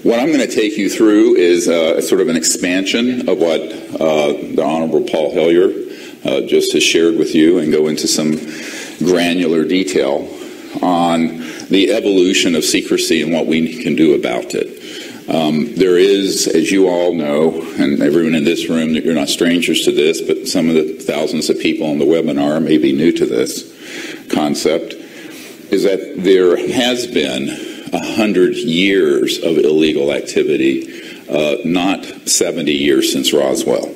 What I'm going to take you through is sort of an expansion of what the Honorable Paul Hellyer just has shared with you, and go into some granular detail on the evolution of secrecy and what we can do about it. There is, as you all know, and everyone in this room, that you're not strangers to this, but some of the thousands of people on the webinar may be new to this concept, is that there has been 100 years of illegal activity, not 70 years since Roswell.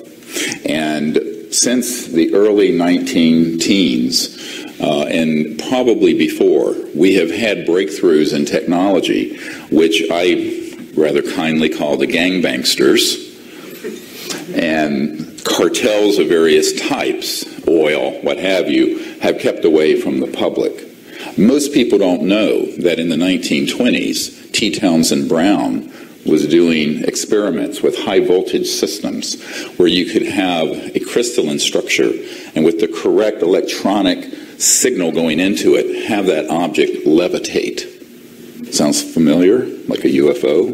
And since the early 19-teens, and probably before, we have had breakthroughs in technology, which I rather kindly call the gangbangsters, and cartels of various types, oil, what have you, have kept away from the public. Most people don't know that in the 1920s, T. Townsend Brown was doing experiments with high voltage systems where you could have a crystalline structure, and with the correct electronic signal going into it, have that object levitate. Sounds familiar? Like a UFO?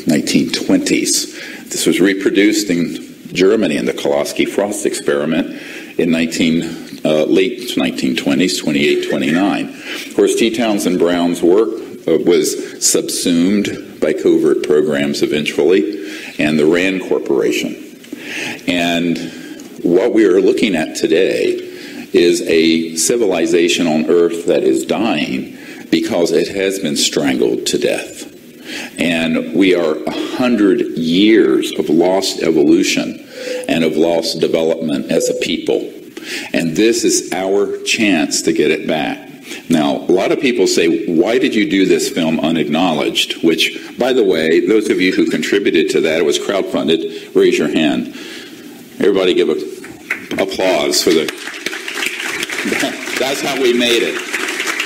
1920s. This was reproduced in Germany in the Koloski-Frost experiment in late 1920s, 28, 29. Of course, T. Townsend Brown's work was subsumed by covert programs eventually, and the RAND Corporation. And what we are looking at today is a civilization on Earth that is dying because it has been strangled to death. And we are 100 years of lost evolution and of lost development as a people. And this is our chance to get it back. Now, a lot of people say, why did you do this film unacknowledged? Which, by the way, those of you who contributed to that, it was crowdfunded, raise your hand. Everybody give applause for the... That's how we made it.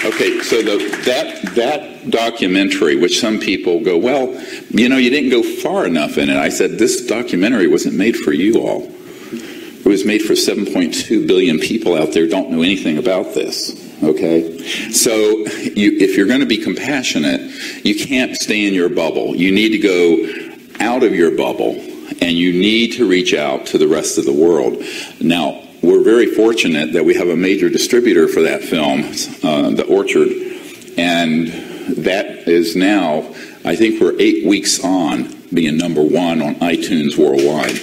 Okay, so that documentary, which some people go, well, you know, you didn't go far enough in it. I said, this documentary wasn't made for you all. It was made for 7.2 billion people out there who don't know anything about this. Okay? So if you're going to be compassionate, you can't stay in your bubble. You need to go out of your bubble, and you need to reach out to the rest of the world. Now, we're very fortunate that we have a major distributor for that film, The Orchard, and that is now, I think we're 8 weeks on being #1 on iTunes worldwide.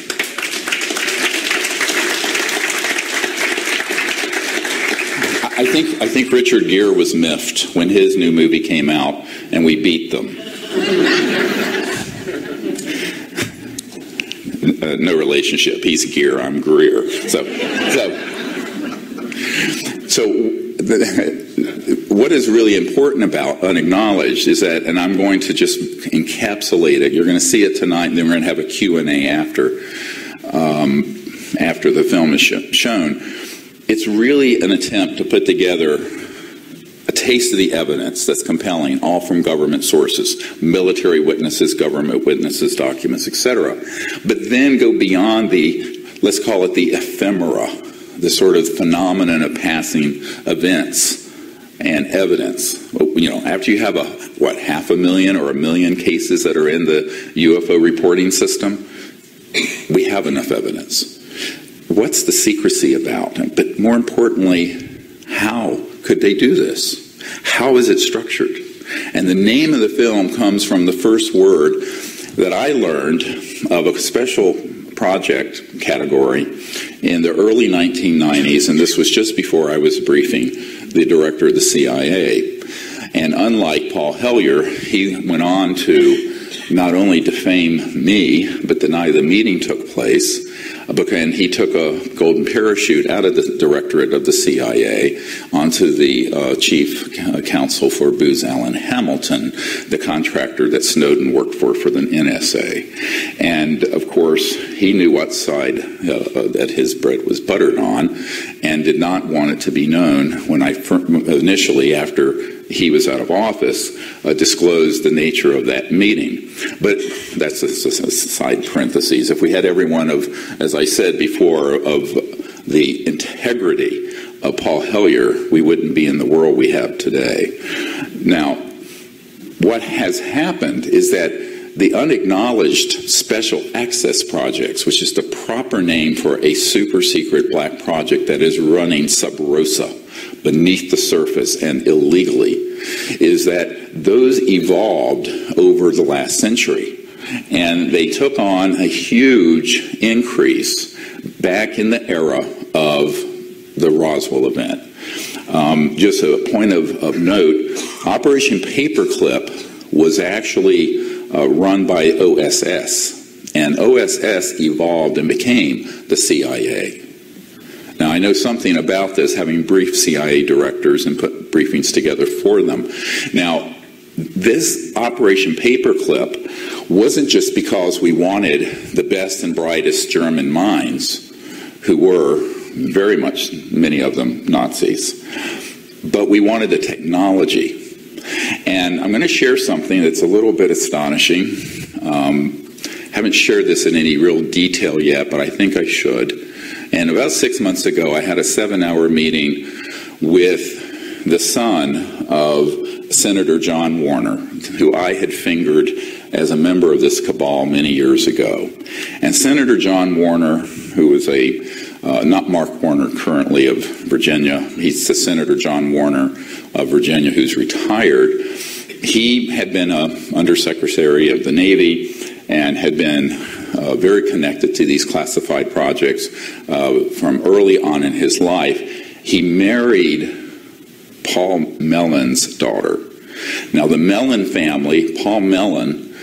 I think Richard Greer was miffed when his new movie came out and we beat them. No relationship. He's Greer, I'm Greer. So what is really important about Unacknowledged is that, and I'm going to just encapsulate it. You're going to see it tonight, and then we're going to have a Q&A after the film is shown. It's really an attempt to put together a taste of the evidence that's compelling, all from government sources, military witnesses, government witnesses, documents, etc. But then go beyond the, let's call it the ephemera, the sort of phenomenon of passing events and evidence. You know, after you have 500,000 or 1 million cases that are in the UFO reporting system, we have enough evidence. What's the secrecy about? But more importantly, how could they do this? How is it structured? And the name of the film comes from the first word that I learned of a special project category in the early 1990s, and this was just before I was briefing the director of the CIA. And unlike Paul Hellyer, he went on to not only defame me, but deny the meeting took place. And he took a golden parachute out of the directorate of the CIA onto the chief counsel for Booz Allen Hamilton, the contractor that Snowden worked for the NSA. And, of course, he knew what side that his bread was buttered on and did not want it to be known when I initially, after he was out of office, disclosed the nature of that meeting. But that's a side parentheses. If we had every one of, as I said before, of the integrity of Paul Hellyer, we wouldn't be in the world we have today. Now, what has happened is that the unacknowledged special access projects, which is the proper name for a super secret black project that is running sub rosa, beneath the surface and illegally, is that those evolved over the last century. And they took on a huge increase back in the era of the Roswell event. Just a point of note, Operation Paperclip was actually run by OSS, and OSS evolved and became the CIA. Now, I know something about this, having briefed CIA directors and put briefings together for them. Now, this Operation Paperclip wasn't just because we wanted the best and brightest German minds, who were very much, many of them, Nazis, but we wanted the technology. And I'm going to share something that's a little bit astonishing. Haven't shared this in any real detail yet, but I think I should. And about 6 months ago, I had a 7-hour meeting with the son of Senator John Warner, who I had fingered as a member of this cabal many years ago. And Senator John Warner, who is not Mark Warner currently of Virginia, he's the Senator John Warner of Virginia who's retired. He had been Undersecretary of the Navy and had been very connected to these classified projects from early on in his life. He married Paul Mellon's daughter. Now, the Mellon family, Paul Mellon,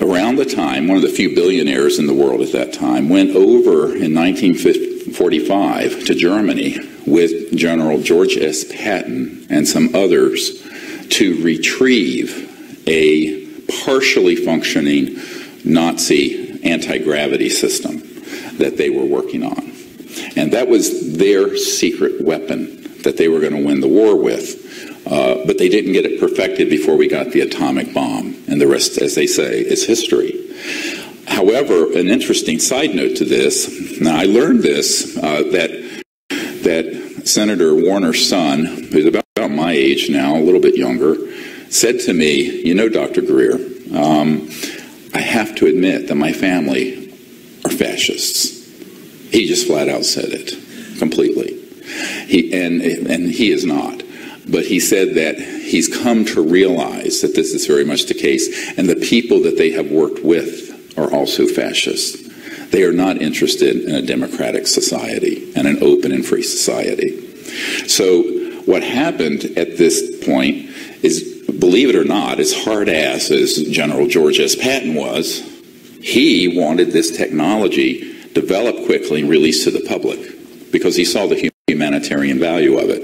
around the time, one of the few billionaires in the world at that time, went over in 1945 to Germany with General George S. Patton and some others to retrieve a partially functioning Nazi anti-gravity system that they were working on. And that was their secret weapon that they were going to win the war with. But they didn't get it perfected before we got the atomic bomb. And the rest, as they say, is history. However, an interesting side note to this, now I learned this, that Senator Warner's son, who's about my age now, a little bit younger, said to me, you know, Dr. Greer, I have to admit that my family are fascists. He just flat out said it completely. And he is not. But he said that he's come to realize that this is very much the case, and the people that they have worked with are also fascists. They are not interested in a democratic society and an open and free society. So what happened at this point is, believe it or not, as hard-ass as General George S. Patton was, he wanted this technology developed quickly and released to the public because he saw the humanitarian value of it.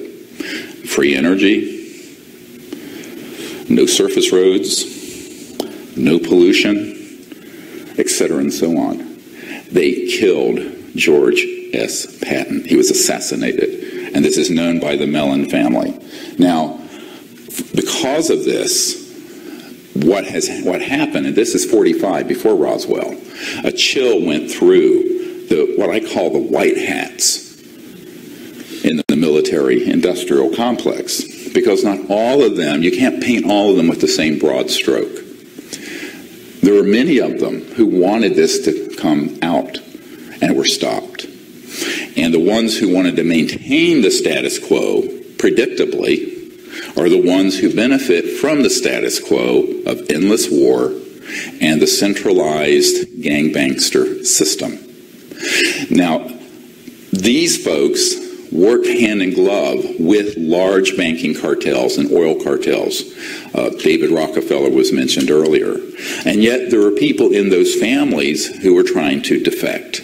Free energy, no surface roads, no pollution, etc., and so on. They killed George S. Patton. He was assassinated, and this is known by the Mellon family. Now, because of this, what happened, and this is 45 before Roswell, a chill went through what I call the white hats in the military-industrial complex, because not all of them, you can't paint all of them with the same broad stroke. There were many of them who wanted this to come out and were stopped. And the ones who wanted to maintain the status quo, predictably, are the ones who benefit from the status quo of endless war and the centralized gangbangster system. Now, these folks worked hand in glove with large banking cartels and oil cartels. David Rockefeller was mentioned earlier. And yet there were people in those families who were trying to defect.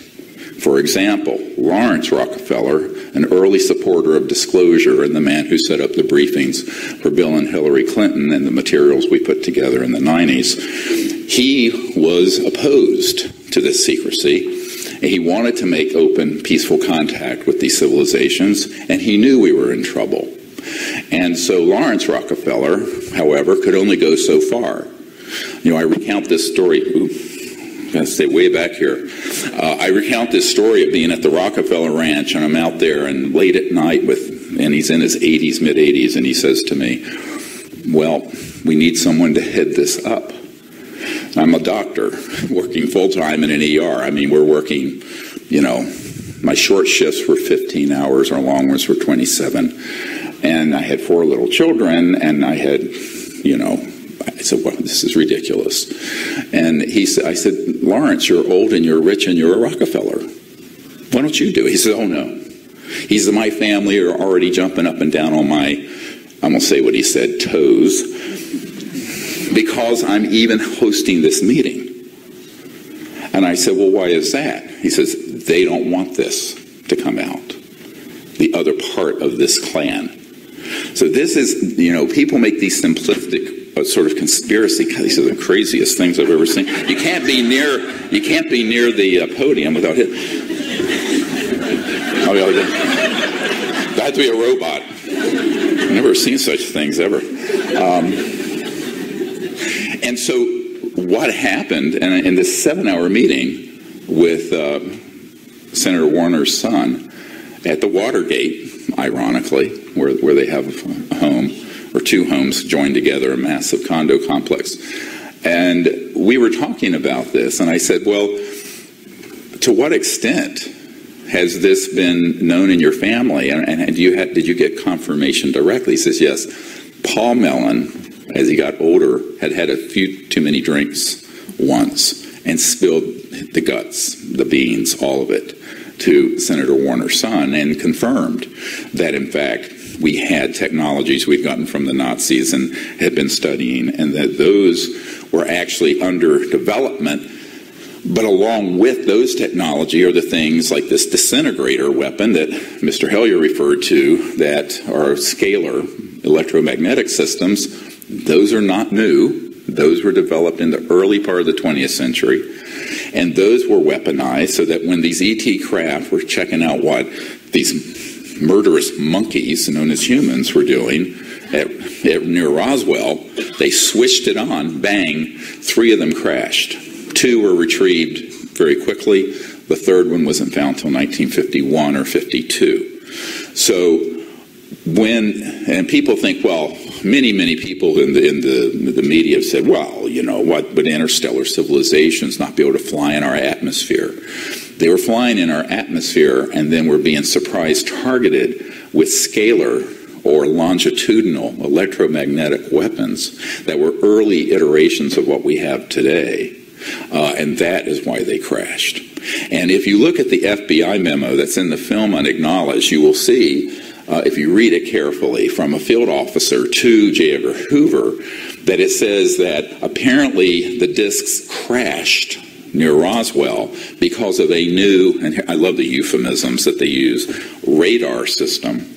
For example, Lawrence Rockefeller, an early supporter of disclosure and the man who set up the briefings for Bill and Hillary Clinton and the materials we put together in the 90s, he was opposed to this secrecy. He wanted to make open, peaceful contact with these civilizations, and he knew we were in trouble. And so Lawrence Rockefeller, however, could only go so far. You know, I recount this story. I'm going to stay way back here. I recount this story of being at the Rockefeller Ranch, and I'm out there, and late at night and he's in his 80s, mid-80s, and he says to me, well, we need someone to head this up. I'm a doctor working full-time in an ER. I mean, we're working, my short shifts were 15 hours, our long ones were 27. And I had 4 little children, and I had, I said, well, this is ridiculous. And I said, Lawrence, you're old and you're rich and you're a Rockefeller. Why don't you do it? He said, oh, no. He said, my family are already jumping up and down on my, I'm going to say what he said, toes, because I'm even hosting this meeting. And I said, well, why is that? He says, they don't want this to come out, the other part of this clan. So this is, people make these simplistic sort of conspiracy. These are the craziest things I've ever seen. You can't be near the podium without hitting. I have to be a robot. I've never seen such things ever. And so what happened in this 7-hour meeting with Senator Warner's son at the Watergate, ironically, where they have a home, or 2 homes joined together, a massive condo complex. And we were talking about this, and I said, well, to what extent has this been known in your family? And did you get confirmation directly? He says, yes. Paul Mellon, as he got older, had a few too many drinks once and spilled the guts, the beans, all of it, to Senator Warner's son, and confirmed that, in fact, we had technologies we'd gotten from the Nazis and had been studying, and that those were actually under development. But along with those technology are the things like this disintegrator weapon that Mr. Hellyer referred to, that are scalar electromagnetic systems. Those are not new. Those were developed in the early part of the 20th century. And those were weaponized so that when these ET craft were checking out what these murderous monkeys, known as humans, were doing near Roswell, they switched it on, bang, 3 of them crashed. 2 were retrieved very quickly. The 3rd one wasn't found until 1951 or 52. So and people think, well, many people in the media have said, well, what would interstellar civilizations not be able to fly in our atmosphere? They were flying in our atmosphere and then were being surprise targeted with scalar or longitudinal electromagnetic weapons that were early iterations of what we have today. And that is why they crashed. And if you look at the FBI memo that's in the film Unacknowledged, you will see, if you read it carefully, from a field officer to J. Edgar Hoover, that it says that apparently the discs crashed near Roswell because of a new, and I love the euphemisms that they use, radar system.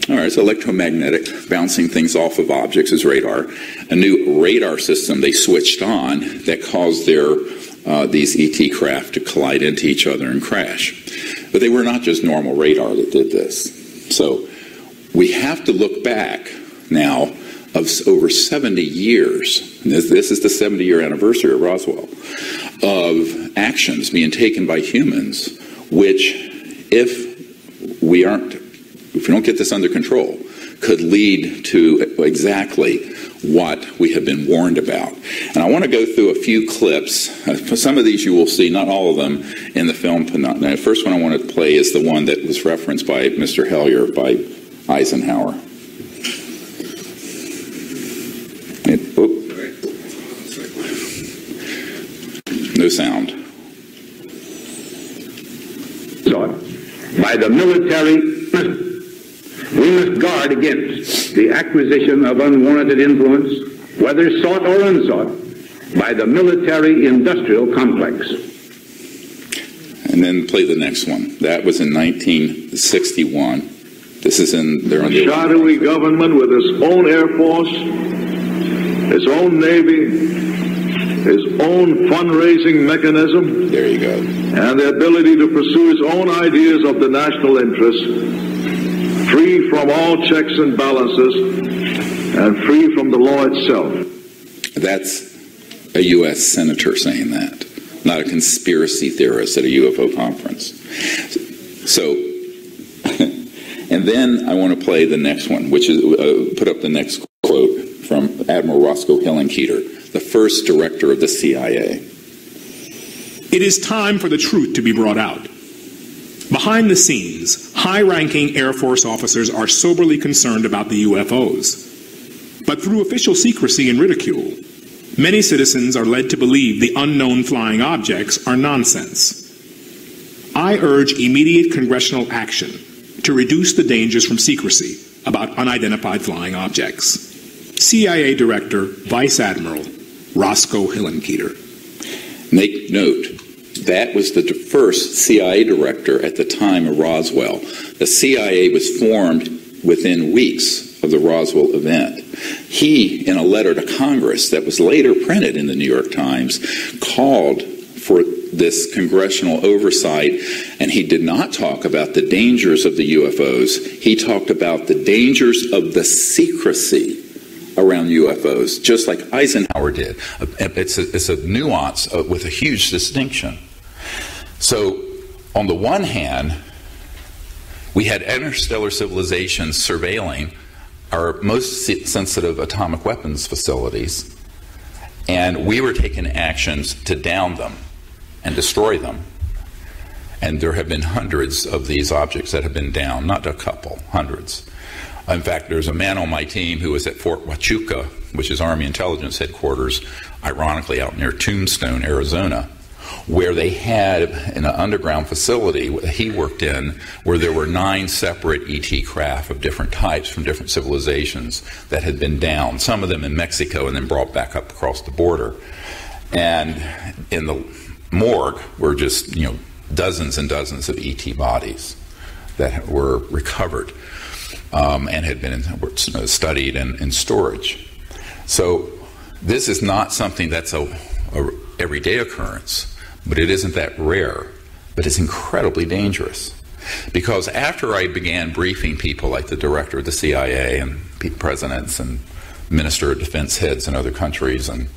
All right, it's electromagnetic, bouncing things off of objects is radar. A new radar system they switched on that caused these ET craft to collide into each other and crash. But they were not just normal radar that did this. So we have to look back now of over 70 years, and this is the 70-year anniversary of Roswell, of actions being taken by humans, which, if we don't get this under control, could lead to exactly what we have been warned about. And I want to go through a few clips. Some of these you will see, not all of them, in the film. The first one I want to play is the one that was referenced by Mr. Hellyer, by Eisenhower. No sound. By the military, we must guard against the acquisition of unwarranted influence, whether sought or unsought, by the military-industrial complex. And then play the next one. That was in 1961. This is in there on the shadowy government with its own Air Force, its own Navy, its own fundraising mechanism. There you go. And the ability to pursue its own ideas of the national interest, free from all checks and balances, and free from the law itself. That's a U.S. senator saying that, not a conspiracy theorist at a UFO conference. So, and then I want to play the next one, which is, put up the next quote from Admiral Roscoe Hillenkoetter. the first director of the CIA. It is time for the truth to be brought out. Behind the scenes, high-ranking Air Force officers are soberly concerned about the UFOs. But through official secrecy and ridicule, many citizens are led to believe the unknown flying objects are nonsense. I urge immediate congressional action to reduce the dangers from secrecy about unidentified flying objects. CIA Director, Vice Admiral Roscoe Hillenkoetter. Make note, that was the first CIA director at the time of Roswell. The CIA was formed within weeks of the Roswell event. He, in a letter to Congress that was later printed in the New York Times, called for this congressional oversight, and he did not talk about the dangers of the UFOs. He talked about the dangers of the secrecy around UFOs, just like Eisenhower did. It's a nuance with a huge distinction. So, on the one hand, we had interstellar civilizations surveilling our most sensitive atomic weapons facilities, and we were taking actions to down them and destroy them. And there have been hundreds of these objects that have been downed, not a couple, hundreds. In fact, there's a man on my team who was at Fort Huachuca, which is Army Intelligence Headquarters, ironically out near Tombstone, Arizona, where they had in an underground facility he worked in, where there were 9 separate ET craft of different types from different civilizations that had been downed, some of them in Mexico and then brought back up across the border. And in the morgue were just, dozens and dozens of ET bodies that were recovered and had been studied in storage. So this is not something that's a everyday occurrence, but it isn't that rare, but it's incredibly dangerous. Because after I began briefing people like the director of the CIA and presidents and Minister of Defense heads in other countries and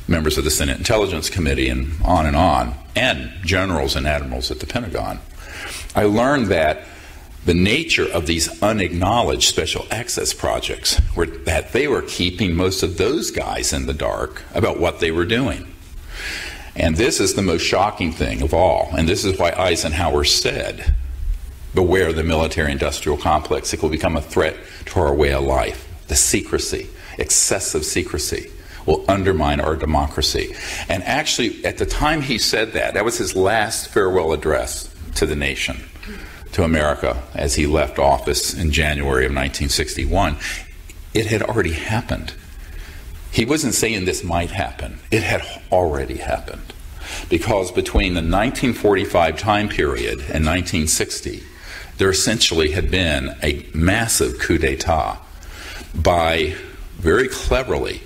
members of the Senate Intelligence Committee and generals and admirals at the Pentagon, I learned that the nature of these unacknowledged special access projects were that they were keeping most of those guys in the dark about what they were doing. And this is the most shocking thing of all, and this is why Eisenhower said, beware the military-industrial complex. It will become a threat to our way of life. The secrecy, excessive secrecy, will undermine our democracy. And actually, at the time he said that, that was his last farewell address to the nation, to America, as he left office in January of 1961. It had already happened. He wasn't saying this might happen. It had already happened. Because between the 1945 time period and 1960, there essentially had been a massive coup d'etat by very cleverly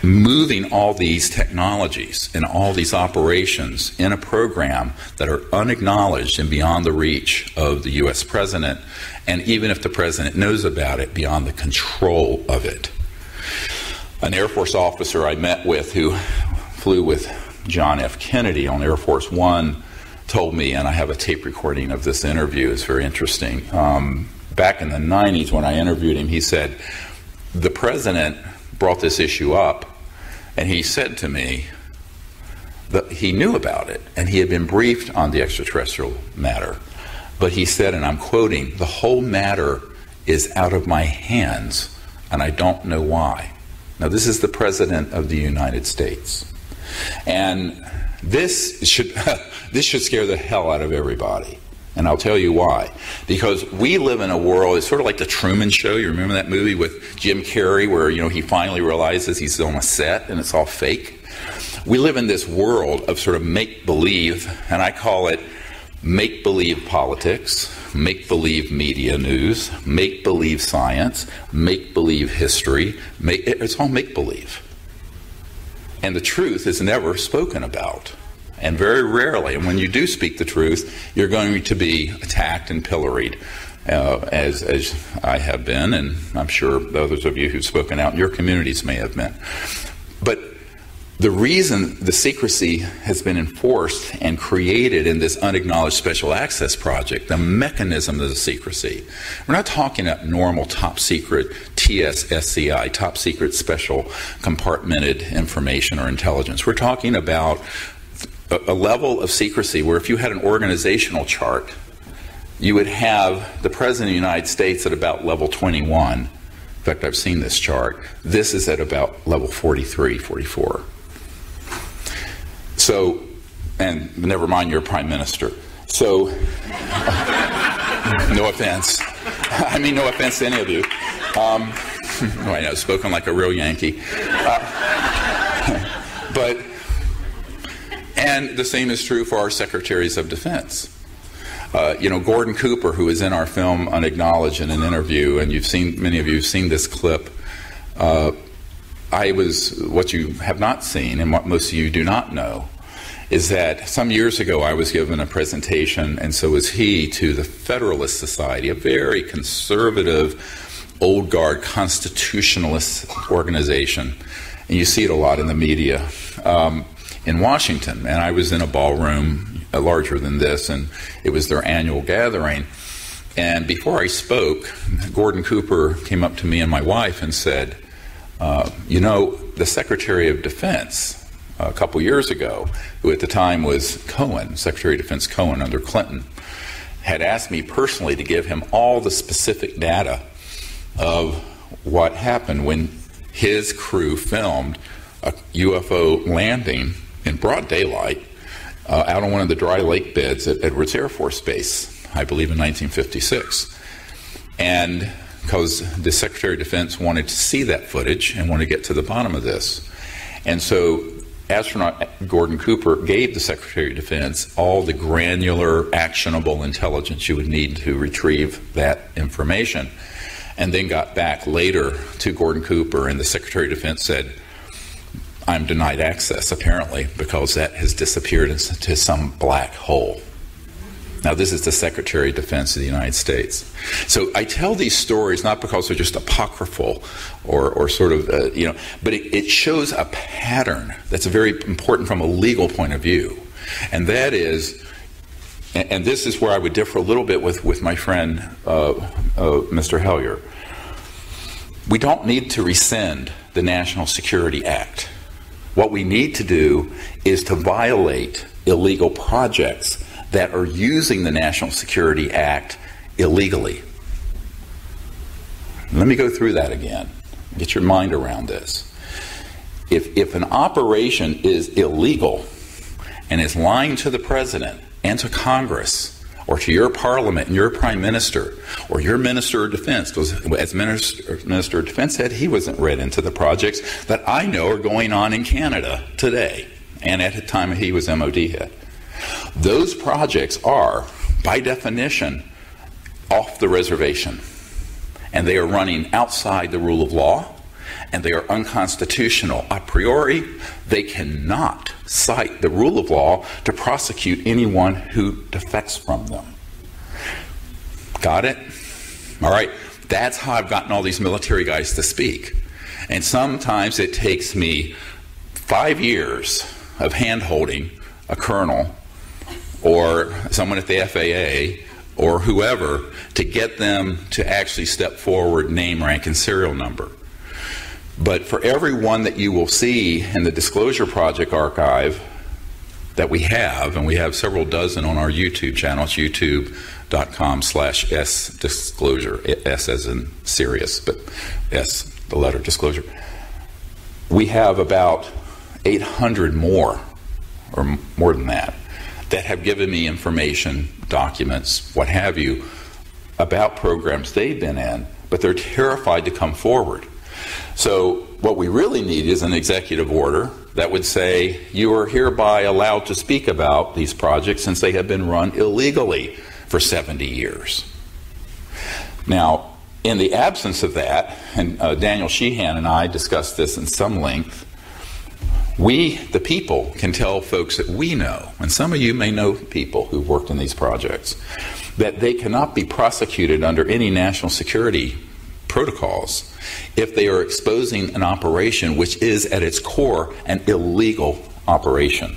moving all these technologies and all these operations in a program that are unacknowledged and beyond the reach of the U.S. president, and even if the president knows about it, beyond the control of it. An Air Force officer I met with who flew with John F. Kennedy on Air Force One told me, and I have a tape recording of this interview, it's very interesting. Back in the 90s when I interviewed him, he said, the president brought this issue up, and he said to me that he knew about it, and he had been briefed on the extraterrestrial matter. But he said, and I'm quoting, the whole matter is out of my hands, and I don't know why. Now, this is the President of the United States. And this should scare the hell out of everybody. And I'll tell you why. Because we live in a world, it's sort of like the Truman Show. You remember that movie with Jim Carrey where, he finally realizes he's on a set and it's all fake? We live in this world of sort of make-believe, and I call it make-believe politics, make-believe media news, make-believe science, make-believe history. It's all make-believe. And the truth is never spoken about. And very rarely, and when you do speak the truth, you're going to be attacked and pilloried, as I have been, and I'm sure others of you who've spoken out in your communities may have been. But The reason the secrecy has been enforced and created in this unacknowledged special access project, the mechanism of the secrecy, we're not talking about normal top secret TSSCI, top secret special compartmented information or intelligence. We're talking about a level of secrecy where if you had an organizational chart, you would have the President of the United States at about level 21. In fact, I've seen this chart. This is at about level 43, 44. So, and never mind your prime minister. So, no offense. I mean, no offense to any of you. I know, spoken like a real Yankee. And the same is true for our secretaries of defense. Gordon Cooper, who is in our film Unacknowledged in an interview, and many of you have seen this clip. What you have not seen, and what most of you do not know, is that some years ago I was given a presentation, and so was he, to the Federalist Society, a very conservative, old guard constitutionalist organization. And you see it a lot in the media in Washington. And I was in a ballroom larger than this, and it was their annual gathering. And before I spoke, Gordon Cooper came up to me and my wife and said, the Secretary of Defense a couple years ago, who at the time was Cohen, Secretary of Defense Cohen under Clinton, had asked me personally to give him all the specific data of what happened when his crew filmed a UFO landing in broad daylight out on one of the dry lake beds at Edwards Air Force Base, I believe in 1956. And because the Secretary of Defense wanted to see that footage and wanted to get to the bottom of this. And so astronaut Gordon Cooper gave the Secretary of Defense all the granular, actionable intelligence you would need to retrieve that information, and then got back later to Gordon Cooper, and the Secretary of Defense said, I'm denied access, apparently, because that has disappeared into some black hole. Now, this is the Secretary of Defense of the United States. So I tell these stories not because they're just apocryphal or sort of, but it shows a pattern that's very important from a legal point of view. And that is, and this is where I would differ a little bit with my friend, Mr. Hellier. We don't need to rescind the National Security Act. What we need to do is to violate illegal projects that are using the National Security Act illegally. Let me go through that again. Get your mind around this. If an operation is illegal and is lying to the President and to Congress or to your Parliament and your Prime Minister or your Minister of Defense, because as Minister of Defense said, he wasn't read into the projects that I know are going on in Canada today and at the time he was MOD head. Those projects are, by definition, off the reservation. And they are running outside the rule of law, and they are unconstitutional. A priori, they cannot cite the rule of law to prosecute anyone who defects from them. Got it? All right. That's how I've gotten all these military guys to speak. And sometimes it takes me 5 years of hand-holding a colonel or someone at the FAA or whoever to get them to actually step forward, name, rank, and serial number. But for every one that you will see in the Disclosure Project archive that we have, and we have several dozen on our YouTube channel, it's youtube.com/S-disclosure, S as in serious, but S, the letter disclosure. We have about 800 more, or more than that have given me information, documents, what have you, about programs they've been in, but they're terrified to come forward. So what we really need is an executive order that would say you are hereby allowed to speak about these projects since they have been run illegally for 70 years. Now, in the absence of that, and Daniel Sheehan and I discussed this in some length, we, the people, can tell folks that we know, and some of you may know people who've worked in these projects, that they cannot be prosecuted under any national security protocols if they are exposing an operation which is at its core an illegal operation.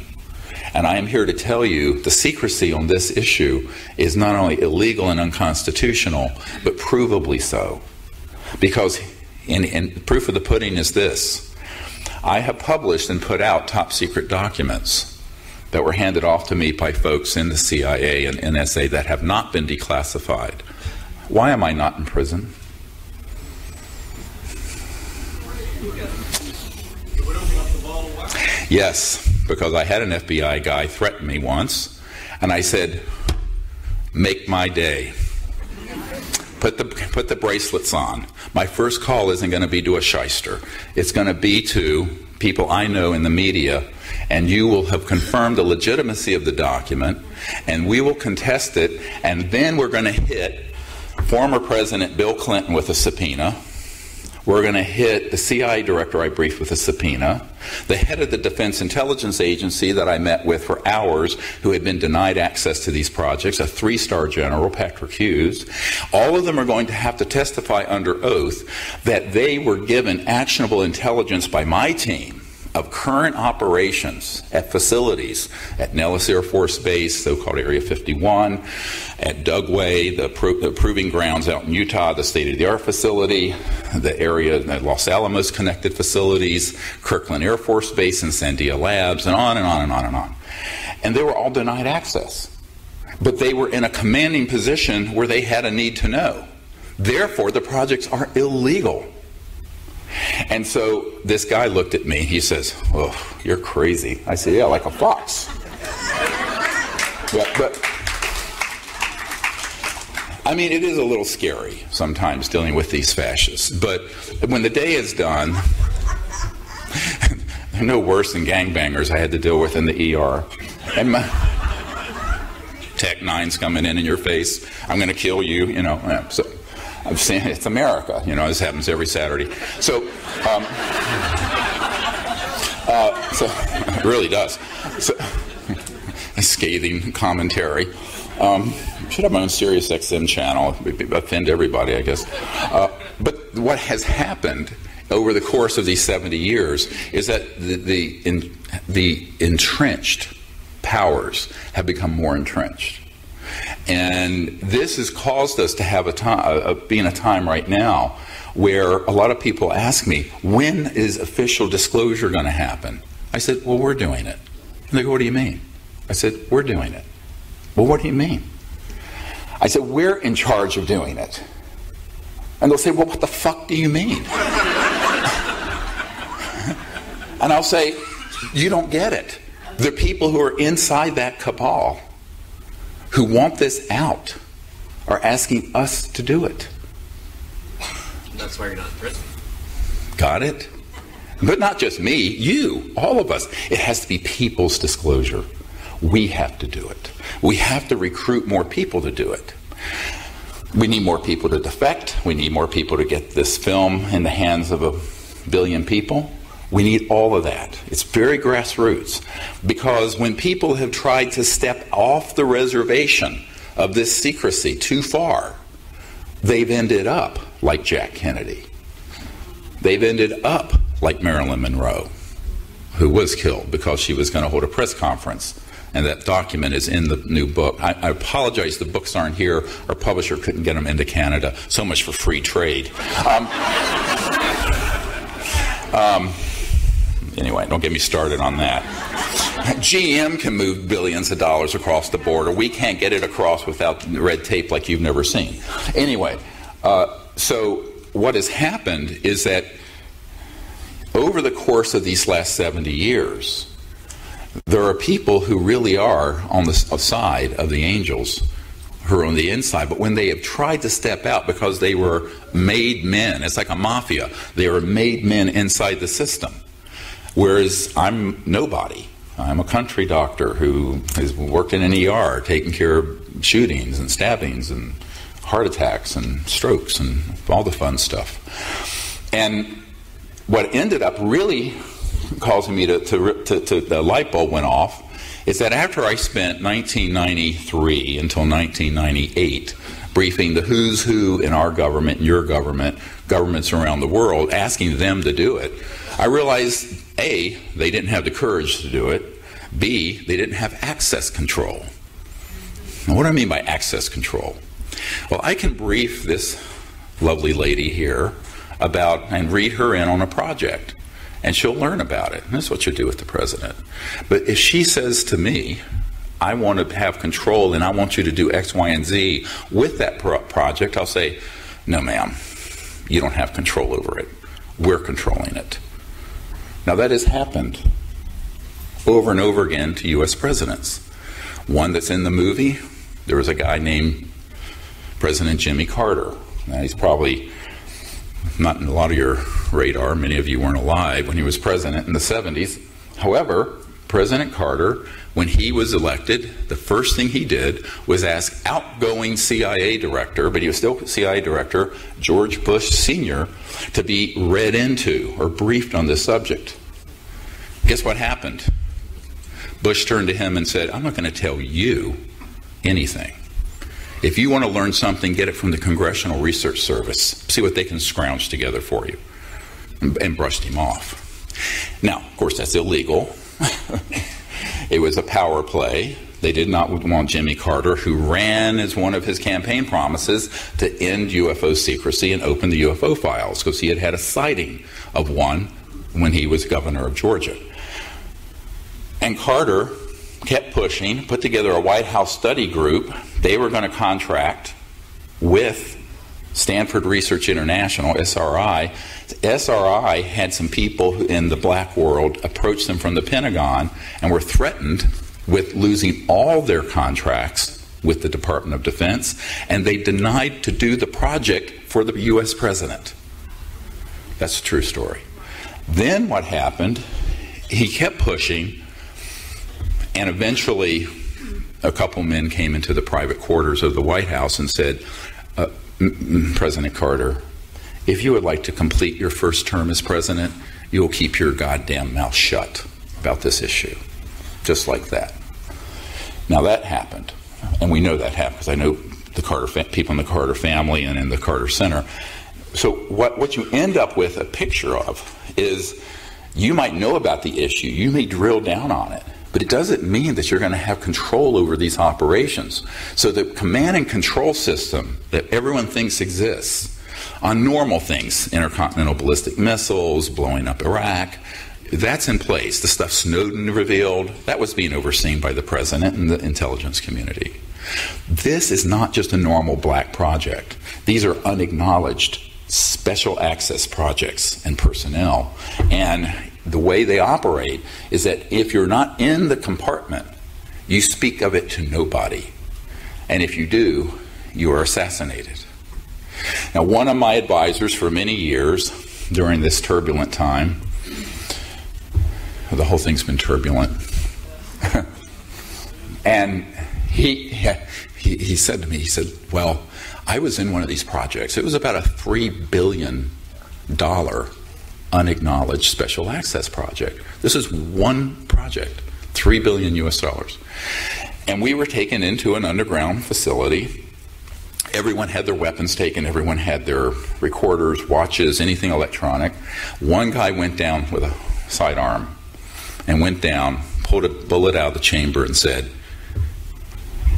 And I am here to tell you the secrecy on this issue is not only illegal and unconstitutional, but provably so. Because in proof of the pudding is this: I have published and put out top secret documents that were handed off to me by folks in the CIA and NSA that have not been declassified. Why am I not in prison? Yes, because I had an FBI guy threaten me once, and I said, make my day. Put the bracelets on. My first call isn't going to be to a shyster. It's going to be to people I know in the media, and you will have confirmed the legitimacy of the document, and we will contest it, and then we're going to hit former President Bill Clinton with a subpoena. We're going to hit the CIA director I briefed with a subpoena, the head of the Defense Intelligence Agency that I met with for hours who had been denied access to these projects, a 3-star general, Patrick Hughes. All of them are going to have to testify under oath that they were given actionable intelligence by my team of current operations at facilities at Nellis Air Force Base, so-called Area 51, at Dugway, the proving grounds out in Utah, the state-of-the-art facility, the area, the Los Alamos connected facilities, Kirkland Air Force Base and Sandia Labs, and on and on and on and on. And they were all denied access. But they were in a commanding position where they had a need to know. Therefore, the projects are illegal. And so this guy looked at me. He says, "Oh, you're crazy." I said, "Yeah, like a fox." But I mean, it is a little scary sometimes dealing with these fascists. But when the day is done, they're no worse than gangbangers I had to deal with in the ER. And my Tech 9's coming in your face. I'm going to kill you, you know. So I'm saying it's America, you know. This happens every Saturday. So, so it really does. So, a scathing commentary. Should have my own Sirius XM channel. Offend everybody, I guess. But what has happened over the course of these 70 years is that the entrenched powers have become more entrenched. And this has caused us to have be in a time right now where a lot of people ask me, when is official disclosure going to happen? I said, well, we're doing it. And they go, what do you mean? I said, we're doing it. Well, what do you mean? I said, we're in charge of doing it. And they'll say, well, what the fuck do you mean? And I'll say, you don't get it. The people who are inside that cabal who want this out are asking us to do it. That's why you're not in prison. Got it? But not just me, you, all of us. It has to be people's disclosure. We have to do it. We have to recruit more people to do it. We need more people to defect. We need more people to get this film in the hands of 1 billion people. We need all of that. It's very grassroots. Because when people have tried to step off the reservation of this secrecy too far, they've ended up like Jack Kennedy. They've ended up like Marilyn Monroe, who was killed because she was going to hold a press conference. And that document is in the new book. I apologize, the books aren't here. Our publisher couldn't get them into Canada. So much for free trade. Anyway, don't get me started on that. GM can move billions of dollars across the border. We can't get it across without red tape like you've never seen. Anyway, so what has happened is that over the course of these last 70 years, there are people who really are on the side of the angels, who are on the inside, but when they have tried to step out because they were made men, it's like a mafia, they were made men inside the system. Whereas I'm nobody. I'm a country doctor who has worked in an ER, taking care of shootings and stabbings and heart attacks and strokes and all the fun stuff. And what ended up really causing me to the light bulb went off is that after I spent 1993 until 1998 briefing the who's who in our government, your government, governments around the world, asking them to do it, I realized, A, they didn't have the courage to do it. B, they didn't have access control. Now, what do I mean by access control? Well, I can brief this lovely lady here about and read her in on a project, and she'll learn about it. And that's what you do with the president. But if she says to me, I want to have control and I want you to do X, Y, and Z with that project, I'll say, no, ma'am, you don't have control over it. We're controlling it. Now, that has happened over and over again to U.S. presidents. One that's in the movie, there was a guy named President Jimmy Carter. Now, he's probably not in a lot of your radar. Many of you weren't alive when he was president in the 70s. However, President Carter, when he was elected, the first thing he did was ask outgoing CIA director, but he was still CIA director, George Bush Sr., to be read into or briefed on this subject. Guess what happened? Bush turned to him and said, I'm not going to tell you anything. If you want to learn something, get it from the Congressional Research Service. See what they can scrounge together for you. And brushed him off. Now, of course, that's illegal. It was a power play. They did not want Jimmy Carter, who ran as one of his campaign promises to end UFO secrecy and open the UFO files, because he had had a sighting of one when he was governor of Georgia. And Carter kept pushing, put together a White House study group. They were going to contract with Stanford Research International, SRI. SRI had some people in the black world approach them from the Pentagon and were threatened with losing all their contracts with the Department of Defense, and they denied to do the project for the U.S. president. That's a true story. Then what happened, he kept pushing, and eventually a couple men came into the private quarters of the White House and said, President Carter, if you would like to complete your first term as president, you will keep your goddamn mouth shut about this issue. Just like that. Now that happened, and we know that happened because I know the Carter people in the Carter family and in the Carter Center. So what you end up with a picture of is you might know about the issue, you may drill down on it, but it doesn't mean that you're going to have control over these operations. So the command and control system that everyone thinks exists on normal things, intercontinental ballistic missiles, blowing up Iraq, that's in place. The stuff Snowden revealed, that was being overseen by the president and the intelligence community. This is not just a normal black project. These are unacknowledged special access projects and personnel. And the way they operate is that if you're not in the compartment, you speak of it to nobody. And if you do, you are assassinated. Now, one of my advisors for many years during this turbulent time, the whole thing's been turbulent, and he said to me, he said, well, I was in one of these projects. It was about a $3 billion unacknowledged special access project. This is one project, $3 billion US. And we were taken into an underground facility. Everyone had their weapons taken. Everyone had their recorders, watches, anything electronic. One guy went down with a sidearm and went down, pulled a bullet out of the chamber and said,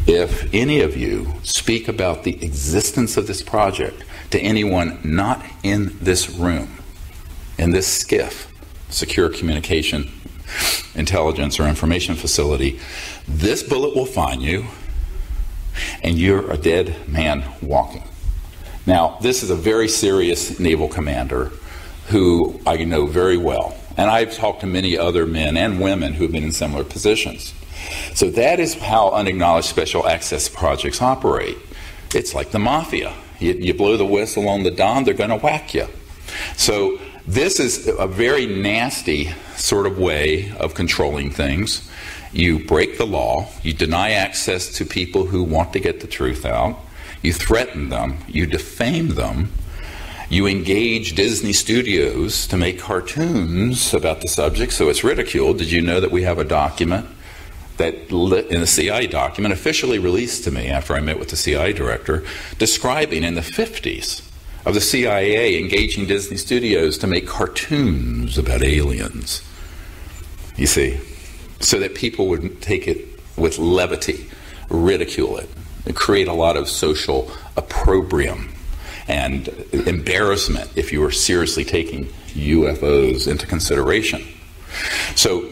if any of you speak about the existence of this project to anyone not in this room, in this SCIF, Secure Communication Intelligence or Information Facility, this bullet will find you and you're a dead man walking. Now, this is a very serious naval commander who I know very well. And I've talked to many other men and women who have been in similar positions. So that is how unacknowledged special access projects operate. It's like the mafia. You blow the whistle on the Don, they're going to whack you. So this is a very nasty sort of way of controlling things. You break the law, you deny access to people who want to get the truth out, you threaten them, you defame them, you engage Disney Studios to make cartoons about the subject, so it's ridiculed. Did you know that we have a document in the CIA document officially released to me after I met with the CIA director, describing in the 50s of the CIA engaging Disney Studios to make cartoons about aliens. You see, so that people would take it with levity, ridicule it, and create a lot of social opprobrium and embarrassment if you were seriously taking UFOs into consideration. So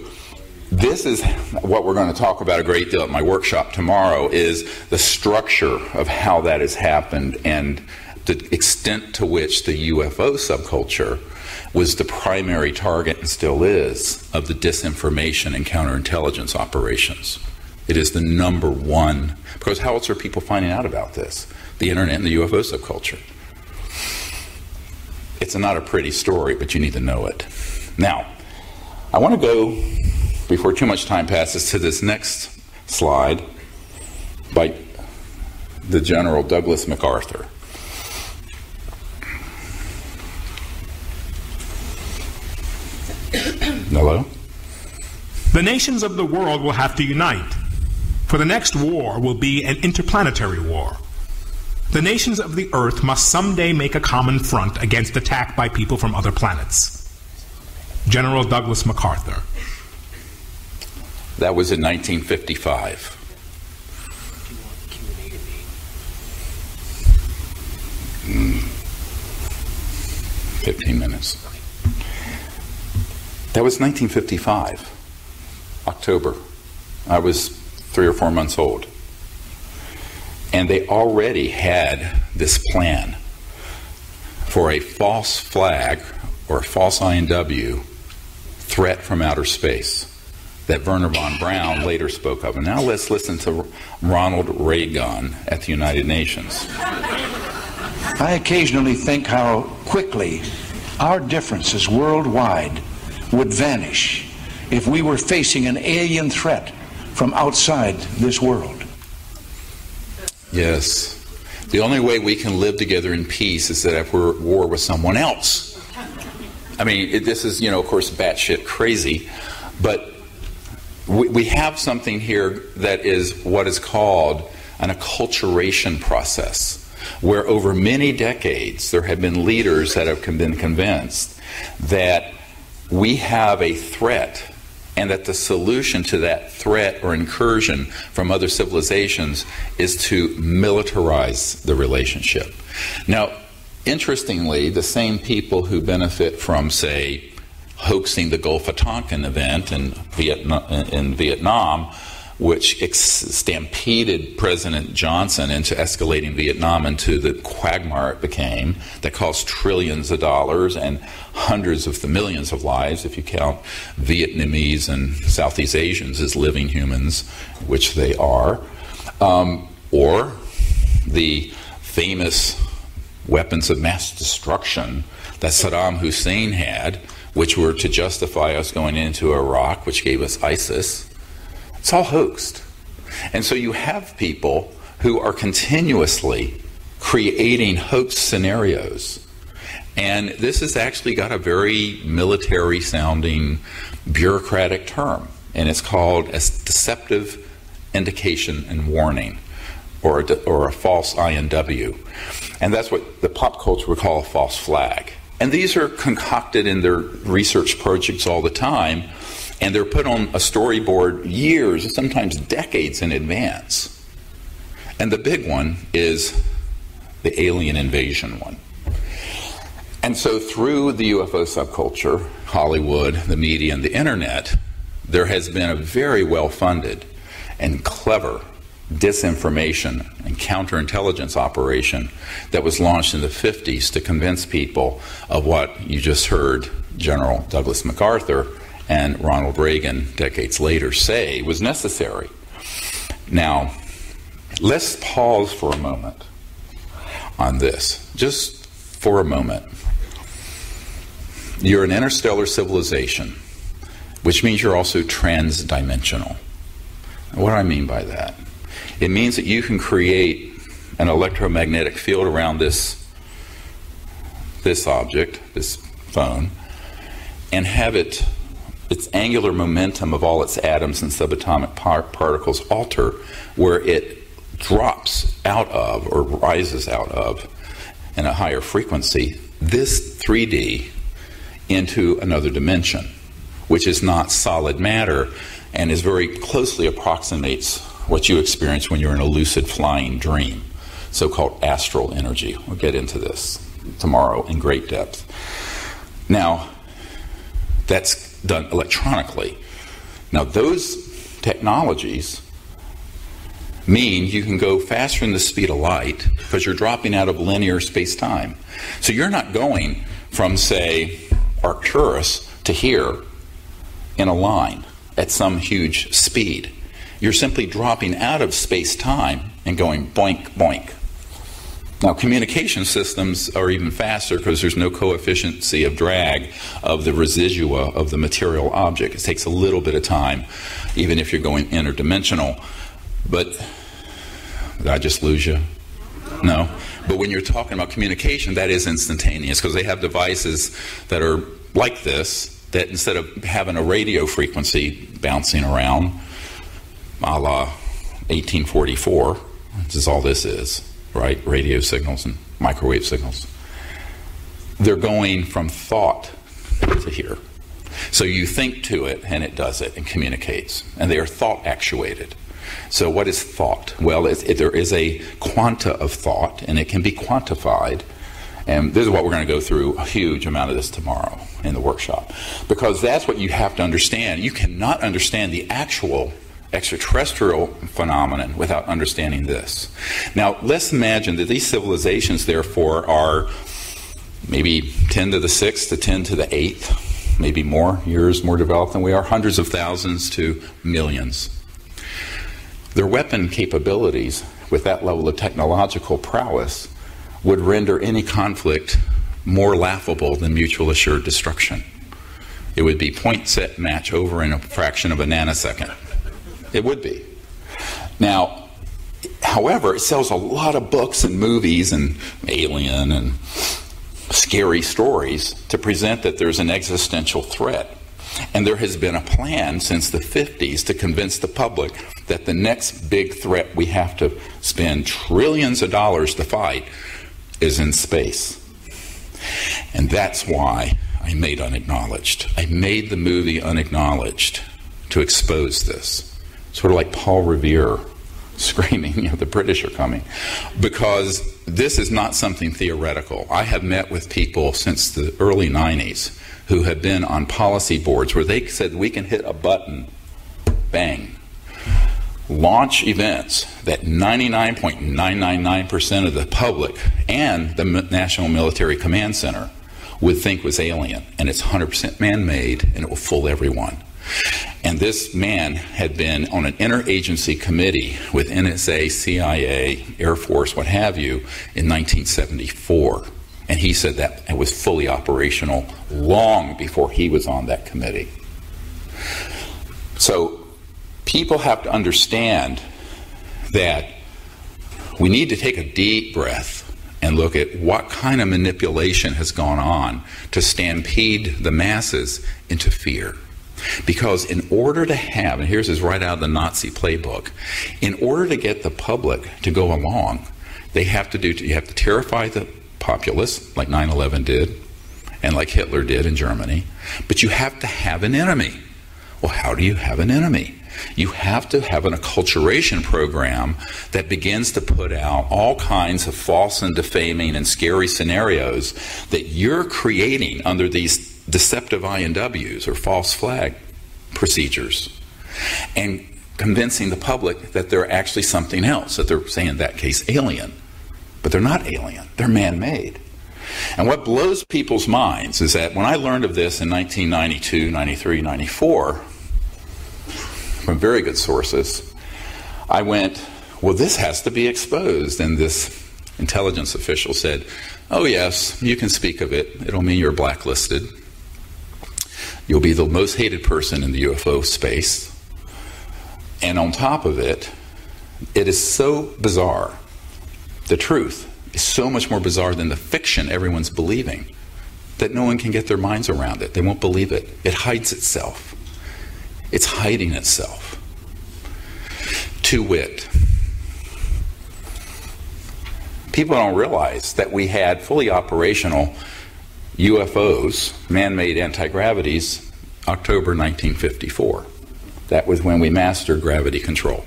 this is what we're going to talk about a great deal at my workshop tomorrow, is the structure of how that has happened and the extent to which the UFO subculture was the primary target, and still is, of the disinformation and counterintelligence operations. It is the number one, because how else are people finding out about this? The internet and the UFO subculture. It's not a pretty story, but you need to know it. Now, I want to go, before too much time passes, to this next slide by the General Douglas MacArthur. Hello? The nations of the world will have to unite, for the next war will be an interplanetary war. The nations of the earth must someday make a common front against attack by people from other planets. General Douglas MacArthur. That was in 1955. 15 minutes. That was 1955, October. I was 3 or 4 months old. And they already had this plan for a false flag or a false INW threat from outer space that Werner von Braun later spoke of. And now let's listen to Ronald Reagan at the United Nations. I occasionally think how quickly our differences worldwide would vanish if we were facing an alien threat from outside this world. Yes. The only way we can live together in peace is that if we're at war with someone else. I mean, this is, of course, batshit crazy, but we have something here that is what is called an acculturation process, where over many decades there have been leaders that have been convinced that we have a threat and that the solution to that threat or incursion from other civilizations is to militarize the relationship. Now, interestingly, the same people who benefit from, say, hoaxing the Gulf of Tonkin event in Vietnam, which stampeded President Johnson into escalating Vietnam into the quagmire it became, that cost trillions of dollars and hundreds of the millions of lives, if you count Vietnamese and Southeast Asians as living humans, which they are, or the famous weapons of mass destruction that Saddam Hussein had, which were to justify us going into Iraq, which gave us ISIS. It's all hoaxed. And so you have people who are continuously creating hoax scenarios. And this has actually got a very military-sounding, bureaucratic term. And it's called a deceptive indication and warning, or a false INW. And that's what the pop culture would call a false flag. And these are concocted in their research projects all the time. And they're put on a storyboard years, sometimes decades in advance. And the big one is the alien invasion one. And so through the UFO subculture, Hollywood, the media, and the internet, there has been a very well-funded and clever disinformation and counterintelligence operation that was launched in the 50s to convince people of what you just heard General Douglas MacArthur and Ronald Reagan decades later say was necessary. Now, let's pause for a moment on this, just for a moment. You're an interstellar civilization, which means you're also transdimensional. What do I mean by that? It means that you can create an electromagnetic field around this object, this phone, and have it its angular momentum of all its atoms and subatomic particles alter where it drops out of or rises out of in a higher frequency, this 3D into another dimension, which is not solid matter and is very closely approximates what you experience when you're in a lucid flying dream, so-called astral energy. We'll get into this tomorrow in great depth. Now, that's done electronically. Now, those technologies mean you can go faster than the speed of light because you're dropping out of linear space-time. So you're not going from, say, Arcturus to here in a line at some huge speed. You're simply dropping out of space-time and going boink, boink. Now, communication systems are even faster because there's no coefficient of drag of the residua of the material object. It takes a little bit of time, even if you're going interdimensional. But did I just lose you? No. But when you're talking about communication, that is instantaneous because they have devices that are like this, that instead of having a radio frequency bouncing around, a la 1844, which is all this is, right? Radio signals and microwave signals. They're going from thought to here. So you think to it and it does it and communicates. And they are thought actuated. So what is thought? Well, there is a quanta of thought and it can be quantified. And this is what we're going to go through a huge amount of this tomorrow in the workshop. Because that's what you have to understand. You cannot understand the actual extraterrestrial phenomenon without understanding this. Now, let's imagine that these civilizations, therefore, are maybe 10 to the 6th to 10 to the 8th, maybe more years more developed than we are, hundreds of thousands to millions. Their weapon capabilities with that level of technological prowess would render any conflict more laughable than mutual assured destruction. It would be point, set, match, over in a fraction of a nanosecond. It would be. Now, however, it sells a lot of books and movies and Alien and scary stories to present that there's an existential threat. And there has been a plan since the 50s to convince the public that the next big threat we have to spend trillions of dollars to fight is in space. And that's why I made Unacknowledged. I made the movie Unacknowledged to expose this. Sort of like Paul Revere screaming, the British are coming. Because this is not something theoretical. I have met with people since the early 90s who have been on policy boards where they said we can hit a button, bang, launch events that 99.999% of the public and the National Military Command Center would think was alien. And it's 100% man-made and it will fool everyone. And this man had been on an interagency committee with NSA, CIA, Air Force, what have you, in 1974. And he said that it was fully operational long before he was on that committee. So people have to understand that we need to take a deep breath and look at what kind of manipulation has gone on to stampede the masses into fear. Because in order to have, and here's this right out of the Nazi playbook, in order to get the public to go along, you have to terrify the populace, like 9/11 did, and like Hitler did in Germany, but you have to have an enemy. Well, how do you have an enemy? You have to have an acculturation program that begins to put out all kinds of false and defaming and scary scenarios that you're creating under these deceptive INWs or false flag procedures, and convincing the public that they're actually something else, that they're saying in that case alien. But they're not alien, they're man-made. And what blows people's minds is that when I learned of this in 1992, 93, 94, from very good sources, I went, well, this has to be exposed. And this intelligence official said, oh yes, you can speak of it. It'll mean you're blacklisted. You'll be the most hated person in the UFO space. And on top of it, it is so bizarre. The truth is so much more bizarre than the fiction everyone's believing. that no one can get their minds around it. They won't believe it. It hides itself. It's hiding itself. To wit, people don't realize that we had fully operational UFOs, man-made anti-gravities, October 1954. That was when we mastered gravity control.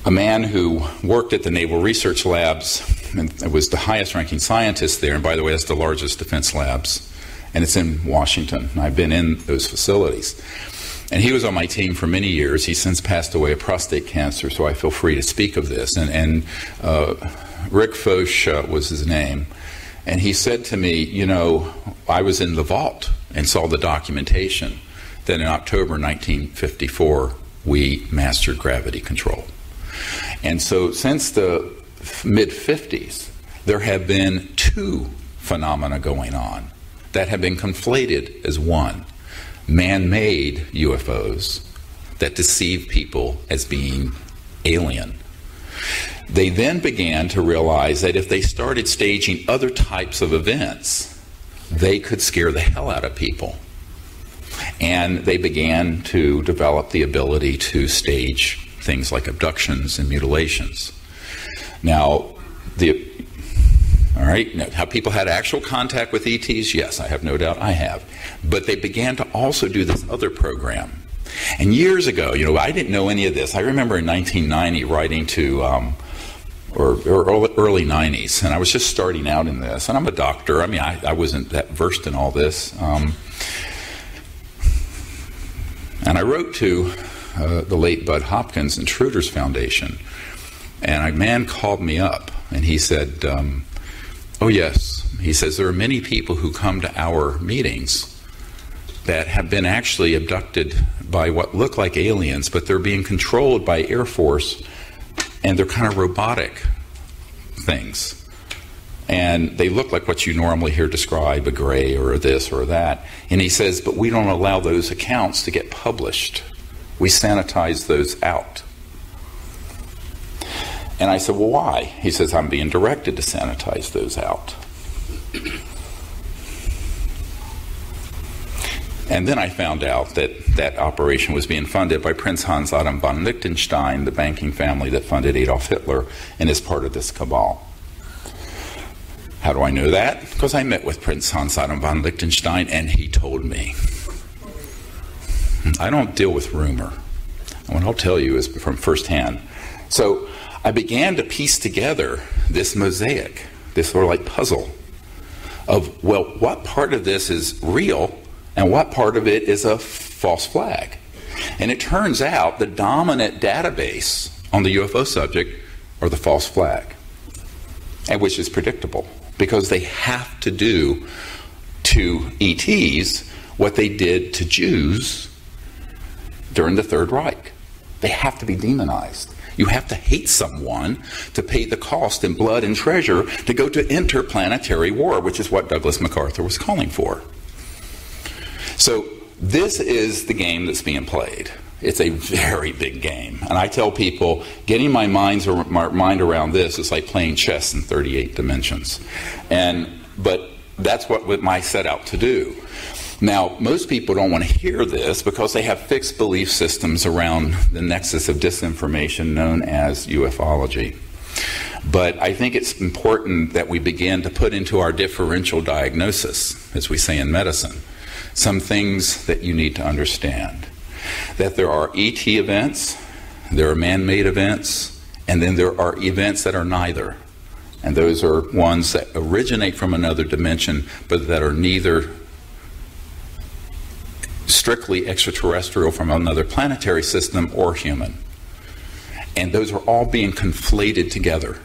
A man who worked at the Naval Research Labs, and was the highest ranking scientist there, and by the way, that's the largest defense labs, and it's in Washington. I've been in those facilities. And he was on my team for many years. He's since passed away of prostate cancer, so I feel free to speak of this. And Rick Foch was his name. And he said to me, you know, I was in the vault and saw the documentation that in October 1954, we mastered gravity control. And so since the mid-50s, there have been two phenomena going on that have been conflated as one. Man-made UFOs that deceive people as being alien. They then began to realize that if they started staging other types of events, they could scare the hell out of people. And they began to develop the ability to stage things like abductions and mutilations. Now, all right, now, have people had actual contact with ETs? Yes, I have no doubt I have. But they began to also do this other program. And years ago, you know, I didn't know any of this. I remember in 1990 writing to, or early 90s, and I was just starting out in this. And I'm a doctor. I mean, I wasn't that versed in all this. And I wrote to the late Bud Hopkins Intruders Foundation. And a man called me up, and he said, oh yes, he says, there are many people who come to our meetings that have been actually abducted by what look like aliens, but they're being controlled by Air Force, and they're kind of robotic things. And they look like what you normally hear described, a gray or a this or that. And he says, but we don't allow those accounts to get published. We sanitize those out. And I said, well, why? He says, I'm being directed to sanitize those out. And then I found out that that operation was being funded by Prince Hans Adam von Liechtenstein, the banking family that funded Adolf Hitler, and is part of this cabal. How do I know that? Because I met with Prince Hans Adam von Liechtenstein, and he told me. I don't deal with rumor. And what I'll tell you is from firsthand. So I began to piece together this mosaic, this sort of like puzzle of, well, what part of this is real and what part of it is a false flag? And it turns out the dominant database on the UFO subject are the false flag, and which is predictable because they have to do to ETs what they did to Jews during the Third Reich. They have to be demonized. You have to hate someone to pay the cost in blood and treasure to go to interplanetary war, which is what Douglas MacArthur was calling for. So this is the game that's being played. It's a very big game. And I tell people, getting my mind around this is like playing chess in 38 dimensions. But that's what I set out to do. Now, most people don't want to hear this because they have fixed belief systems around the nexus of disinformation known as ufology. But I think it's important that we begin to put into our differential diagnosis, as we say in medicine, some things that you need to understand. That there are ET events, there are man-made events, and then there are events that are neither. And those are ones that originate from another dimension, but that are neither strictly extraterrestrial from another planetary system or human. And those are all being conflated together.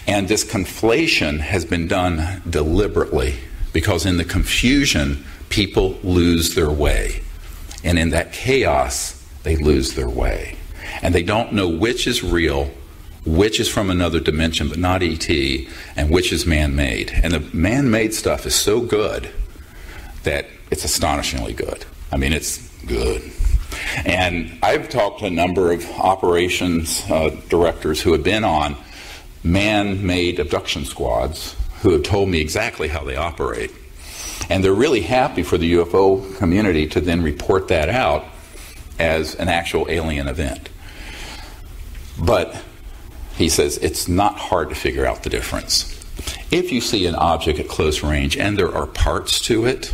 And this conflation has been done deliberately because in the confusion, people lose their way. And in that chaos, they lose their way. And they don't know which is real, which is from another dimension but not ET, and which is man-made. And the man-made stuff is so good that it's astonishingly good. I mean, it's good. And I've talked to a number of operations directors who have been on man-made abduction squads who have told me exactly how they operate. And they're really happy for the UFO community to then report that out as an actual alien event. But he says it's not hard to figure out the difference. If you see an object at close range and there are parts to it,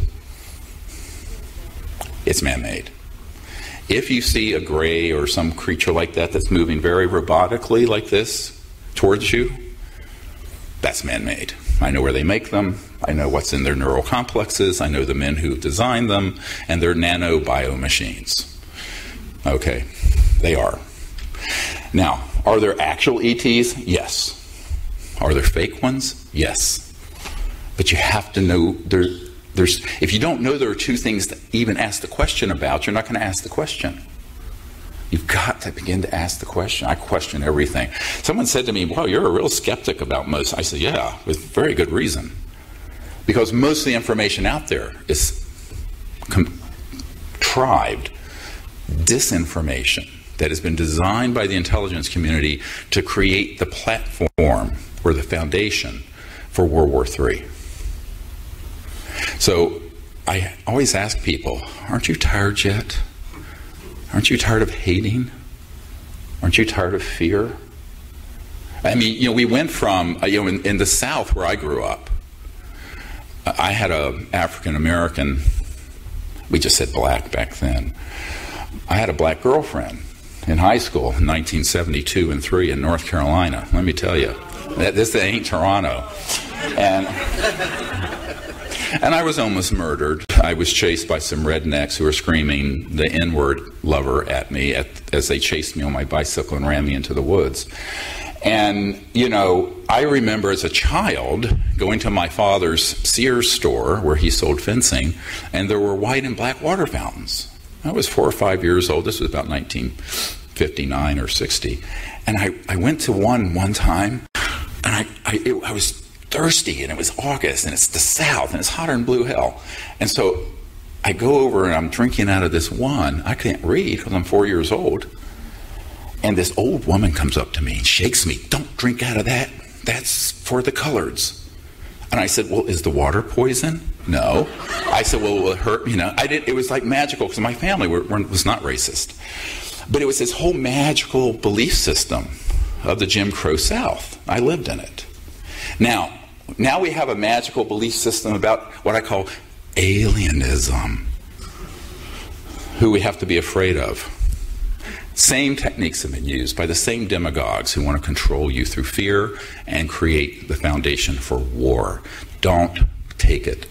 it's man-made. If you see a gray or some creature like that that's moving very robotically like this towards you, that's man-made. I know where they make them. I know what's in their neural complexes. I know the men who designed them, and they're nano-bio machines. Okay, they are. Now, are there actual ETs? Yes. Are there fake ones? Yes. But you have to know if you don't know there are two things to even ask the question about, you're not going to ask the question. You've got to begin to ask the question. I question everything. Someone said to me, "Well, you're a real skeptic about most." I said, "Yeah, with very good reason." Because most of the information out there is contrived disinformation that has been designed by the intelligence community to create the platform or the foundation for World War III. So I always ask people, aren't you tired yet? Aren't you tired of hating? Aren't you tired of fear? I mean, we went from, in the South where I grew up, I had an African American, we just said black back then. I had a black girlfriend in high school in 1972 and 3 in North Carolina. Let me tell you, this ain't Toronto. And I was almost murdered. I was chased by some rednecks who were screaming the N-word lover at me as they chased me on my bicycle and ran me into the woods. And, I remember as a child going to my father's Sears store where he sold fencing, and there were white and black water fountains. I was 4 or 5 years old. This was about 1959 or 60. And I went to one time, and I was thirsty, and it was August, and it's the South, and it's hotter than blue hell. And so I go over, and I'm drinking out of this one. I can't read because I'm 4 years old. And this old woman comes up to me and shakes me. "Don't drink out of that. That's for the coloreds." And I said, "Well, is the water poison?" "No." I said, "Well, will it hurt?" It was like magical because my family was not racist. But it was this whole magical belief system of the Jim Crow South. I lived in it. Now we have a magical belief system about what I call alienism, who we have to be afraid of. Same techniques have been used by the same demagogues who want to control you through fear and create the foundation for war. Don't take it.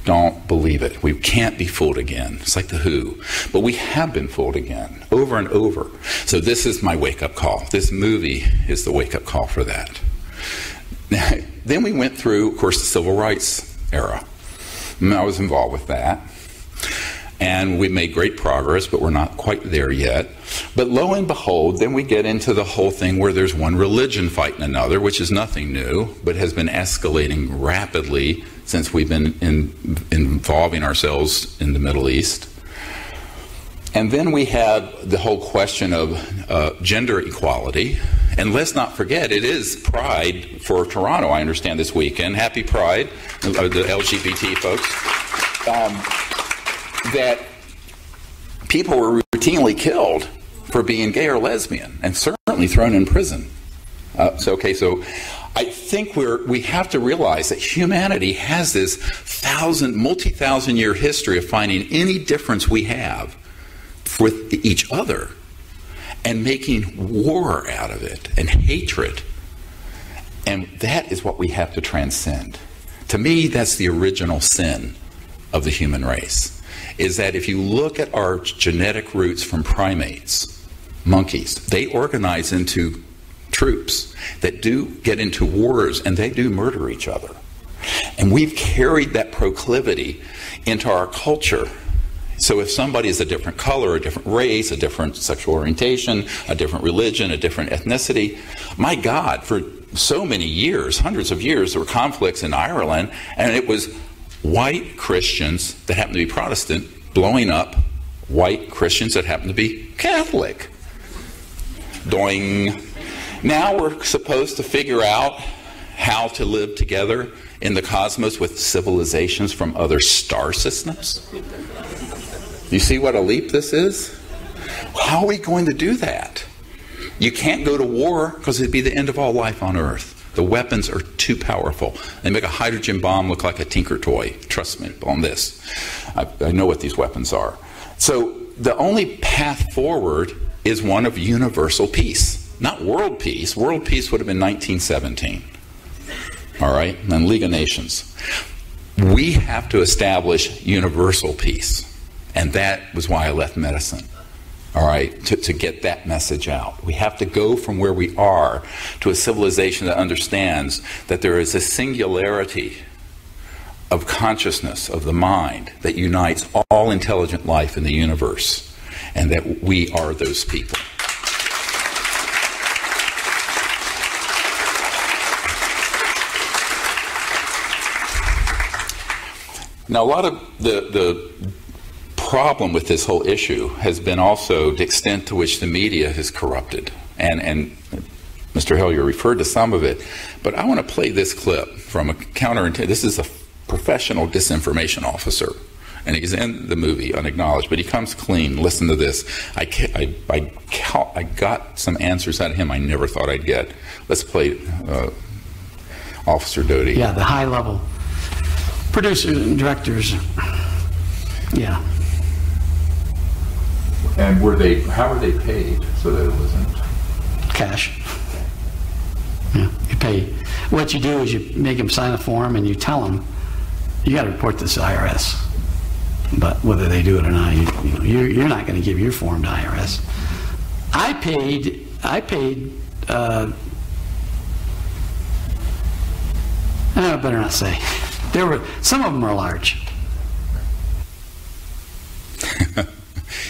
Don't believe it. We can't be fooled again. It's like the Who. But we have been fooled again, over and over. So this is my wake-up call. This movie is the wake-up call for that. Now, then we went through, of course, the Civil Rights era. And I was involved with that. And we made great progress, but we're not quite there yet. But lo and behold, then we get into the whole thing where there's one religion fighting another, which is nothing new, but has been escalating rapidly since we've been involving ourselves in the Middle East. And then we have the whole question of gender equality. And let's not forget, it is Pride for Toronto, I understand, this weekend. Happy Pride, the LGBT folks. That people were routinely killed for being gay or lesbian, and certainly thrown in prison. So I think we have to realize that humanity has this multi-thousand year history of finding any difference we have with each other and making war out of it and hatred. And that is what we have to transcend. To me, that's the original sin of the human race. Is that if you look at our genetic roots from primates, monkeys, they organize into troops that do get into wars and they do murder each other. And we've carried that proclivity into our culture. So if somebody is a different color, a different race, a different sexual orientation, a different religion, a different ethnicity, my God, for so many years, hundreds of years, there were conflicts in Ireland, and it was white Christians that happened to be Protestant blowing up white Christians that happen to be Catholic. Doing. Now we're supposed to figure out how to live together in the cosmos with civilizations from other star systems? You see what a leap this is? How are we going to do that? You can't go to war because it'd be the end of all life on Earth. The weapons are too powerful. They make a hydrogen bomb look like a tinker toy. Trust me on this. I know what these weapons are. So the only path forward is one of universal peace. Not world peace. World peace would have been 1917. All right? And League of Nations. We have to establish universal peace. And that was why I left medicine. All right, to get that message out. We have to go from where we are to a civilization that understands that there is a singularity of consciousness, of the mind, that unites all intelligent life in the universe, and that we are those people. Now, a lot of the problem with this whole issue has been also the extent to which the media has corrupted. And Mr. Hellyer referred to some of it. But I want to play this clip from a counterintelligence. This is a professional disinformation officer. And he's in the movie, unacknowledged. But he comes clean. Listen to this. I got some answers out of him I never thought I'd get. Let's play Officer Doty. Yeah, the high-level producers and directors. Yeah. And how were they paid so that it wasn't? Cash. Yeah, you pay. What you do is you make them sign a form and you tell them, you got to report this to IRS. But whether they do it or not, you're not going to give your form to IRS. I paid, I better not say. Some of them are large.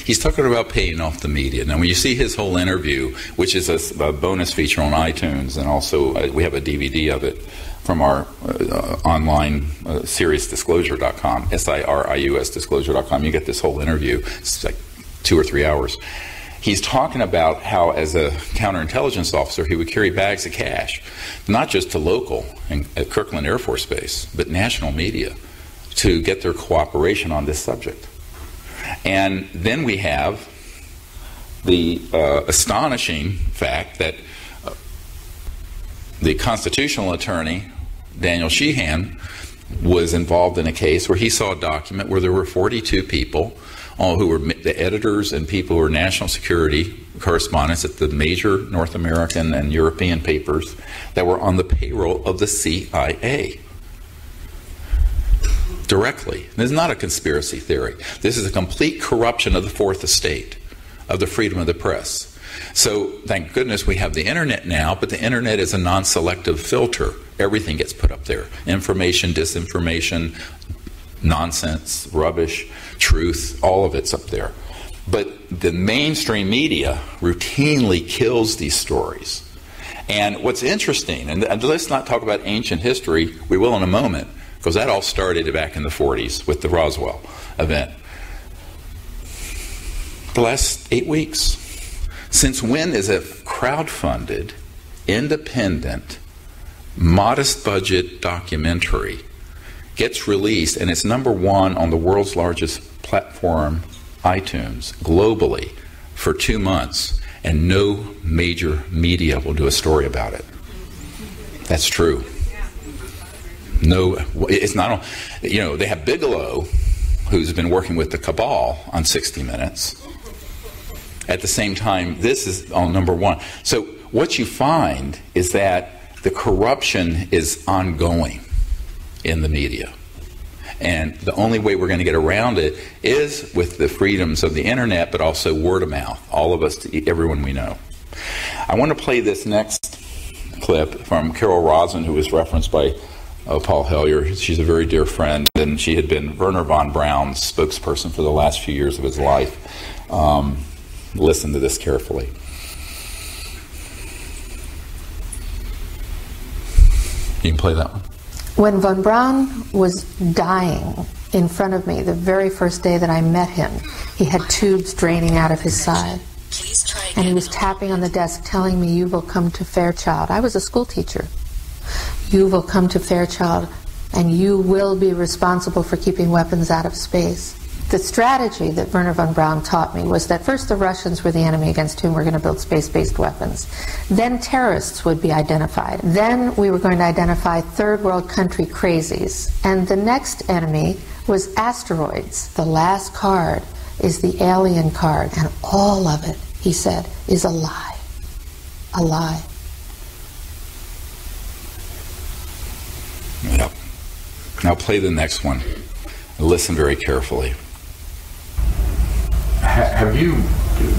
He's talking about paying off the media. Now, when you see his whole interview, which is a bonus feature on iTunes, and also we have a DVD of it from our online SiriusDisclosure.com, SIRIUS Disclosure.com. You get this whole interview. It's like 2 or 3 hours. He's talking about how, as a counterintelligence officer, he would carry bags of cash, not just to local at Kirkland Air Force Base, but national media, to get their cooperation on this subject. And then we have the astonishing fact that the constitutional attorney, Daniel Sheehan, was involved in a case where he saw a document where there were 42 people who were the editors and people who were national security correspondents at the major North American and European papers that were on the payroll of the CIA. Directly. This is not a conspiracy theory. This is a complete corruption of the Fourth Estate, of the freedom of the press. So thank goodness we have the internet now, but the internet is a non-selective filter. Everything gets put up there. Information, disinformation, nonsense, rubbish, truth, all of it's up there. But the mainstream media routinely kills these stories. And what's interesting, and let's not talk about ancient history, we will in a moment, because that all started back in the 40s with the Roswell event. The last 8 weeks. Since when is a crowdfunded, independent, modest budget documentary gets released and it's #1 on the world's largest platform, iTunes, globally for 2 months, and no major media will do a story about it? That's true. No, it's not. They have Bigelow, who's been working with the cabal on 60 Minutes. At the same time, this is on #1. So what you find is that the corruption is ongoing in the media. And the only way we're going to get around it is with the freedoms of the internet, but also word of mouth, all of us, to everyone we know. I want to play this next clip from Carol Rosin, who was referenced by Paul Hellyer. She's a very dear friend, and she had been Werner von Braun's spokesperson for the last few years of his life. Listen to this carefully. You can play that one. When von Braun was dying in front of me, the very first day that I met him, he had tubes draining out of his side. And he was tapping on the desk telling me, "You will come to Fairchild." I was a school teacher. "You will come to Fairchild and you will be responsible for keeping weapons out of space. The strategy that Wernher von Braun taught me was that first the Russians were the enemy against whom we're going to build space-based weapons. Then terrorists would be identified. Then we were going to identify third world country crazies. And the next enemy was asteroids. The last card is the alien card. And all of it, he said, is a lie. A lie. Yep. Now play the next one. Listen very carefully. Have you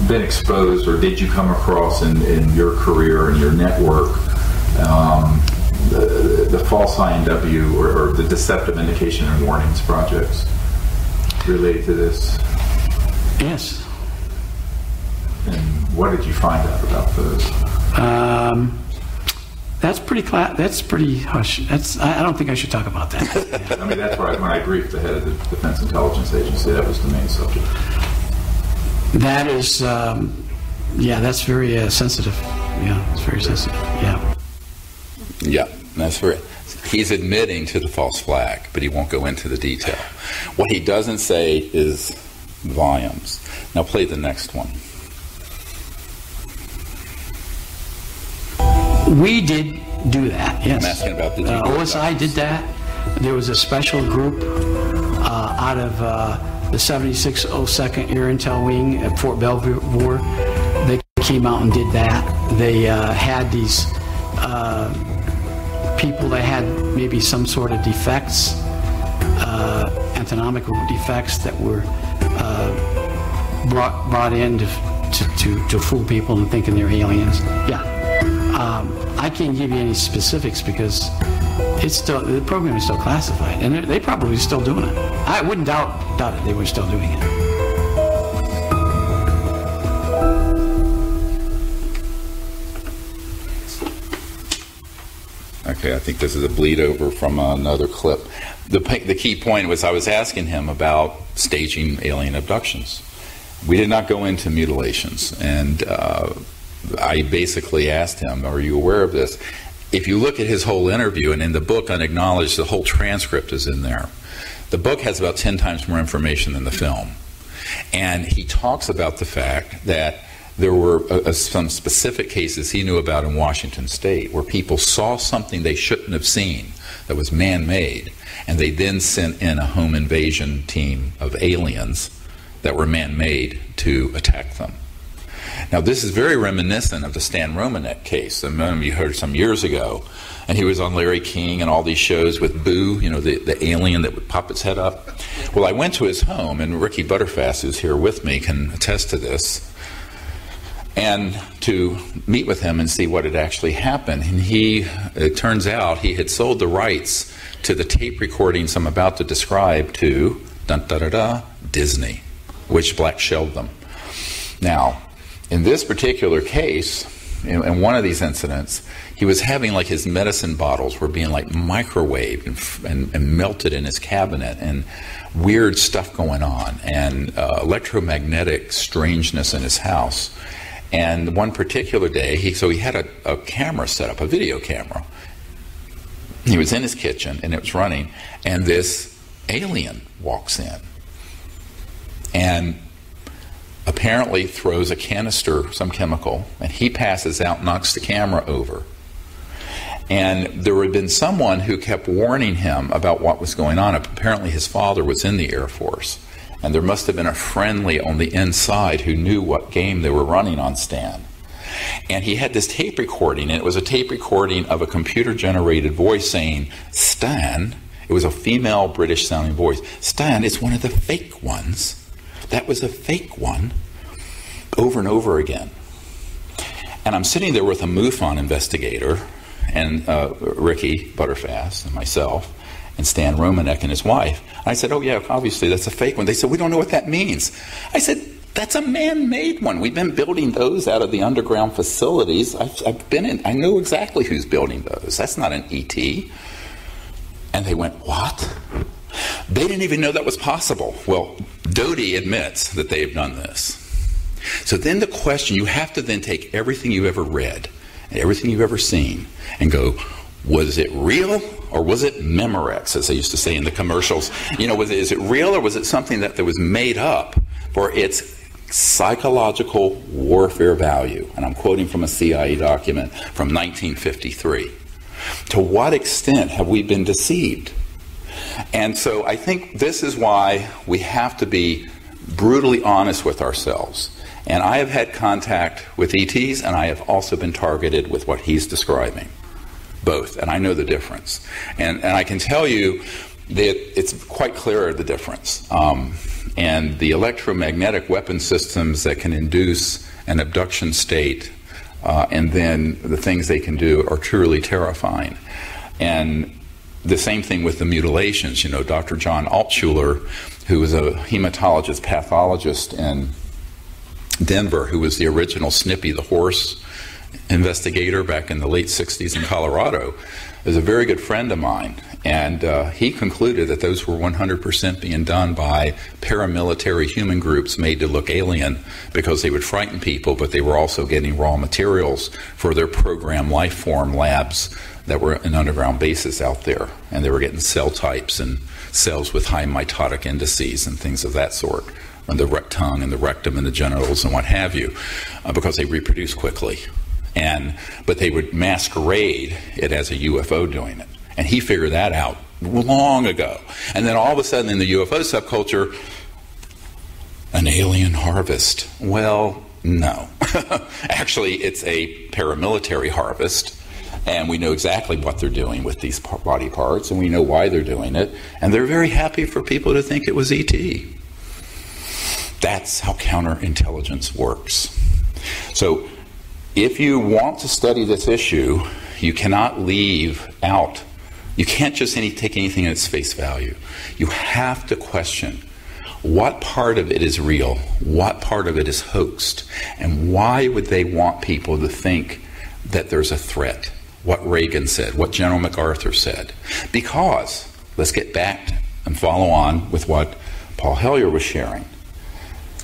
been exposed, or did you come across in your career and your network the false INW or the deceptive indication and warnings projects related to this? Yes. And what did you find out about those? That's pretty hush. I don't think I should talk about that. I mean, that's why when I briefed the head of the Defense Intelligence Agency, that was the main subject. That is, that's very sensitive. Yeah, it's very sensitive. Yeah. Yeah, that's very. He's admitting to the false flag, but he won't go into the detail. What he doesn't say is volumes. Now play the next one. We did do that, yes. I'm asking about the OSI did that. There was a special group out of the 7602nd Air Intel Wing at Fort Belvoir. They came out and did that. They had these people that had maybe some sort of defects, anatomical defects that were brought in to fool people into thinking they're aliens. Yeah. I can't give you any specifics because the program is still classified, and they probably still doing it. I wouldn't doubt it. They were still doing it. Okay, I think this is a bleed over from another clip. The key point was I was asking him about staging alien abductions. We did not go into mutilations, and I basically asked him, are you aware of this? If you look at his whole interview, and in the book Unacknowledged, the whole transcript is in there. The book has about 10 times more information than the film. And he talks about the fact that there were some specific cases he knew about in Washington State where people saw something they shouldn't have seen that was man-made, and they then sent in a home invasion team of aliens that were man-made to attack them. Now, this is very reminiscent of the Stan Romanek case. You heard some years ago, and he was on Larry King and all these shows with Boo, the alien that would pop its head up. Well, I went to his home, and Ricky Butterfast, who's here with me, can attest to this, and to meet with him and see what had actually happened. And it turns out he had sold the rights to the tape recordings I'm about to describe to Disney, which black shelled them. Now, in this particular case, in one of these incidents, he was having like his medicine bottles were being like microwaved and melted in his cabinet, and weird stuff going on, and electromagnetic strangeness in his house. And one particular day, he had a camera set up, a video camera. He was in his kitchen, and it was running, and this alien walks in and apparently throws a canister, some chemical, and he passes out, knocks the camera over. And there had been someone who kept warning him about what was going on. Apparently his father was in the Air Force, and there must have been a friendly on the inside who knew what game they were running on Stan. And he had this tape recording, and it was a tape recording of a computer-generated voice saying, "Stan," it was a female British-sounding voice, "Stan, it's one of the fake ones. That was a fake one," over and over again. And I'm sitting there with a MUFON investigator, and Ricky Butterfast, and myself, and Stan Romanek and his wife. I said, "Oh yeah, obviously that's a fake one." They said, "We don't know what that means." I said, "That's a man-made one. We've been building those out of the underground facilities. I've been in. I know exactly who's building those. That's not an ET." And they went, "What?" They didn't even know that was possible. Well, Doty admits that they have done this. So then the question, you have to then take everything you've ever read and everything you've ever seen and go, was it real or was it Memorex, as they used to say in the commercials? Is it real, or was it something that was made up for its psychological warfare value? And I'm quoting from a CIA document from 1953. To what extent have we been deceived? And so I think this is why we have to be brutally honest with ourselves. And I have had contact with ETs, and I have also been targeted with what he's describing. Both. And I know the difference. And I can tell you that it's quite clear the difference. And the electromagnetic weapon systems that can induce an abduction state, and then the things they can do are truly terrifying. And the same thing with the mutilations. Dr. John Altshuler, who was a hematologist, pathologist in Denver, who was the original Snippy the horse investigator back in the late 60s in Colorado, is a very good friend of mine. And he concluded that those were 100% being done by paramilitary human groups made to look alien because they would frighten people, but they were also getting raw materials for their program life form labs that were in underground bases out there. And they were getting cell types and cells with high mitotic indices and things of that sort, and the tongue and the rectum and the genitals and what have you, because they reproduce quickly. But they would masquerade it as a UFO doing it. And he figured that out long ago. And then all of a sudden in the UFO subculture, an alien harvest. Well, no. Actually, it's a paramilitary harvest. And we know exactly what they're doing with these body parts, and we know why they're doing it. And they're very happy for people to think it was ET. That's how counterintelligence works. So if you want to study this issue, you cannot leave out, you can't just take anything at its face value. You have to question what part of it is real, what part of it is hoaxed, and why would they want people to think that there's a threat? What Reagan said, what General MacArthur said. Because, let's get back and follow on with what Paul Hellyer was sharing.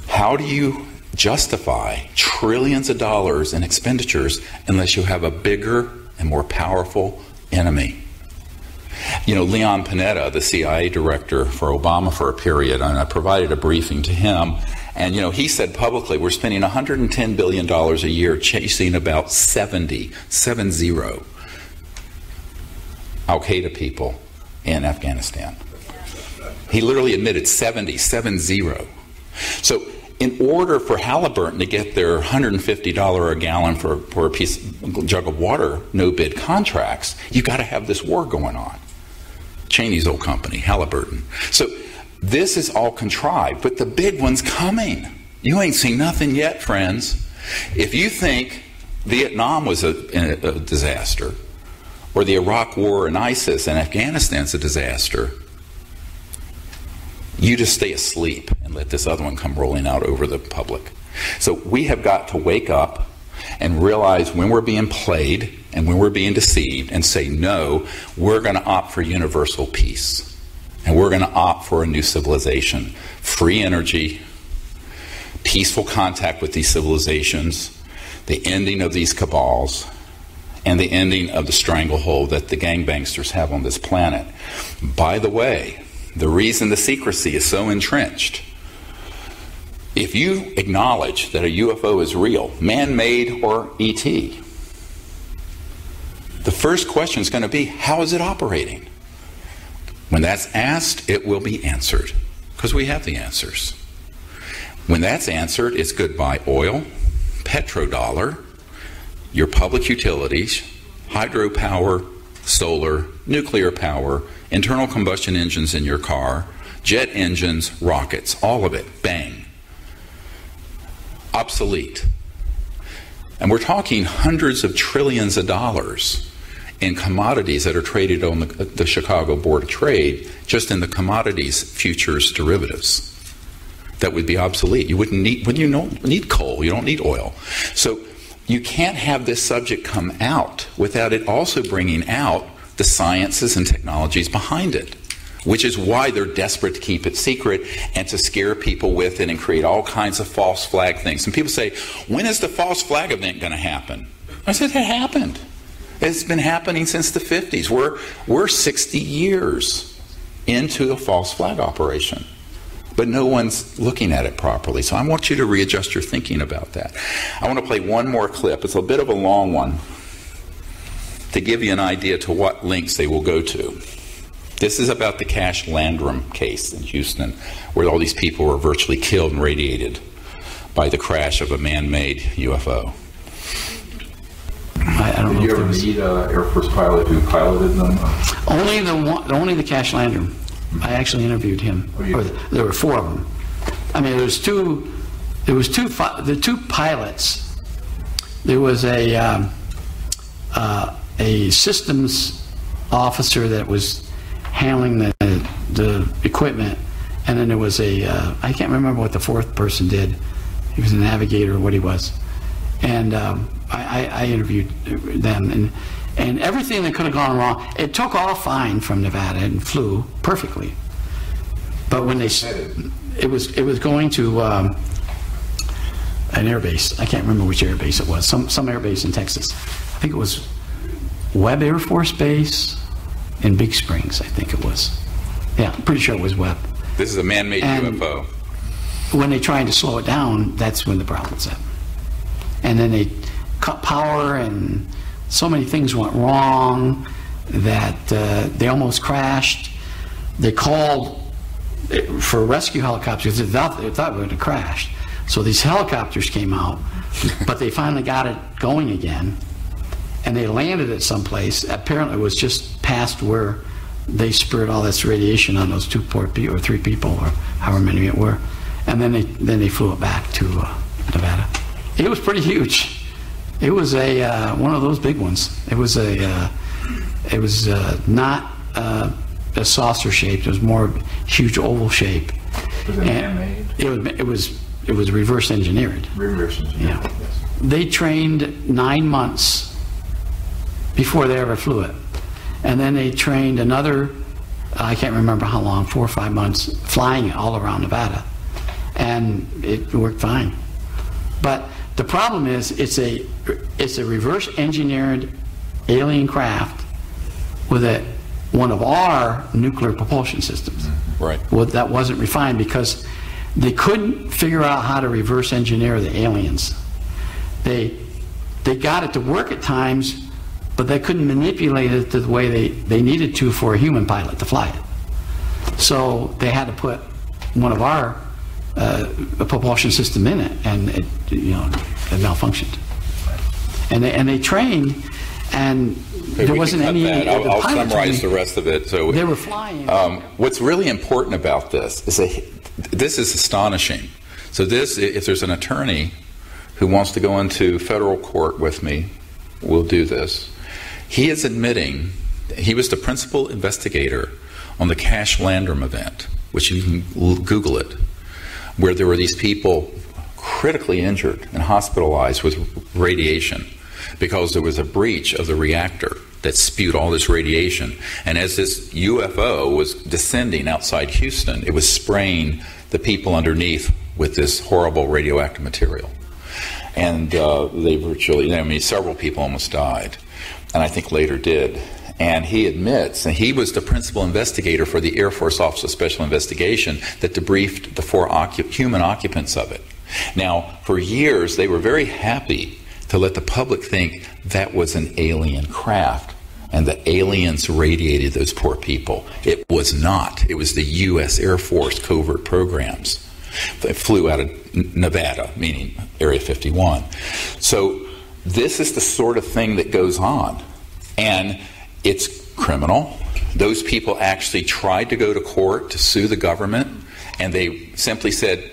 How do you justify trillions of dollars in expenditures unless you have a bigger and more powerful enemy? Leon Panetta, the CIA director for Obama for a period, and I provided a briefing to him, and he said publicly, we're spending $110 billion a year chasing about 70 Al-Qaeda people in Afghanistan. He literally admitted 70. So in order for Halliburton to get their $150 a gallon for a jug of water no-bid contracts, you got to have this war going on. Cheney's old company, Halliburton. So this is all contrived, but the big one's coming. You ain't seen nothing yet, friends. If you think Vietnam was a disaster, or the Iraq War and ISIS and Afghanistan's a disaster, you just stay asleep and let this other one come rolling out over the public. So we have got to wake up and realize when we're being played and when we're being deceived and say, no, we're going to opt for universal peace. And we're going to opt for a new civilization. Free energy, peaceful contact with these civilizations, the ending of these cabals, and the ending of the stranglehold that the gangbangsters have on this planet. By the way, the reason the secrecy is so entrenched, if you acknowledge that a UFO is real, man-made or ET, the first question is going to be, how is it operating? When that's asked, it will be answered, because we have the answers. When that's answered, it's goodbye oil, petrodollar, your public utilities, hydropower, solar, nuclear power, internal combustion engines in your car, jet engines, rockets, all of it, bang. Obsolete. And we're talking hundreds of trillions of dollars in commodities that are traded on the Chicago Board of Trade, just in the commodities futures derivatives. That would be obsolete. You wouldn't need, when you don't need coal, you don't need oil. So you can't have this subject come out without it also bringing out the sciences and technologies behind it, which is why they're desperate to keep it secret and to scare people with it and create all kinds of false flag things. And people say, when is the false flag event going to happen? I said, it happened. It's been happening since the 50s. We're 60 years into a false flag operation, but no one's looking at it properly. So I want you to readjust your thinking about that. I want to play one more clip. It's a bit of a long one to give you an idea to what lengths they will go to. This is about the Cash Landrum case in Houston, where all these people were virtually killed and radiated by the crash of a man-made UFO. I don't know. Did you ever meet an Air Force pilot who piloted them? Only the Cash Landrum. I actually interviewed him. There were 4 of them. I mean, the two pilots. There was a systems officer that was handling the equipment, and then there was I can't remember what the 4th person did. He was a navigator or what he was. And I interviewed them, and everything that could have gone wrong, it took off fine from Nevada and flew perfectly. But when it was going to an air base. I can't remember which air base it was. Some air base in Texas. I think it was Webb Air Force Base in Big Springs. I think it was. Yeah, I'm pretty sure it was Webb. This is a man-made UFO. When they tried to slow it down, that's when the problems happened. And then they cut power, and so many things went wrong that they almost crashed. They called for rescue helicopters. They thought we would have crashed. So these helicopters came out, but they finally got it going again, and they landed at some place. Apparently it was just past where they spurred all this radiation on those 2 poor people, or 3 people, or however many it were. And then they flew it back to Nevada. It was pretty huge. It was one of those big ones. It was not a saucer shaped. It was more huge oval shape. Was it man-made? It was reverse engineered. Reverse engineered. Yeah. Yes. They trained 9 months before they ever flew it, and then they trained another, I can't remember how long, 4 or 5 months, flying it all around Nevada, and it worked fine. But the problem is, it's a reverse engineered alien craft with one of our nuclear propulsion systems. Right. Well, that wasn't refined because they couldn't figure out how to reverse engineer the aliens. They got it to work at times, but they couldn't manipulate it the way they needed to for a human pilot to fly it. So they had to put one of our propulsion system in it, and it malfunctioned. And they trained, and there wasn't any. I'll summarize the rest of it. So they were flying. What's really important about this is this is astonishing. So if there's an attorney who wants to go into federal court with me, we'll do this. He is admitting he was the principal investigator on the Cash Landrum event, which you can Google it, where there were these people critically injured and hospitalized with radiation because there was a breach of the reactor that spewed all this radiation. And as this UFO was descending outside Houston, it was spraying the people underneath with this horrible radioactive material. And they virtually, several people almost died, and I think later did. And he admits, and he was the principal investigator for the Air Force Office of Special Investigation that debriefed the 4 human occupants of it. Now, for years, they were very happy to let the public think that was an alien craft and the aliens radiated those poor people. It was not. It was the U.S. Air Force covert programs that flew out of Nevada, meaning Area 51. So this is the sort of thing that goes on. And it's criminal. Those people actually tried to go to court to sue the government, and they simply said,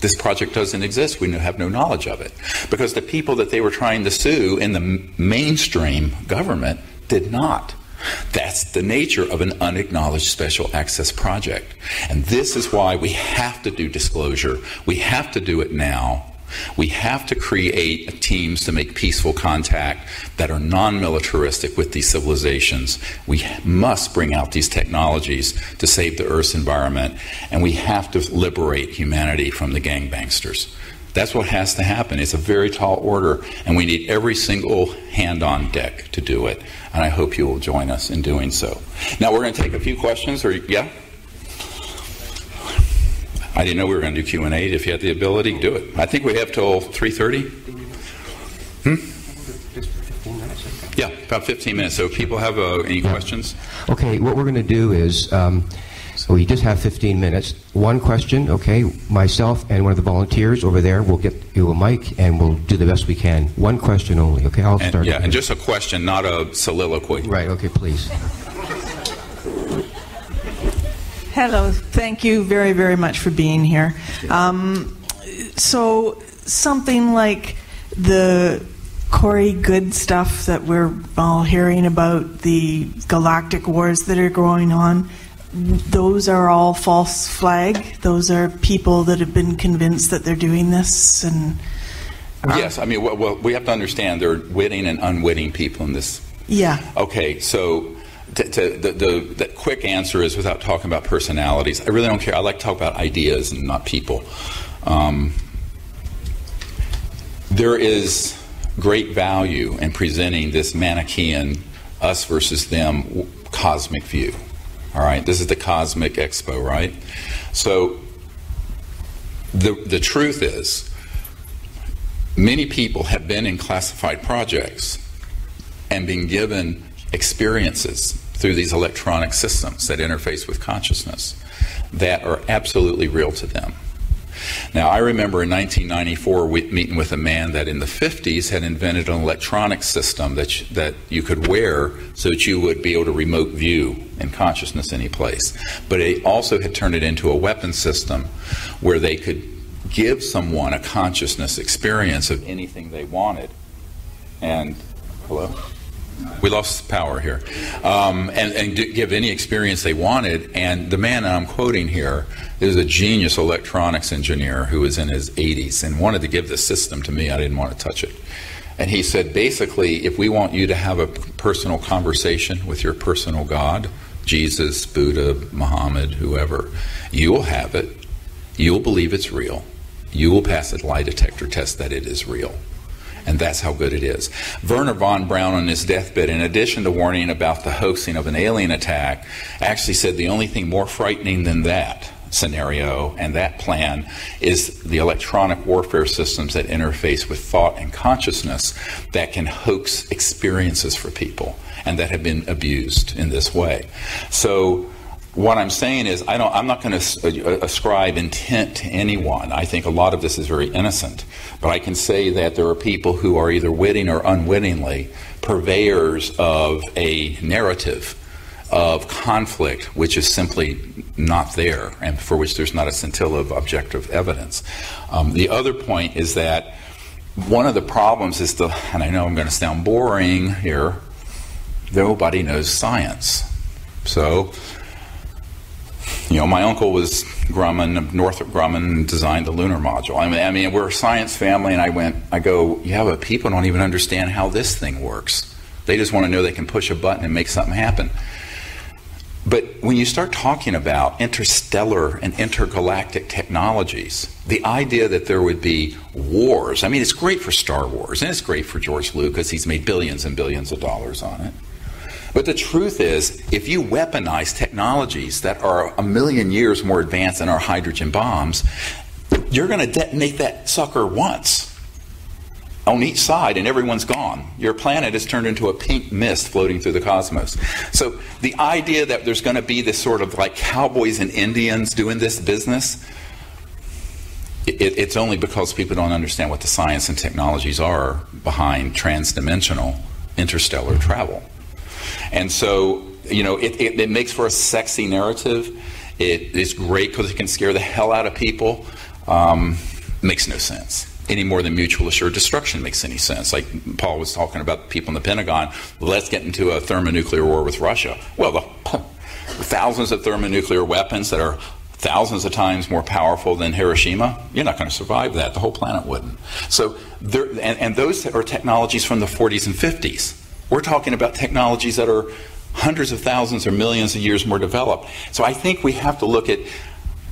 this project doesn't exist. We have no knowledge of it. Because the people that they were trying to sue in the mainstream government did not. That's the nature of an unacknowledged special access project. And this is why we have to do disclosure. We have to do it now. We have to create teams to make peaceful contact that are non-militaristic with these civilizations. We must bring out these technologies to save the Earth's environment, and we have to liberate humanity from the gangbangsters. That's what has to happen. It's a very tall order, and we need every single hand on deck to do it. And I hope you will join us in doing so. Now we're going to take a few questions. Yeah? I didn't know we were going to do Q&A. If you had the ability, do it. I think we have till 3:30. Yeah, about 15 minutes. So if people have any questions? Okay, what we're going to do is we just have 15 minutes. One question, okay? Myself and one of the volunteers over there will get you a mic, and we'll do the best we can. One question only, okay? I'll start. Yeah, and just a question, not a soliloquy. Right, okay, please. Hello, thank you very, very much for being here. So something like the Corey Good stuff that we're all hearing about, the galactic wars that are going on, those are all false flag? Those are people that have been convinced that they're doing this? And yes, I mean, well, we have to understand there are witting and unwitting people in this. Yeah. Okay, so the quick answer is, without talking about personalities, I really don't care. I like to talk about ideas and not people. There is great value in presenting this Manichaean us versus them cosmic view. All right, this is the Cosmic Expo, right? So the truth is, many people have been in classified projects and been given experiences through these electronic systems that interface with consciousness that are absolutely real to them. Now, I remember in 1994 meeting with a man that in the 50s had invented an electronic system that you could wear so that you would be able to remote view in consciousness any place. But it also had turned it into a weapon system where they could give someone a consciousness experience of anything they wanted. And, hello? We lost power here. And give any experience they wanted. And the man I'm quoting here is a genius electronics engineer who was in his 80s and wanted to give this system to me. I didn't want to touch it. And he said, basically, if we want you to have a personal conversation with your personal God, Jesus, Buddha, Muhammad, whoever, you will have it. You will believe it's real. You will pass a lie detector test that it is real. And that's how good it is. Wernher von Braun on his deathbed, in addition to warning about the hoaxing of an alien attack, actually said the only thing more frightening than that scenario and that plan is the electronic warfare systems that interface with thought and consciousness that can hoax experiences for people and that have been abused in this way. So what I'm saying is, I'm not going to ascribe intent to anyone. I think a lot of this is very innocent. But I can say that there are people who are either witting or unwittingly purveyors of a narrative of conflict which is simply not there and for which there's not a scintilla of objective evidence. The other point is that one of the problems is and I know I'm going to sound boring here, nobody knows science. So, you know, my uncle was Grumman, Northrop Grumman, designed the lunar module. I mean, we're a science family, and I go, yeah, but people don't even understand how this thing works. They just want to know they can push a button and make something happen. But when you start talking about interstellar and intergalactic technologies, the idea that there would be wars, I mean, it's great for Star Wars, and it's great for George Lucas. He's made billions and billions of dollars on it. But the truth is, if you weaponize technologies that are 1 million years more advanced than our hydrogen bombs, you're going to detonate that sucker once on each side and everyone's gone. Your planet is turned into a pink mist floating through the cosmos. So the idea that there's going to be this sort of like cowboys and Indians doing this business, it's only because people don't understand what the science and technologies are behind transdimensional interstellar travel. And so, you know, it makes for a sexy narrative. It is great because it can scare the hell out of people. Makes no sense. Any more than mutual assured destruction makes any sense. Like Paul was talking about people in the Pentagon, let's get into a thermonuclear war with Russia. Well, the thousands of thermonuclear weapons that are thousands of times more powerful than Hiroshima, you're not going to survive that. The whole planet wouldn't. So, and those are technologies from the 40s and 50s. We're talking about technologies that are hundreds of thousands or millions of years more developed. So I think we have to look at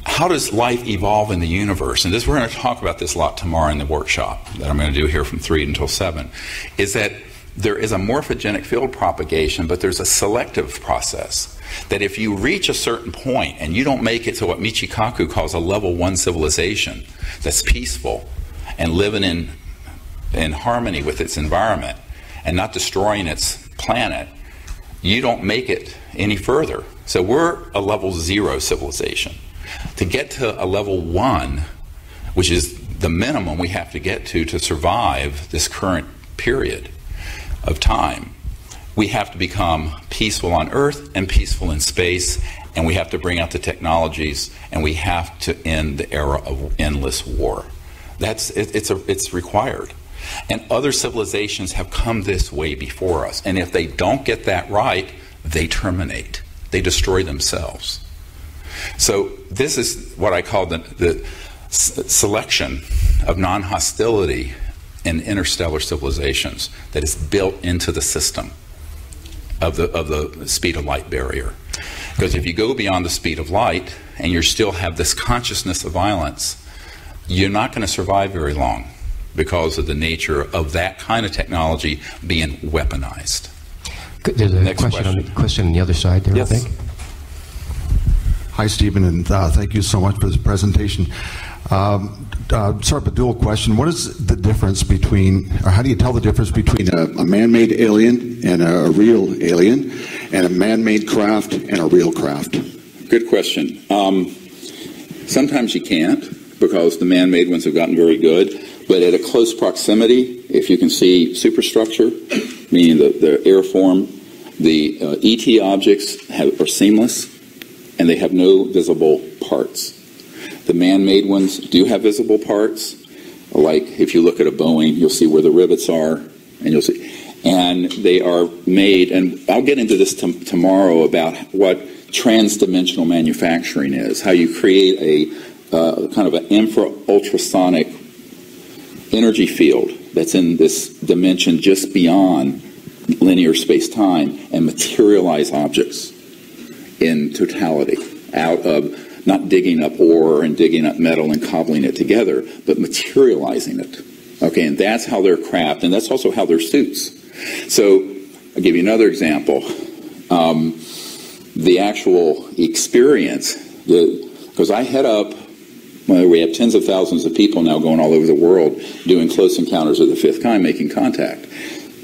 how does life evolve in the universe? And we're going to talk about this a lot tomorrow in the workshop that I'm going to do here from 3 until 7, is that there is a morphogenic field propagation, but there's a selective process. That if you reach a certain point and you don't make it to what Michikaku calls a level 1 civilization that's peaceful and living in harmony with its environment and not destroying its planet, you don't make it any further. So we're a level 0 civilization. To get to a level 1, which is the minimum we have to get to survive this current period of time, we have to become peaceful on Earth and peaceful in space, and we have to bring out the technologies, and we have to end the era of endless war. It's required. And other civilizations have come this way before us, and if they don't get that right, they terminate. They destroy themselves. So this is what I call the selection of non-hostility in interstellar civilizations that is built into the system of the speed of light barrier. Because if you go beyond the speed of light and you still have this consciousness of violence, you're not going to survive very long because of the nature of that kind of technology being weaponized. There's a question on the other side there, yes. I think. Hi, Stephen, and thank you so much for this presentation. Sort of a dual question. What is the difference between, or how do you tell the difference between a man-made alien and a real alien, and a man-made craft and a real craft? Good question. Sometimes you can't, because the man-made ones have gotten very good, but at a close proximity, if you can see superstructure, meaning the airform, the ET objects are seamless, and they have no visible parts. The man-made ones do have visible parts, like if you look at a Boeing, you'll see where the rivets are, and you'll see, and they are made, and I'll get into this tomorrow about what transdimensional manufacturing is, how you create a kind of an infra-ultrasonic energy field that's in this dimension just beyond linear space-time and materialize objects in totality out of not digging up ore and digging up metal and cobbling it together, but materializing it. Okay, and that's how they're craft, and that's also how they're suits. So I'll give you another example. The actual experience, because I head up, well, we have tens of thousands of people now going all over the world doing close encounters of the fifth kind, making contact.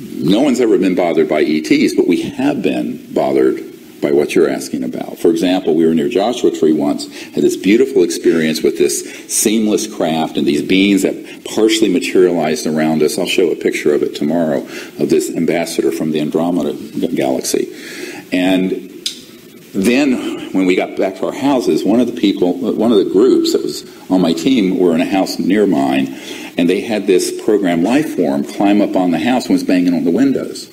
No one's ever been bothered by ETs, but we have been bothered by what you're asking about. For example, we were near Joshua Tree once, had this beautiful experience with this seamless craft and these beings that partially materialized around us. I'll show a picture of it tomorrow, of this ambassador from the Andromeda galaxy. And then when we got back to our houses, one of the groups that was on my team were in a house near mine, and they had this program life form climb up on the house and was banging on the windows.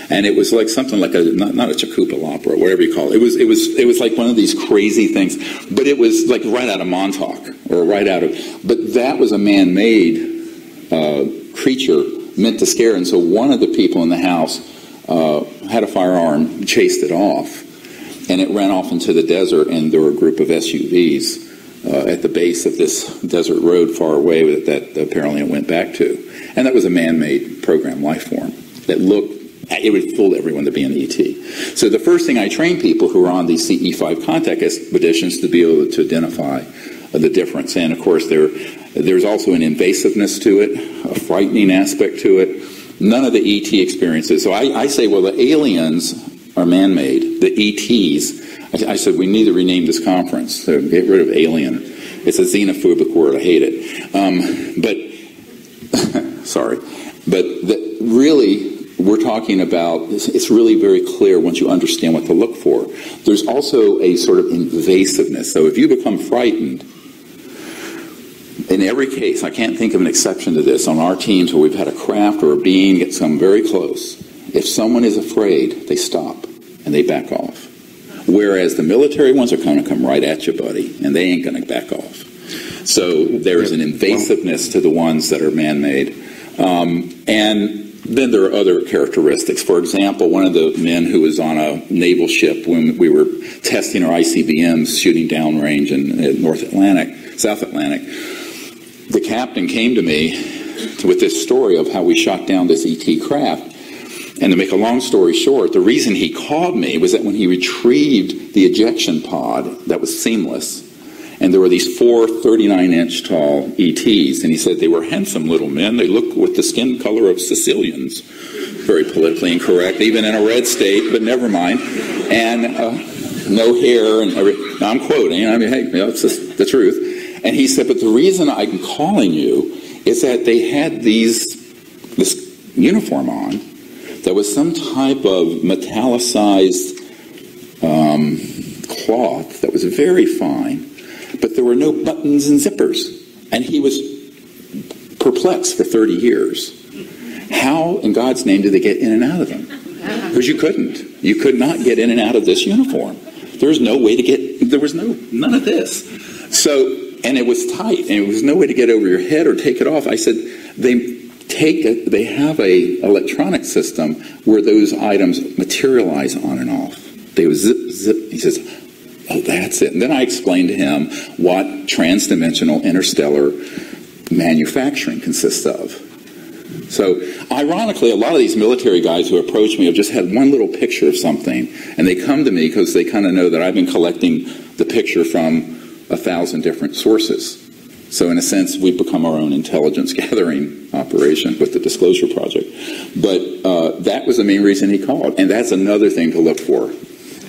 And it was like something like not a Chakupalapa or whatever you call it. It was like one of these crazy things, but it was like right out of Montauk or right out of. But that was a man-made creature meant to scare. And so one of the people in the house had a firearm, chased it off, and it ran off into the desert. And there were a group of SUVs at the base of this desert road far away that apparently it went back to. And that was a man-made program life form that looked. It would fool everyone to be an ET. So the first thing I train people who are on these CE5 contact expeditions to be able to identify the difference. And of course there's also an invasiveness to it, a frightening aspect to it. None of the ET experiences. So I say, well, the aliens are man-made. The ETs, I said, we need to rename this conference. So get rid of alien. It's a xenophobic word. I hate it. But, sorry. But really, we're talking about, it's really very clear once you understand what to look for. There's also a sort of invasiveness. So if you become frightened, in every case, I can't think of an exception to this, on our teams where we've had a craft or a being get come very close, if someone is afraid, they stop and they back off. Whereas the military ones are going to come right at you, buddy, and they ain't going to back off. So there is an invasiveness to the ones that are man-made. And then there are other characteristics. For example, one of the men who was on a naval ship when we were testing our ICBMs shooting downrange in South Atlantic, the captain came to me with this story of how we shot down this ET craft. And to make a long story short, the reason he called me was that when he retrieved the ejection pod that was seamless, and there were these 4 39-inch tall ETs, and he said they were handsome little men. They looked with the skin color of Sicilians. Very politically incorrect, even in a red state, but never mind. And no hair and everything. Now, I'm quoting. I mean, hey, it's just the truth. And he said, but the reason I'm calling you is that they had this uniform on that was some type of metallicized cloth that was very fine, but there were no buttons and zippers. And he was perplexed for 30 years. How, in God's name, did they get in and out of them? Because you couldn't. You could not get in and out of this uniform. There was no way to get, there was none of this. So, and it was tight, and there was no way to get over your head or take it off. I said, they have a electronic system where those items materialize on and off. They would zip, zip. He says, oh, that's it. And then I explained to him what transdimensional interstellar manufacturing consists of. So, ironically, a lot of these military guys who approach me have just had one little picture of something, and they come to me because they kind of know that I've been collecting the picture from 1,000 different sources. So in a sense, we've become our own intelligence gathering operation with the Disclosure Project. But that was the main reason he called. And that's another thing to look for,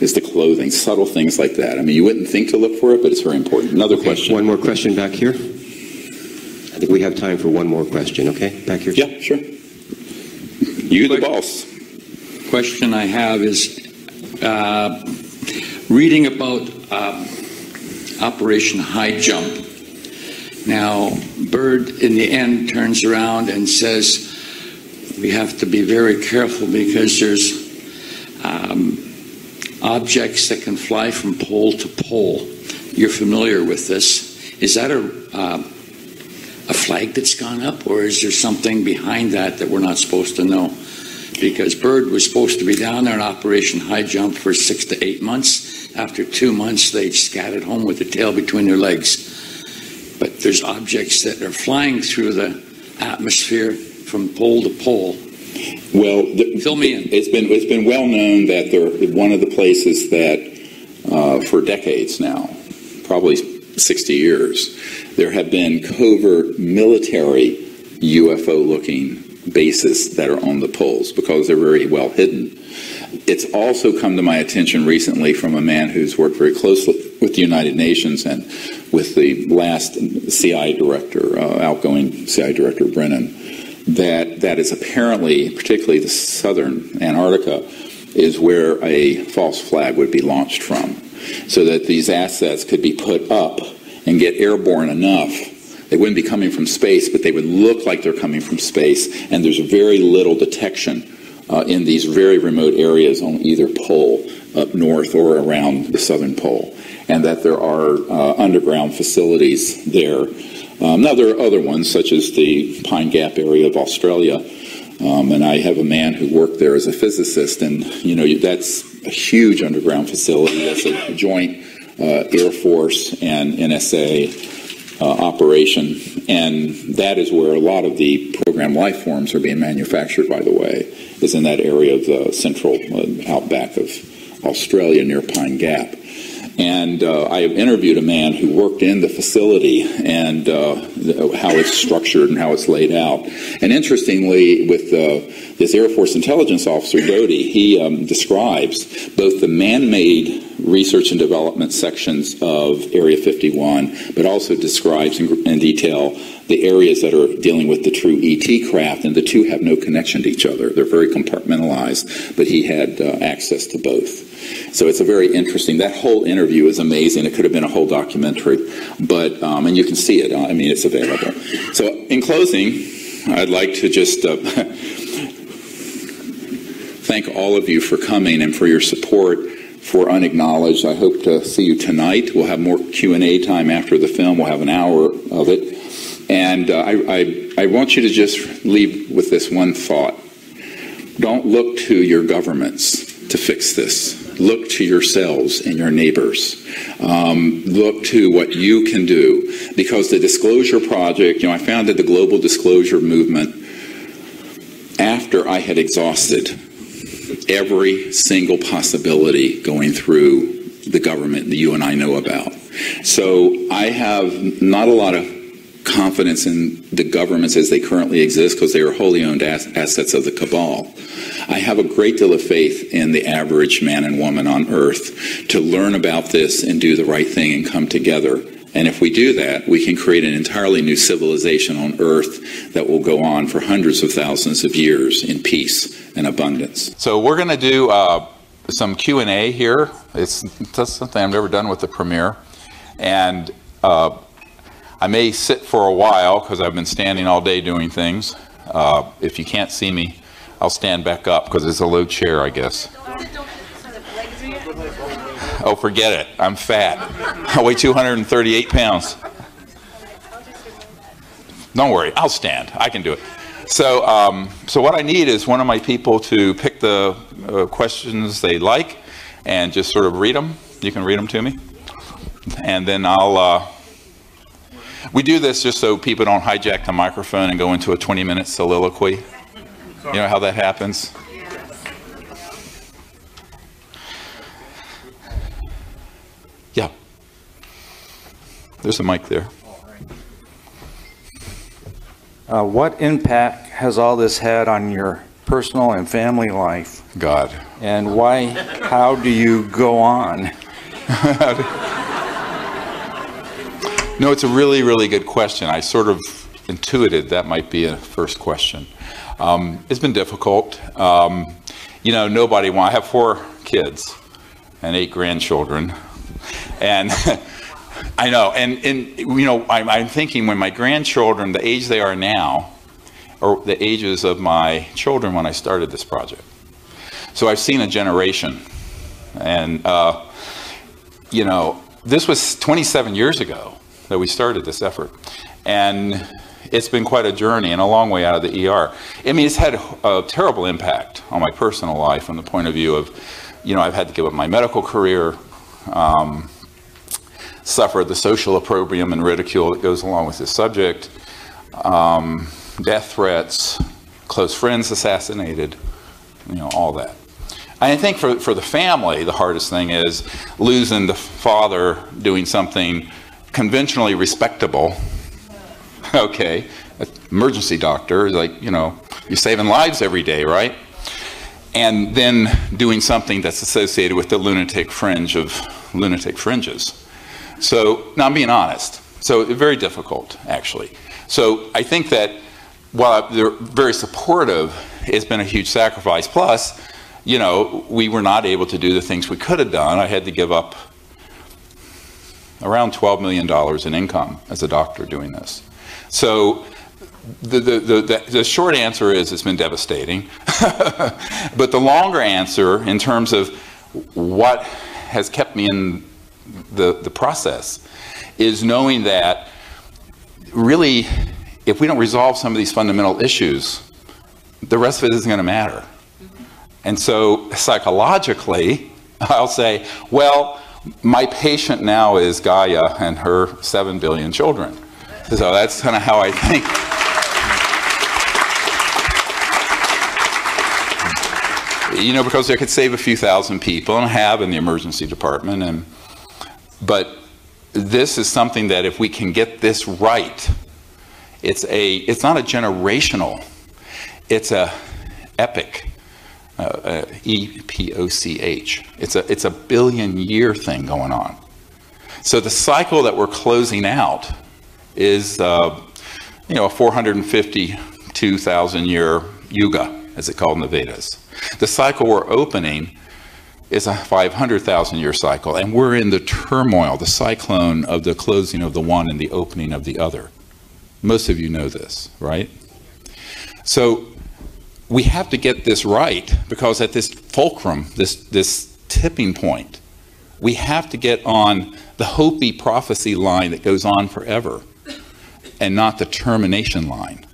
is the clothing, subtle things like that. I mean, you wouldn't think to look for it, but it's very important. Another question. One more question back here. I think we have time for one more question, okay? Back here. Yeah, sure. You the boss. Question I have is reading about Operation High Jump. Now, Byrd, in the end, turns around and says, we have to be very careful because there's objects that can fly from pole to pole. You're familiar with this. Is that a flag that's gone up, or is there something behind that we're not supposed to know? Because Byrd was supposed to be down there in Operation High Jump for 6 to 8 months. After 2 months, they scattered home with their tail between their legs. But there's objects that are flying through the atmosphere from pole to pole. Well, fill me in. It's been well known that they're one of the places that for decades now, probably 60 years, there have been covert military UFO-looking bases that are on the poles because they're very well hidden. It's also come to my attention recently from a man who's worked very closely with the United Nations and with the last CIA director, outgoing CIA director Brennan, that is apparently, particularly the southern Antarctica, is where a false flag would be launched from, so that these assets could be put up and get airborne enough. They wouldn't be coming from space, but they would look like they're coming from space, and there's very little detection in these very remote areas on either pole, up north or around the southern pole, and that there are underground facilities there. Now, there are other ones, such as the Pine Gap area of Australia, and I have a man who worked there as a physicist, and that's a huge underground facility. That's a joint Air Force and NSA operation, and that is where a lot of the program life forms are being manufactured, by the way, is in that area of the central outback of Australia near Pine Gap. And I have interviewed a man who worked in the facility and how it's structured and how it's laid out. And interestingly, with this Air Force intelligence officer, Doty, he describes both the man-made research and development sections of Area 51, but also describes in detail the areas that are dealing with the true ET craft, and the two have no connection to each other. They're very compartmentalized, but he had access to both. So it's a very interesting, that whole interview is amazing. It could have been a whole documentary, but, and you can see it. I mean, it's available. So in closing, I'd like to just thank all of you for coming and for your support for Unacknowledged. I hope to see you tonight. We'll have more Q&A time after the film. We'll have an hour of it. And I want you to just leave with this one thought. Don't look to your governments to fix this. Look to yourselves and your neighbors. Look to what you can do. Because the Disclosure Project, I founded the Global Disclosure Movement after I had exhausted every single possibility going through the government that you and I know about. So I have not a lot of confidence in the governments as they currently exist because they are wholly owned assets of the cabal. I have a great deal of faith in the average man and woman on earth to learn about this and do the right thing and come together. And if we do that, we can create an entirely new civilization on earth that will go on for hundreds of thousands of years in peace and abundance. So we're going to do some Q&A here. That's something I've never done with the premiere. And I may sit for a while because I've been standing all day doing things. If you can't see me, I'll stand back up because it's a low chair, I guess. Oh, forget it. I'm fat. I weigh 238 pounds. Don't worry. I'll stand. I can do it. So, so what I need is one of my people to pick the questions they like and just sort of read them. You can read them to me. And then I'll... we do this just so people don't hijack the microphone and go into a 20-minute soliloquy. You know how that happens? Yeah. There's a mic there. What impact has all this had on your personal and family life? God. And how do you go on? No, it's a really, really good question. I sort of intuited that might be a first question. It's been difficult. Nobody I have 4 kids and 8 grandchildren. And I know, I'm thinking when my grandchildren, the age they are now, are the ages of my children when I started this project. So I've seen a generation. And, this was 27 years ago that we started this effort. And it's been quite a journey and a long way out of the ER. I mean, it's had a terrible impact on my personal life from the point of view of, I've had to give up my medical career, suffer the social opprobrium and ridicule that goes along with this subject, death threats, close friends assassinated, all that. I think for the family, the hardest thing is losing the father doing something conventionally respectable. Okay, emergency doctor, like, you're saving lives every day, right? And then doing something that's associated with the lunatic fringe of lunatic fringes. So, now I'm being honest. So, very difficult, actually. So, I think that while they're very supportive, it's been a huge sacrifice. Plus, we were not able to do the things we could have done. I had to give up around $12 million in income as a doctor doing this. So the short answer is it's been devastating. But the longer answer in terms of what has kept me in the process is knowing that really if we don't resolve some of these fundamental issues, the rest of it isn't going to matter. And so psychologically, I'll say, well, my patient now is Gaia and her 7 billion children. So that's kind of how I think. Because I could save a few thousand people, and I have in the emergency department. But this is something that if we can get this right, it's not a generational, it's a epic. EPOCH. It's a billion-year thing going on. So the cycle that we're closing out is, a 452,000-year yuga, as it's called in the Vedas. The cycle we're opening is a 500,000-year cycle, and we're in the turmoil, the cyclone of the closing of the one and the opening of the other. Most of you know this, right? So we have to get this right, because at this fulcrum, this tipping point, we have to get on the Hopi prophecy line that goes on forever and not the termination line.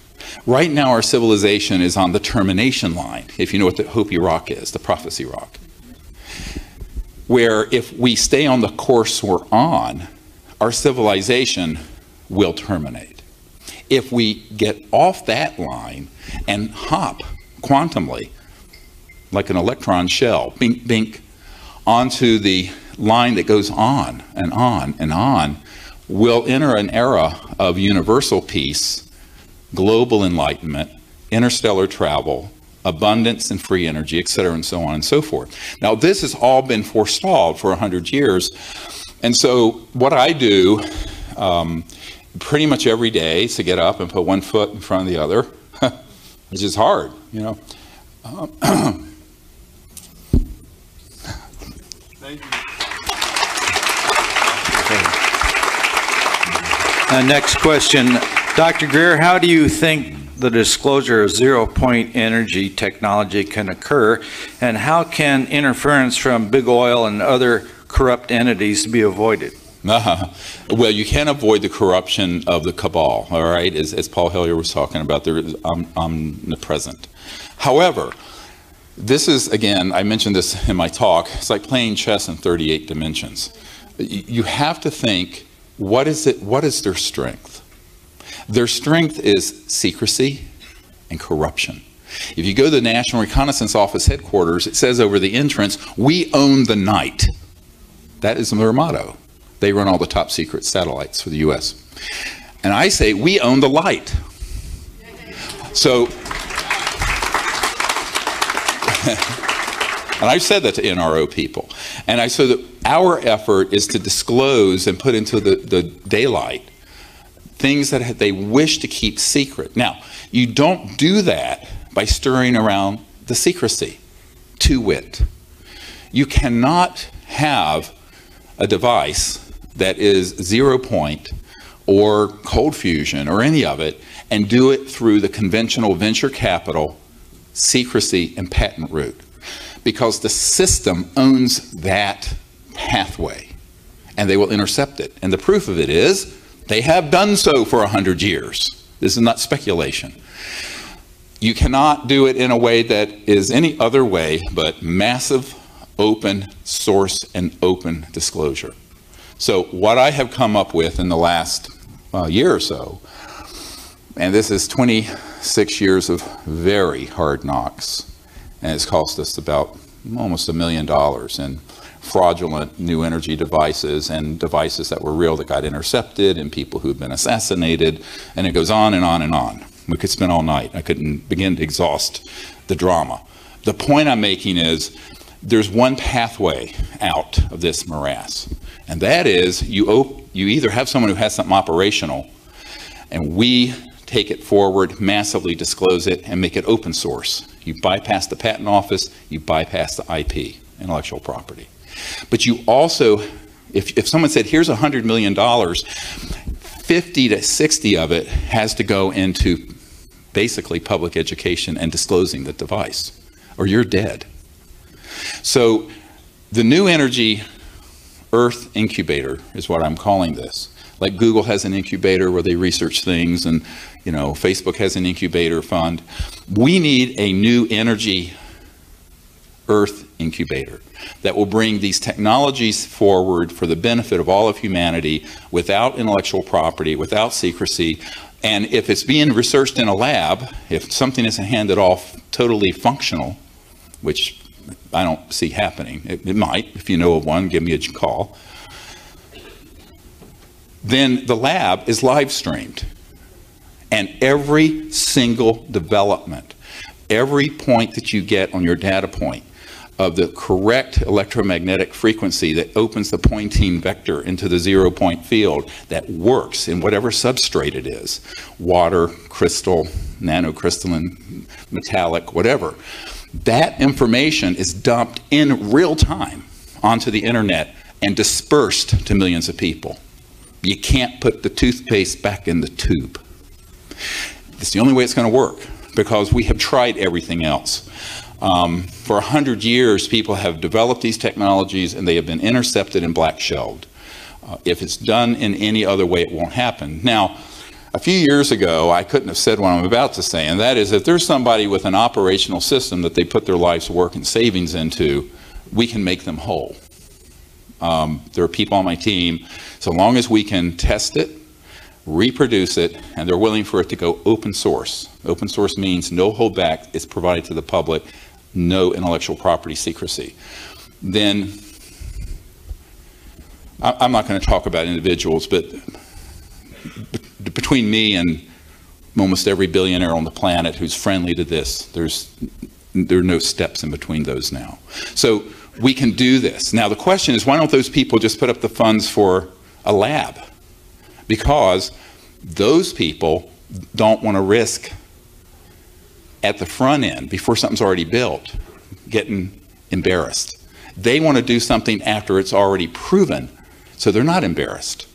Right now, our civilization is on the termination line, if you know what the Hopi Rock is, the prophecy rock, where if we stay on the course we're on, our civilization will terminate. If we get off that line and hop quantumly, like an electron shell, bink, bink, onto the line that goes on and on and on, we'll enter an era of universal peace, global enlightenment, interstellar travel, abundance and free energy, etc., and so on and so forth. Now, this has all been forestalled for 100 years. And so what I do pretty much every day is to get up and put one foot in front of the other, which is hard, you know. Thank you. Next question. Dr. Greer, how do you think the disclosure of zero-point energy technology can occur, and how can interference from big oil and other corrupt entities be avoided? Well, you can't avoid the corruption of the cabal, all right, as Paul Hellyer was talking about. They're omnipresent. However, this is, again, I mentioned this in my talk, it's like playing chess in 38 dimensions. You have to think, what is their strength? Their strength is secrecy and corruption. If you go to the National Reconnaissance Office headquarters, it says over the entrance, "We own the night." That is their motto. They run all the top secret satellites for the U.S. And I say, we own the light. So, and I've said that to NRO people. And I said that our effort is to disclose and put into the daylight things that they wish to keep secret. Now, you don't do that by stirring around the secrecy, to wit. You cannot have a device that is 0 point or cold fusion or any of it and do it through the conventional venture capital, secrecy, and patent route. Because the system owns that pathway and they will intercept it. And the proof of it is they have done so for 100 years. This is not speculation. You cannot do it in a way that is any other way but massive, open source and open disclosure. So what I have come up with in the last year or so, and this is 26 years of very hard knocks, and it's cost us about almost $1 million in fraudulent new energy devices and devices that were real that got intercepted and people who've been assassinated, and it goes on and on and on. We could spend all night. I couldn't begin to exhaust the drama. The point I'm making is there's one pathway out of this morass, and that is you either have someone who has something operational and we take it forward, massively disclose it, and make it open source. You bypass the patent office, you bypass the IP, intellectual property. But you also, if someone said, here's $100 million, 50 to 60 of it has to go into basically public education and disclosing the device, or you're dead. So the new energy Earth incubator is what I'm calling this. Like Google has an incubator where they research things, and Facebook has an incubator fund. We need a new energy Earth incubator that will bring these technologies forward for the benefit of all of humanity without intellectual property, without secrecy. And if it's being researched in a lab, if something isn't handed off totally functional, which I don't see happening, it might, if you know of one, give me a call, then the lab is live streamed. And every single development, every point that you get on your data point of the correct electromagnetic frequency that opens the Poynting vector into the 0 point field that works in whatever substrate it is, water, crystal, nanocrystalline, metallic, whatever, that information is dumped in real time onto the internet and dispersed to millions of people. You can't put the toothpaste back in the tube. It's the only way it's going to work, because we have tried everything else. For 100 years, people have developed these technologies and they have been intercepted and black-shelled. If it's done in any other way, it won't happen. Now, a few years ago, I couldn't have said what I'm about to say, and that is if there's somebody with an operational system that they put their life's work and savings into, we can make them whole. There are people on my team, so long as we can test it, reproduce it, and they're willing for it to go open source. Open source means no holdback, it's provided to the public, no intellectual property secrecy. Then, I'm not going to talk about individuals, but between me and almost every billionaire on the planet who's friendly to this, there are no steps in between those now. So we can do this. Now the question is, why don't those people just put up the funds for a lab? Because those people don't want to risk at the front end, before something's already built, getting embarrassed. They want to do something after it's already proven, so they're not embarrassed.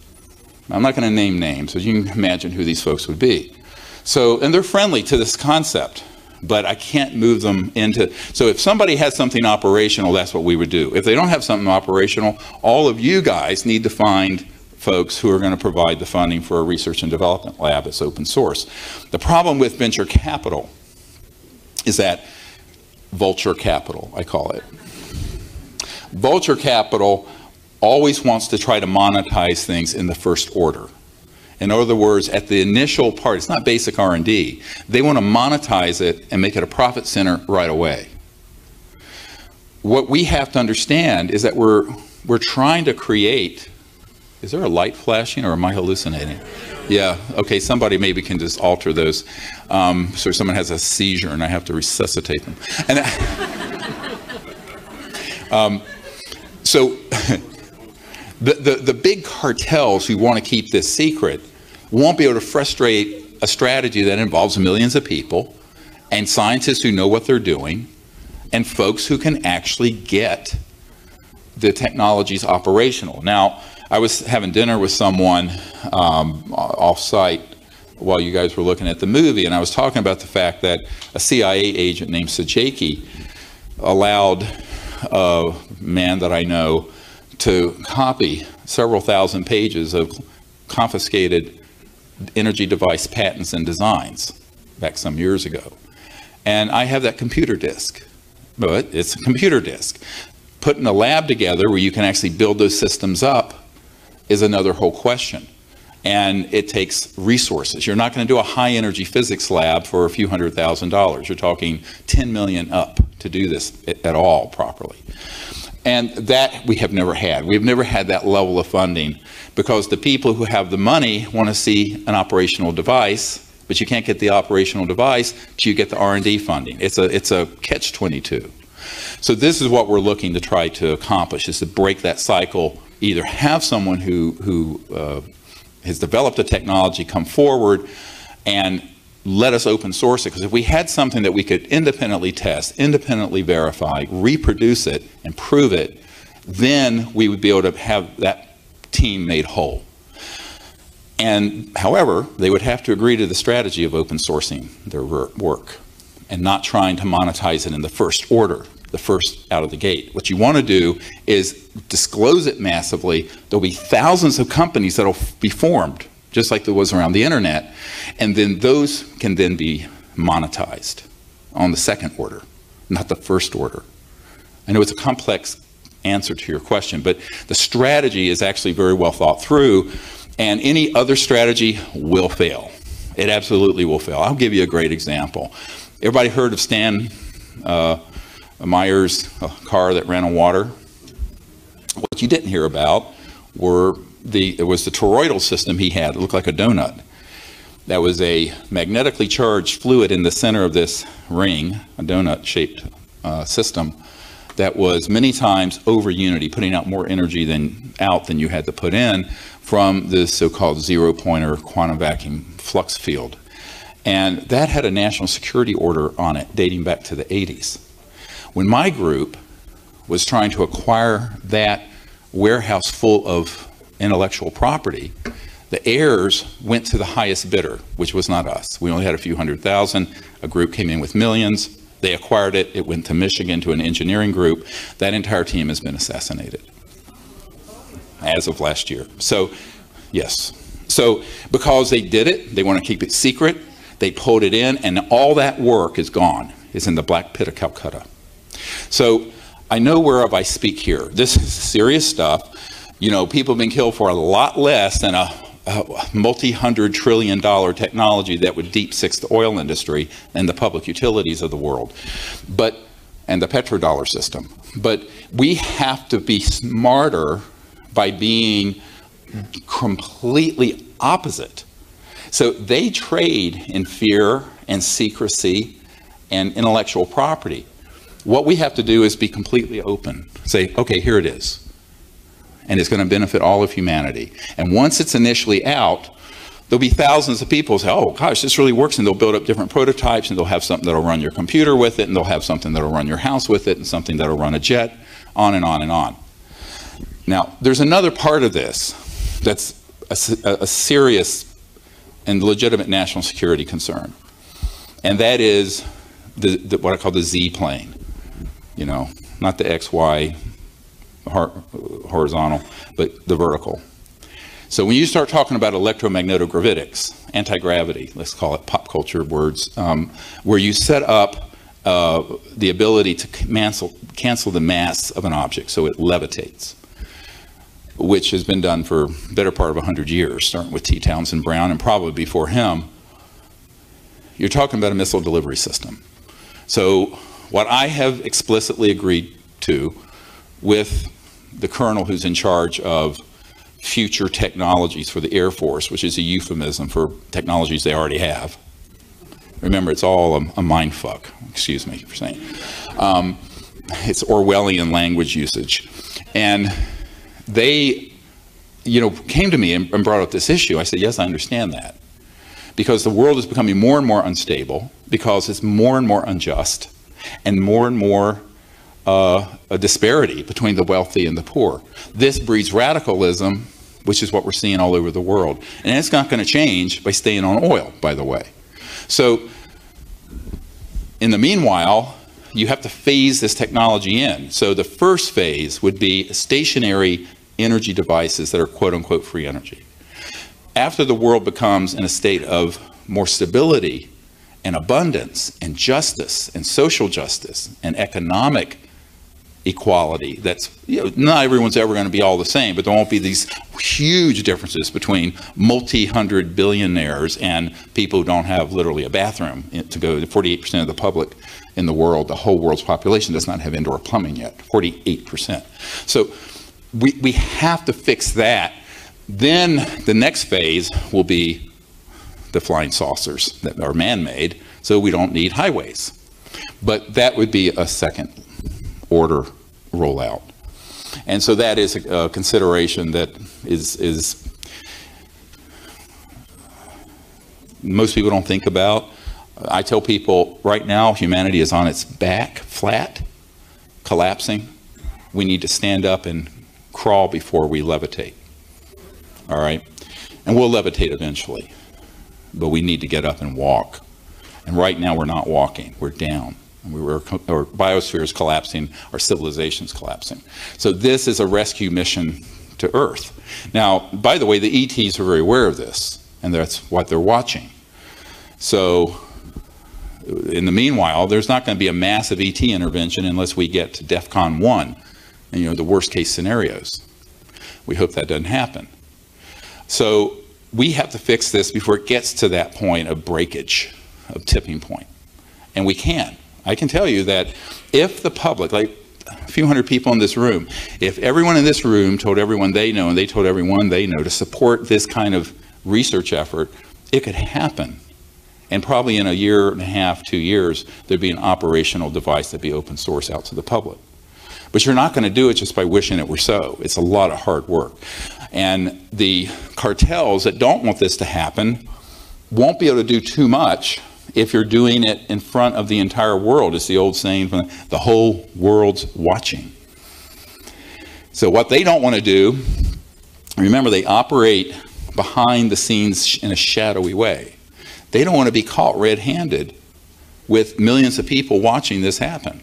I'm not going to name names, but you can imagine who these folks would be. So, and they're friendly to this concept, but I can't move them into, so if somebody has something operational, that's what we would do. If they don't have something operational, all of you guys need to find folks who are going to provide the funding for a research and development lab that's open source. The problem with venture capital is that vulture capital, I call it. Vulture capital always wants to try to monetize things in the first order. In other words, at the initial part, it's not basic R&D. They want to monetize it and make it a profit center right away. What we have to understand is that we're trying to create, is there a light flashing or am I hallucinating? Yeah, okay, somebody maybe can just alter those. So someone has a seizure and I have to resuscitate them. And so the big cartels who want to keep this secret won't be able to frustrate a strategy that involves millions of people and scientists who know what they're doing and folks who can actually get the technologies operational. Now, I was having dinner with someone off-site while you guys were looking at the movie, and I was talking about the fact that a CIA agent named Sajaki allowed a man that I know to copy several thousand pages of confiscated energy device patents and designs back some years ago. And I have that computer disk, but it's a computer disk. Putting a lab together where you can actually build those systems up is another whole question. And it takes resources. You're not going to do a high energy physics lab for a few $100,000. You're talking 10 million up to do this at all properly. And that we have never had. We've never had that level of funding because the people who have the money want to see an operational device, but you can't get the operational device till you get the R&D funding. It's a catch-22. So this is what we're looking to try to accomplish, is to break that cycle, either have someone who has developed a technology come forward and let us open source it, because if we had something that we could independently test, independently verify, reproduce it, and prove it, then we would be able to have that team made whole. And however, they would have to agree to the strategy of open sourcing their work and not trying to monetize it in the first order, the first out of the gate. What you want to do is disclose it massively. There'll be thousands of companies that'll be formed, just like there was around the internet, and then those can then be monetized on the second order, not the first order. I know it's a complex answer to your question, but the strategy is actually very well thought through, and any other strategy will fail. It absolutely will fail. I'll give you a great example. Everybody heard of Stan Meyer's car that ran on water? What you didn't hear about was the toroidal system he had. It looked like a donut. That was a magnetically charged fluid in the center of this ring, a donut-shaped system, that was many times over unity, putting out more energy than you had to put in from the so-called zero-pointer quantum vacuum flux field. And that had a national security order on it dating back to the 80s. When my group was trying to acquire that warehouse full of intellectual property, the heirs went to the highest bidder, which was not us. We only had a few $100,000. A group came in with millions. They acquired it. It went to Michigan to an engineering group. That entire team has been assassinated as of last year. So, yes. So because they did it, they want to keep it secret, they pulled it in, and all that work is gone. It's in the black pit of Calcutta. So I know whereof I speak here. This is serious stuff. You know, people have been killed for a lot less than a multi-$100 trillion technology that would deep six the oil industry and the public utilities of the world, and the petrodollar system. But we have to be smarter by being completely opposite. So they trade in fear and secrecy and intellectual property. What we have to do is be completely open. Say, okay, here it is. And it's going to benefit all of humanity. And once it's initially out, there'll be thousands of people who say, oh gosh, this really works, and they'll build up different prototypes, and they'll have something that'll run your computer with it, and they'll have something that'll run your house with it, and something that'll run a jet, on and on and on. Now, there's another part of this that's a serious and legitimate national security concern. And that is what I call the Z plane. You know, not the XY horizontal, but the vertical. So when you start talking about electromagnetogravitics, anti-gravity, let's call it pop culture words, where you set up the ability to cancel the mass of an object so it levitates, which has been done for the better part of 100 years, starting with T. Townsend Brown and probably before him. You're talking about a missile delivery system. So what I have explicitly agreed to with the colonel who's in charge of future technologies for the Air Force, which is a euphemism for technologies they already have. Remember, it's all a mind fuck, excuse me for saying. It's Orwellian language usage. And they, you know, came to me and brought up this issue. I said, yes, I understand that. Because the world is becoming more and more unstable, because it's more and more unjust, and more a disparity between the wealthy and the poor. This breeds radicalism, which is what we're seeing all over the world. And it's not going to change by staying on oil, by the way. So in the meanwhile, you have to phase this technology in. So the first phase would be stationary energy devices that are quote-unquote free energy. After the world becomes in a state of more stability and abundance and justice and social justice and economic equality, that's, you know, not everyone's ever going to be all the same, but there won't be these huge differences between multi-hundred billionaires and people who don't have literally a bathroom to go to. 48% of the public in the world, the whole world's population, does not have indoor plumbing yet. 48%. So we have to fix that. Then the next phase will be the flying saucers that are man-made, so we don't need highways. But that would be a second order rollout. And so that is a consideration that is most people don't think about. I tell people right now humanity is on its back, flat, collapsing. We need to stand up and crawl before we levitate. All right? And we'll levitate eventually. But we need to get up and walk. And right now we're not walking, we're down. Our biosphere is collapsing, our civilization is collapsing. So this is a rescue mission to Earth. Now, by the way, the ETs are very aware of this, and that's what they're watching. So in the meanwhile, there's not going to be a massive ET intervention unless we get to DEFCON 1, and, you know, the worst case scenarios. We hope that doesn't happen. So we have to fix this before it gets to that point of breakage, of tipping point. And we can. I can tell you that if the public, like a few hundred people in this room, if everyone in this room told everyone they know and they told everyone they know to support this kind of research effort, it could happen. And probably in a year and a half, 2 years, there'd be an operational device that'd be open source out to the public. But you're not going to do it just by wishing it were so. It's a lot of hard work. And the cartels that don't want this to happen won't be able to do too much if you're doing it in front of the entire world. It's the old saying, the whole world's watching. So what they don't want to do, remember, they operate behind the scenes in a shadowy way. They don't want to be caught red-handed with millions of people watching this happen.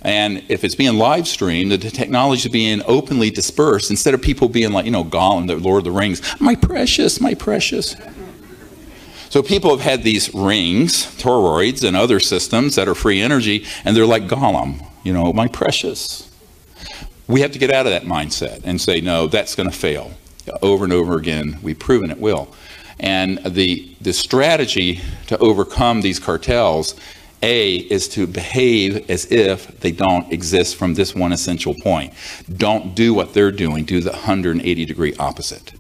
And if it's being live streamed, the technology is being openly dispersed instead of people being like, Gollum, the Lord of the Rings, my precious, my precious. So people have had these rings, toroids, and other systems that are free energy, and they're like Gollum, my precious. We have to get out of that mindset and say, no, that's going to fail. Over and over again, we've proven it will. And the strategy to overcome these cartels, A, is to behave as if they don't exist from this one essential point. Don't do what they're doing. Do the 180-degree opposite.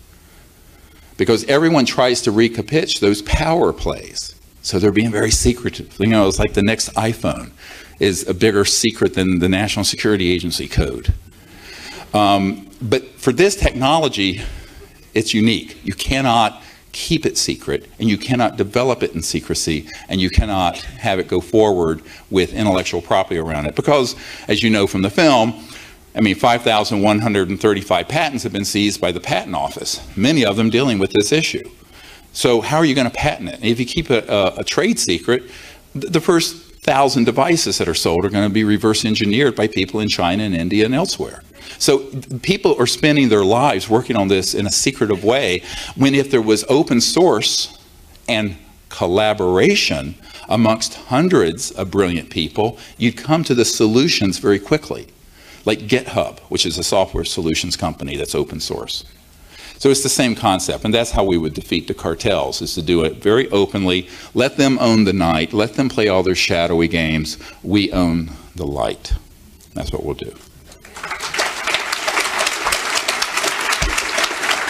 Because everyone tries to recapitulate those power plays. So they're being very secretive. It's like the next iPhone is a bigger secret than the National Security Agency code. But for this technology, it's unique. You cannot keep it secret, and you cannot develop it in secrecy, and you cannot have it go forward with intellectual property around it. Because, as you know from the film, 5,135 patents have been seized by the Patent Office, many of them dealing with this issue. So how are you going to patent it? If you keep a trade secret, the first 1,000 devices that are sold are going to be reverse engineered by people in China and India and elsewhere. So people are spending their lives working on this in a secretive way, when if there was open source and collaboration amongst hundreds of brilliant people, you'd come to the solutions very quickly. Like GitHub, which is a software solutions company that's open source. So it's the same concept, and that's how we would defeat the cartels, is to do it very openly, let them own the night, let them play all their shadowy games, we own the light. That's what we'll do.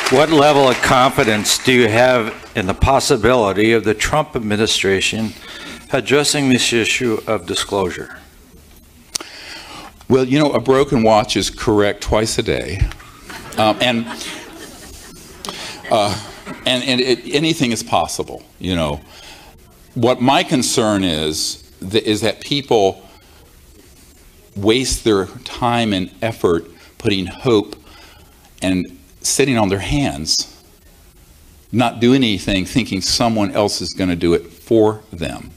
What level of confidence do you have in the possibility of the Trump administration addressing this issue of disclosure? Well, a broken watch is correct twice a day, and anything is possible. What my concern is that people waste their time and effort putting hope and sitting on their hands, not doing anything, thinking someone else is going to do it for them.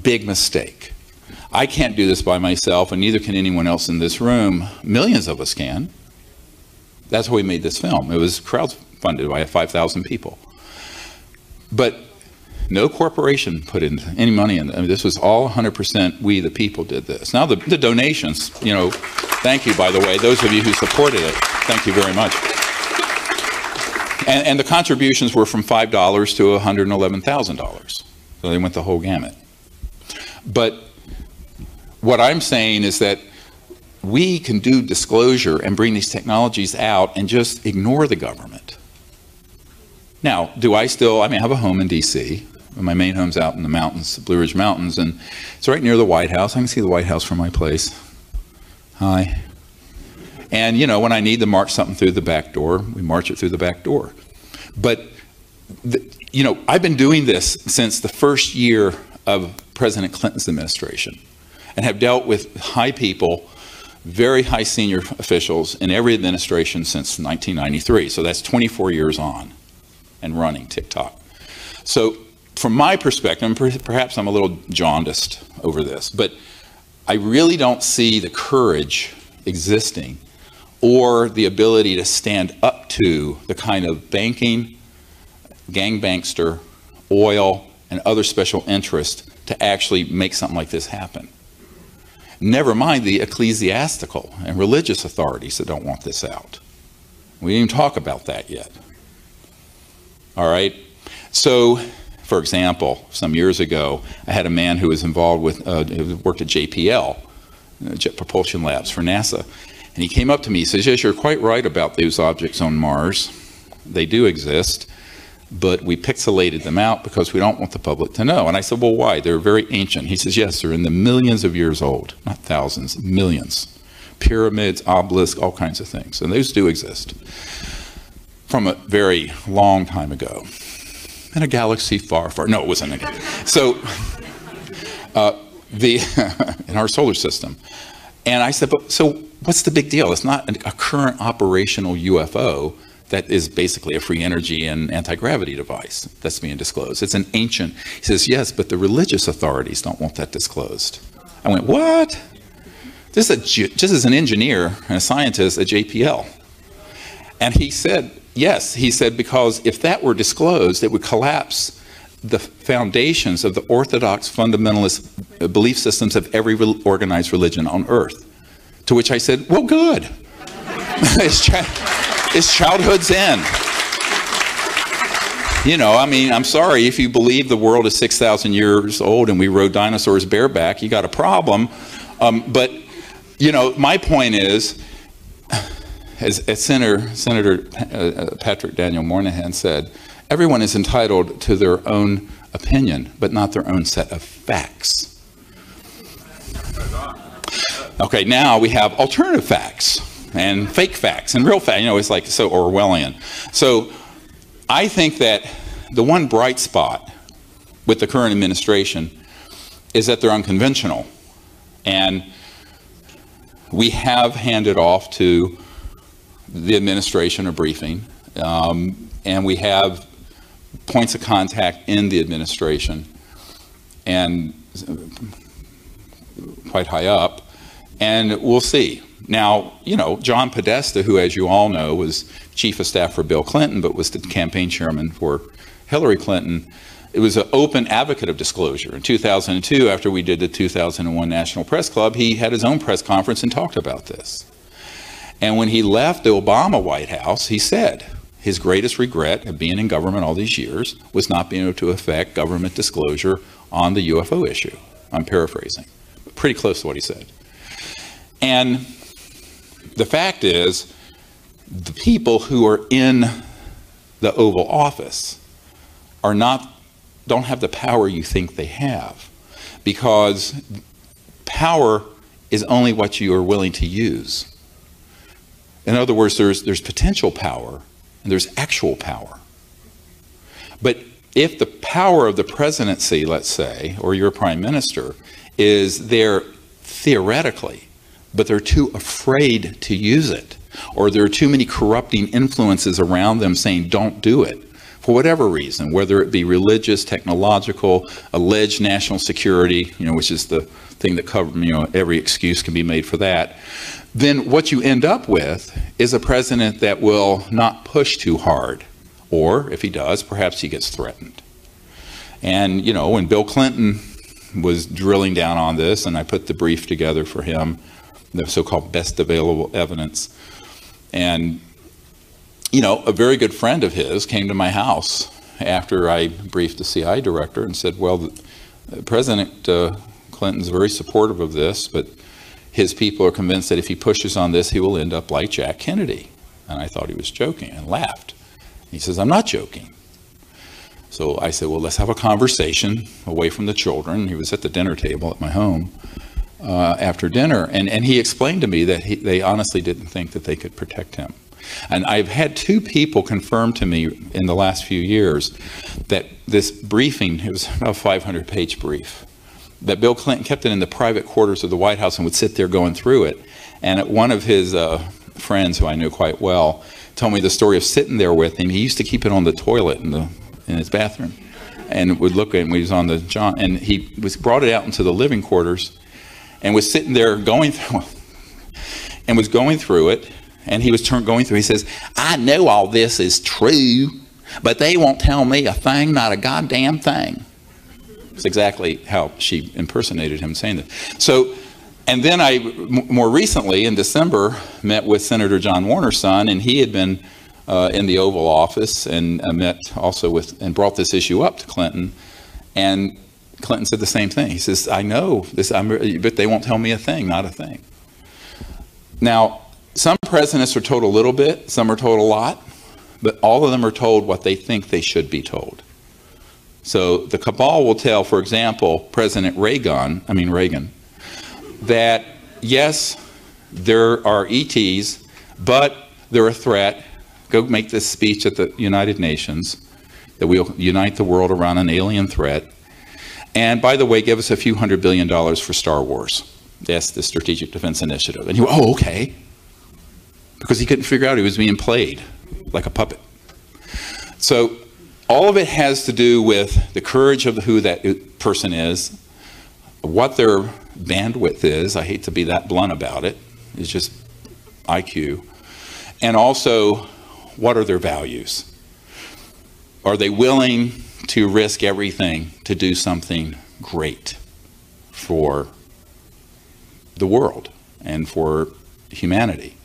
Big mistake. I can't do this by myself, and neither can anyone else in this room. Millions of us can. That's why we made this film. It was crowdfunded by 5,000 people. But no corporation put in any money in it. This was all 100% we, the people, did this. Now the donations, thank you, by the way, those of you who supported it. Thank you very much. And the contributions were from $5 to $111,000. So they went the whole gamut. But what I'm saying is that we can do disclosure and bring these technologies out and just ignore the government. Now, do I still, I have a home in D.C. My main home's out in the mountains, the Blue Ridge Mountains, and it's right near the White House. I can see the White House from my place. Hi. And, when I need to march something through the back door, we march it through the back door. But, I've been doing this since the first year of President Clinton's administration, and have dealt with high people, very high senior officials in every administration since 1993. So that's 24 years on and running TikTok. So from my perspective, and perhaps I'm a little jaundiced over this, but I really don't see the courage existing or the ability to stand up to the kind of banking, gangbankster, oil, and other special interests to actually make something like this happen. Never mind the ecclesiastical and religious authorities that don't want this out. We didn't even talk about that yet. All right? So, for example, some years ago, I had a man who was involved with, who worked at JPL, Jet Propulsion Labs for NASA. And he came up to me, he says, yes, you're quite right about those objects on Mars. They do exist, but we pixelated them out because we don't want the public to know. And I said, well, why? They're very ancient. He says, yes, they're in the millions of years old, not thousands, millions. Pyramids, obelisks, all kinds of things. And those do exist from a very long time ago. In a galaxy far, far, no, it wasn't. So, in our solar system. And I said, but so what's the big deal? It's not a current operational UFO that is basically a free energy and anti-gravity device that's being disclosed. It's an ancient. He says, yes, but the religious authorities don't want that disclosed. I went, what? This is an engineer and a scientist at JPL. And he said, yes, he said, because if that were disclosed, it would collapse the foundations of the orthodox fundamentalist belief systems of every organized religion on earth. To which I said, well, good. It's childhood's end. You know, I mean, I'm sorry, if you believe the world is 6,000 years old and we rode dinosaurs bareback, you got a problem. But, you know, my point is, as Senator Patrick Daniel Moynihan said, everyone is entitled to their own opinion, but not their own set of facts. Okay, now we have alternative facts and fake facts and real facts. You know, it's like so Orwellian. So I think that the one bright spot with the current administration is that they're unconventional. And we have handed off to the administration a briefing, and we have points of contact in the administration and quite high up, and we'll see. Now, you know, John Podesta, who, as you all know, was chief of staff for Bill Clinton, but was the campaign chairman for Hillary Clinton, it was an open advocate of disclosure. In 2002, after we did the 2001 National Press Club, he had his own press conference and talked about this. And when he left the Obama White House, he said his greatest regret of being in government all these years was not being able to affect government disclosure on the UFO issue. I'm paraphrasing, but pretty close to what he said. And the fact is, the people who are in the Oval Office don't have the power you think they have, because power is only what you are willing to use. In other words, there's potential power and there's actual power. But if the power of the presidency, let's say, or your prime minister, is there theoretically, but they're too afraid to use it, or there are too many corrupting influences around them saying don't do it, for whatever reason, whether it be religious, technological, alleged national security, you know, which is the thing that covers, you know, every excuse can be made for that, then what you end up with is a president that will not push too hard, or if he does, perhaps he gets threatened. And, you know, when Bill Clinton was drilling down on this, and I put the brief together for him, the so-called best available evidence, and, you know, a very good friend of his came to my house after I briefed the CIA director and said, well, President Clinton's very supportive of this, but his people are convinced that if he pushes on this, he will end up like Jack Kennedy. And I thought he was joking and laughed. He says, I'm not joking. So I said, well, let's have a conversation away from the children. He was at the dinner table at my home after dinner. And he explained to me that they honestly didn't think that they could protect him. And I've had two people confirm to me in the last few years that this briefing, it was about a 500-page brief, that Bill Clinton kept it in the private quarters of the White House and would sit there going through it. And one of his friends, who I knew quite well, told me the story of sitting there with him. He used to keep it on the toilet in his bathroom, and would look at it when he was on the John. And he brought it out into the living quarters, and was sitting there going through it. And he was going through. He says, "I know all this is true, but they won't tell me a thing, not a goddamn thing." It's exactly how she impersonated him saying that. So, and then I, more recently in December, met with Senator John Warner's son, and he had been in the Oval Office and met also with, and brought this issue up to Clinton. And Clinton said the same thing. He says, I know this, but they won't tell me a thing, not a thing. Now, some presidents are told a little bit, some are told a lot, but all of them are told what they think they should be told. So the cabal will tell, for example, President Reagan, that yes, there are ETs, but they're a threat. Go make this speech at the United Nations, that we'll unite the world around an alien threat. And by the way, give us a few $100 billion for Star Wars. That's the Strategic Defense Initiative. And he went, oh, okay. Because he couldn't figure out he was being played like a puppet. So all of it has to do with the courage of who that person is, what their bandwidth is. I hate to be that blunt about it. It's just IQ. And also, what are their values? Are they willing to risk everything to do something great for the world and for humanity?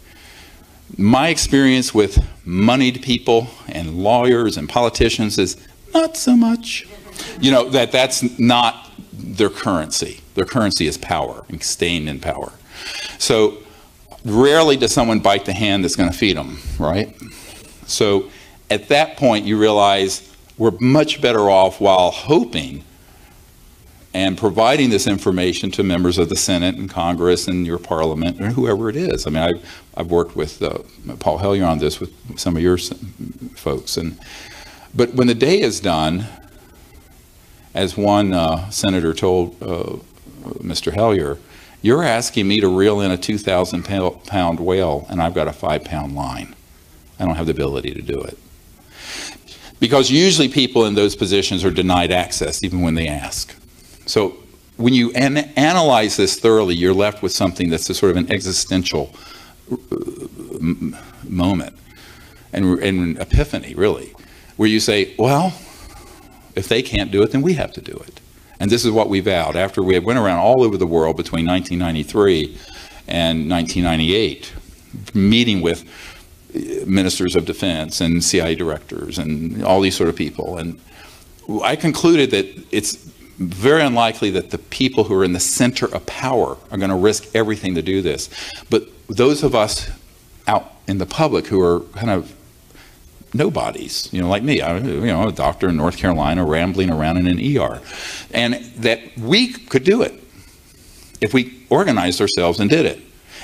My experience with moneyed people and lawyers and politicians is not so much. You know, that's not their currency. Their currency is power and staying in power. So rarely does someone bite the hand that's going to feed them, right? So at that point you realize we're much better off while hoping and providing this information to members of the Senate and Congress and your Parliament or whoever it is. I mean, I've worked with Paul Hellyer on this with some of your folks. But when the day is done, as one senator told Mr. Hellyer, you're asking me to reel in a 2,000-pound whale and I've got a 5-pound line. I don't have the ability to do it. Because usually people in those positions are denied access even when they ask. So when you analyze this thoroughly, you're left with something that's a sort of an existential moment and epiphany, really, where you say, well, if they can't do it, then we have to do it. And this is what we vowed. After we went around all over the world between 1993 and 1998, meeting with ministers of defense and CIA directors and all these sort of people. And I concluded that it's very unlikely that the people who are in the center of power are going to risk everything to do this. But those of us out in the public who are kind of nobodies, you know, like me, I'm a doctor in North Carolina rambling around in an ER, and that we could do it if we organized ourselves and did it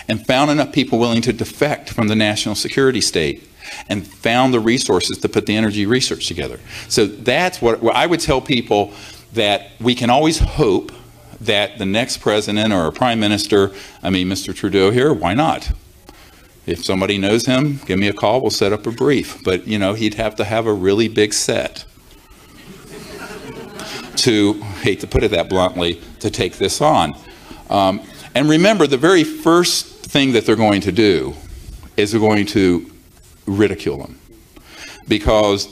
and found enough people willing to defect from the national security state and found the resources to put the energy research together. So that's what I would tell people, that we can always hope that the next president or a prime minister, I mean, Mr. Trudeau here, why not? If somebody knows him, give me a call, we'll set up a brief. But, you know, he'd have to have a really big set to, hate to put it that bluntly, to take this on. And remember, the very first thing that they're going to do is they're going to ridicule him. Because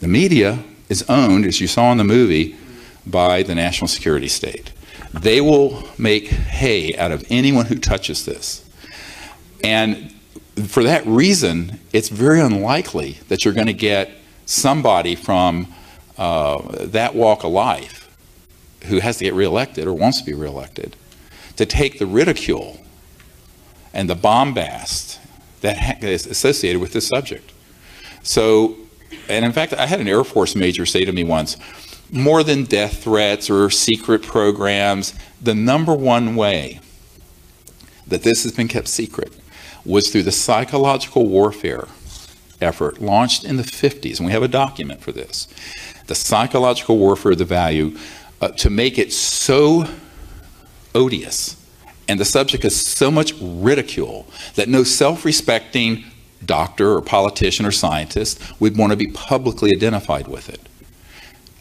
the media is owned, as you saw in the movie, by the national security state. They will make hay out of anyone who touches this. And for that reason, it's very unlikely that you're going to get somebody from that walk of life who has to get reelected or wants to be reelected to take the ridicule and the bombast that is associated with this subject. So, and in fact, I had an Air Force major say to me once, more than death threats or secret programs, the number one way that this has been kept secret was through the psychological warfare effort launched in the 50s, and we have a document for this. The psychological warfare of the value to make it so odious and the subject is so much ridicule that no self-respecting doctor or politician or scientist would want to be publicly identified with it.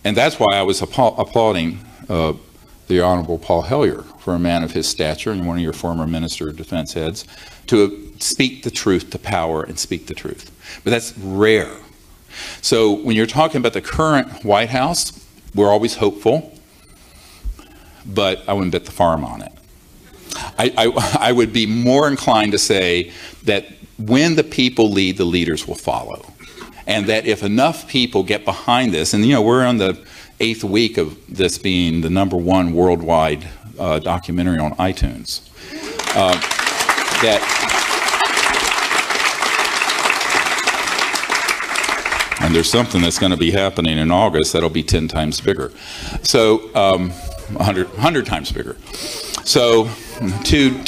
And that's why I was applauding the Honorable Paul Hellyer, for a man of his stature and one of your former Minister of Defense heads, to speak the truth to power and speak the truth. But that's rare. So when you're talking about the current White House, we're always hopeful, but I wouldn't bet the farm on it. I would be more inclined to say that when the people lead, the leaders will follow. And that if enough people get behind this, and you know, we're on the 8th week of this being the #1 worldwide documentary on iTunes, and there's something that's going to be happening in August that'll be 10 times bigger. So 100 times bigger. So two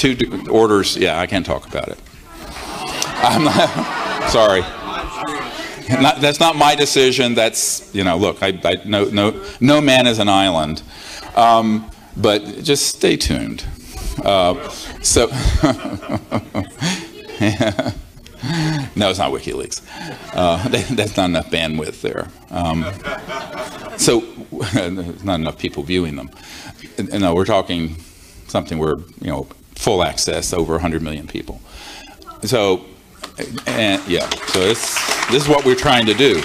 orders, yeah, I can't talk about it. I'm not, sorry. That's not my decision. That's, you know, look, no man is an island. But just stay tuned. So, no, it's not WikiLeaks. That's not enough bandwidth there. So, there's not enough people viewing them. No, we're talking something where, full access, over 100 million people. So, so this is what we're trying to do.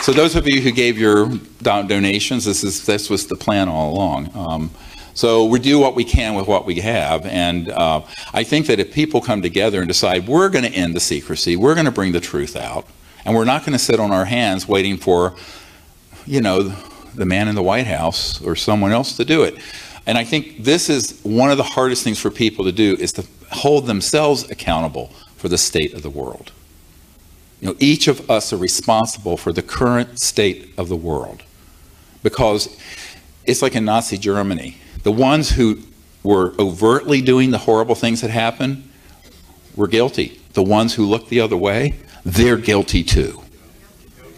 So those of you who gave your donations, this was the plan all along. So we do what we can with what we have, and I think that if people come together and decide we're going to end the secrecy, we're going to bring the truth out, and we're not going to sit on our hands waiting for, the man in the White House or someone else to do it. And I think this is one of the hardest things for people to do, is to hold themselves accountable for the state of the world. Each of us are responsible for the current state of the world, because it's like in Nazi Germany. The ones who were overtly doing the horrible things that happened were guilty. The ones who looked the other way, they're guilty too.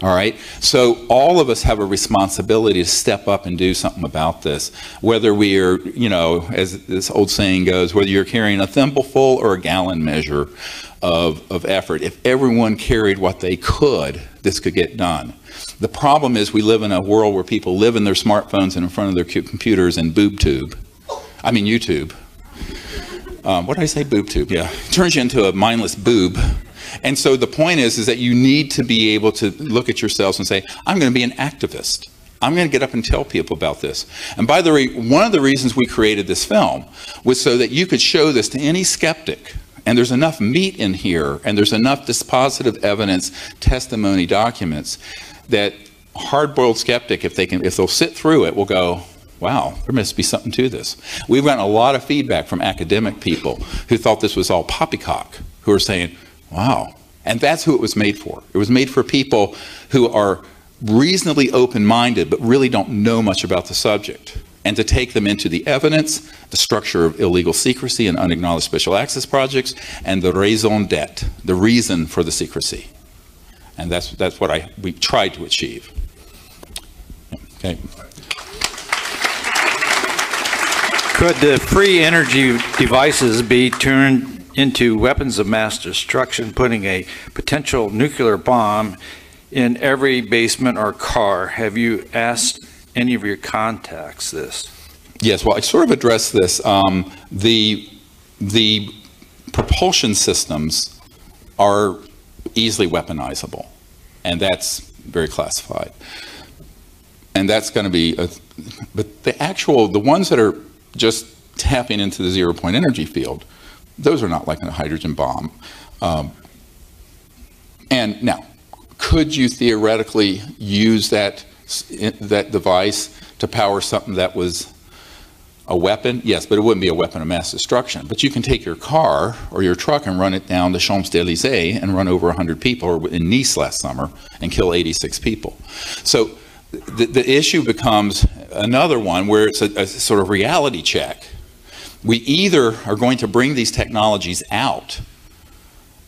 All right? So all of us have a responsibility to step up and do something about this. Whether we are, as this old saying goes, whether you're carrying a thimbleful or a gallon measure of effort, if everyone carried what they could, this could get done. The problem is we live in a world where people live in their smartphones and in front of their computers and YouTube. What did I say? BoobTube, yeah. It turns you into a mindless boob. And so the point is that you need to be able to look at yourselves and say, I'm going to be an activist. I'm going to get up and tell people about this. And by the way, one of the reasons we created this film was so that you could show this to any skeptic. And there's enough meat in here, and there's enough dispositive evidence, testimony, documents, that a hard-boiled skeptic, if they'll sit through it, will go, wow, there must be something to this. We've gotten a lot of feedback from academic people who thought this was all poppycock, who are saying, wow. And that's who it was made for. It was made for people who are reasonably open-minded but really don't know much about the subject, and to take them into the evidence, the structure of illegal secrecy and unacknowledged special access projects, and the raison d'etre, the reason for the secrecy. And that's what we tried to achieve. Okay. Could the free energy devices be turned into weapons of mass destruction, putting a potential nuclear bomb in every basement or car? Have you asked any of your contacts this? Yes, well, I sort of addressed this. The propulsion systems are easily weaponizable, and that's very classified. And that's going to be, but the ones that are just tapping into the zero-point energy field, those are not like a hydrogen bomb. And now, could you theoretically use that device to power something that was a weapon? Yes, but it wouldn't be a weapon of mass destruction. But you can take your car or your truck and run it down the Champs-Élysées and run over 100 people, or in Nice last summer, and kill 86 people. So the issue becomes another one where it's a sort of reality check. We either are going to bring these technologies out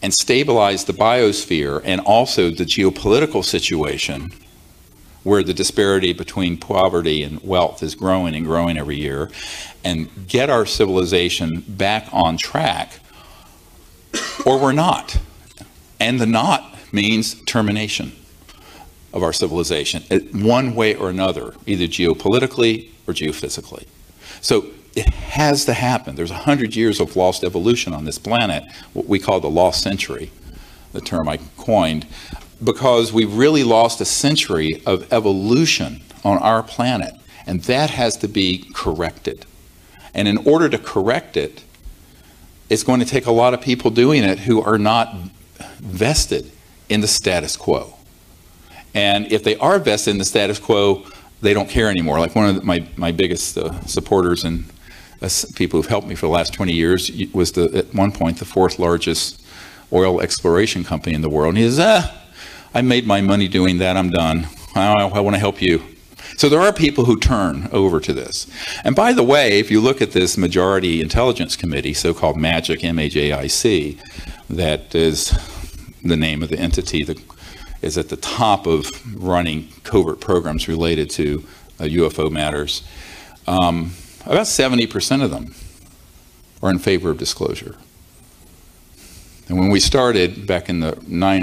and stabilize the biosphere and also the geopolitical situation, where the disparity between poverty and wealth is growing and growing every year, and get our civilization back on track, or we're not. And the not means termination of our civilization, one way or another, either geopolitically or geophysically. So it has to happen. There's 100 years of lost evolution on this planet, what we call the lost century, the term I coined, because we've really lost a century of evolution on our planet, and that has to be corrected. And in order to correct it, it's going to take a lot of people doing it who are not vested in the status quo. And if they are vested in the status quo, they don't care anymore. Like one of my biggest supporters and people who've helped me for the last 20 years was at one point the 4th largest oil exploration company in the world. And he says, I made my money doing that, I'm done. I want to help you. So there are people who turn over to this. And by the way, if you look at this Majority Intelligence Committee, so-called MAJIC, M-A-J-I-C, that is the name of the entity that is at the top of running covert programs related to UFO matters, about 70% of them are in favor of disclosure. And when we started back in the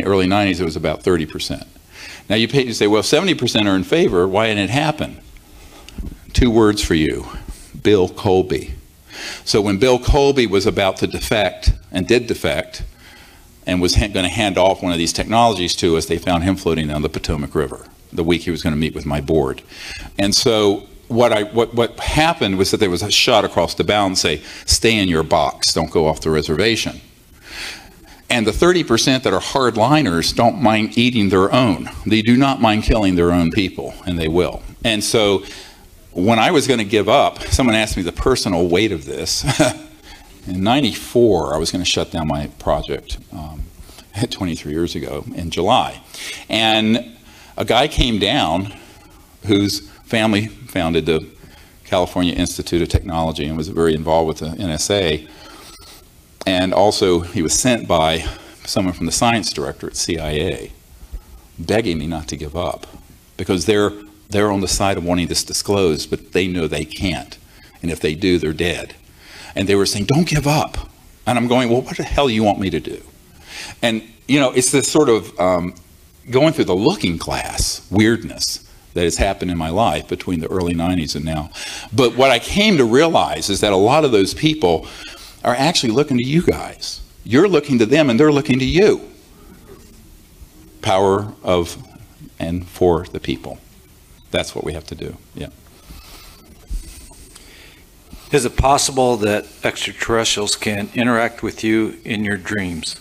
early 90s, it was about 30%. Now you say, well, 70% are in favor, why didn't it happen? 2 words for you: Bill Colby. So when Bill Colby was about to defect, and did defect, and was going to hand off one of these technologies to us, they found him floating down the Potomac River the week he was going to meet with my board. And so what happened was that there was a shot across the bow and say, stay in your box, don't go off the reservation. And the 30% that are hardliners don't mind eating their own. They do not mind killing their own people, and they will. And so when I was going to give up, someone asked me the personal weight of this. In '94, I was going to shut down my project 23 years ago in July. And a guy came down whose family founded the California Institute of Technology and was very involved with the NSA. And also he was sent by someone from the science director at CIA, begging me not to give up, because they're on the side of wanting this disclosed, but they know they can't. And if they do, they're dead. And they were saying, don't give up. And I'm going, well, what the hell do you want me to do? And, you know, it's this sort of going through the looking glass weirdness that has happened in my life between the early 90s and now. But what I came to realize is that a lot of those people are actually looking to you guys. You're looking to them and they're looking to you. Power of and for the people. That's what we have to do, yeah. Is it possible that extraterrestrials can interact with you in your dreams?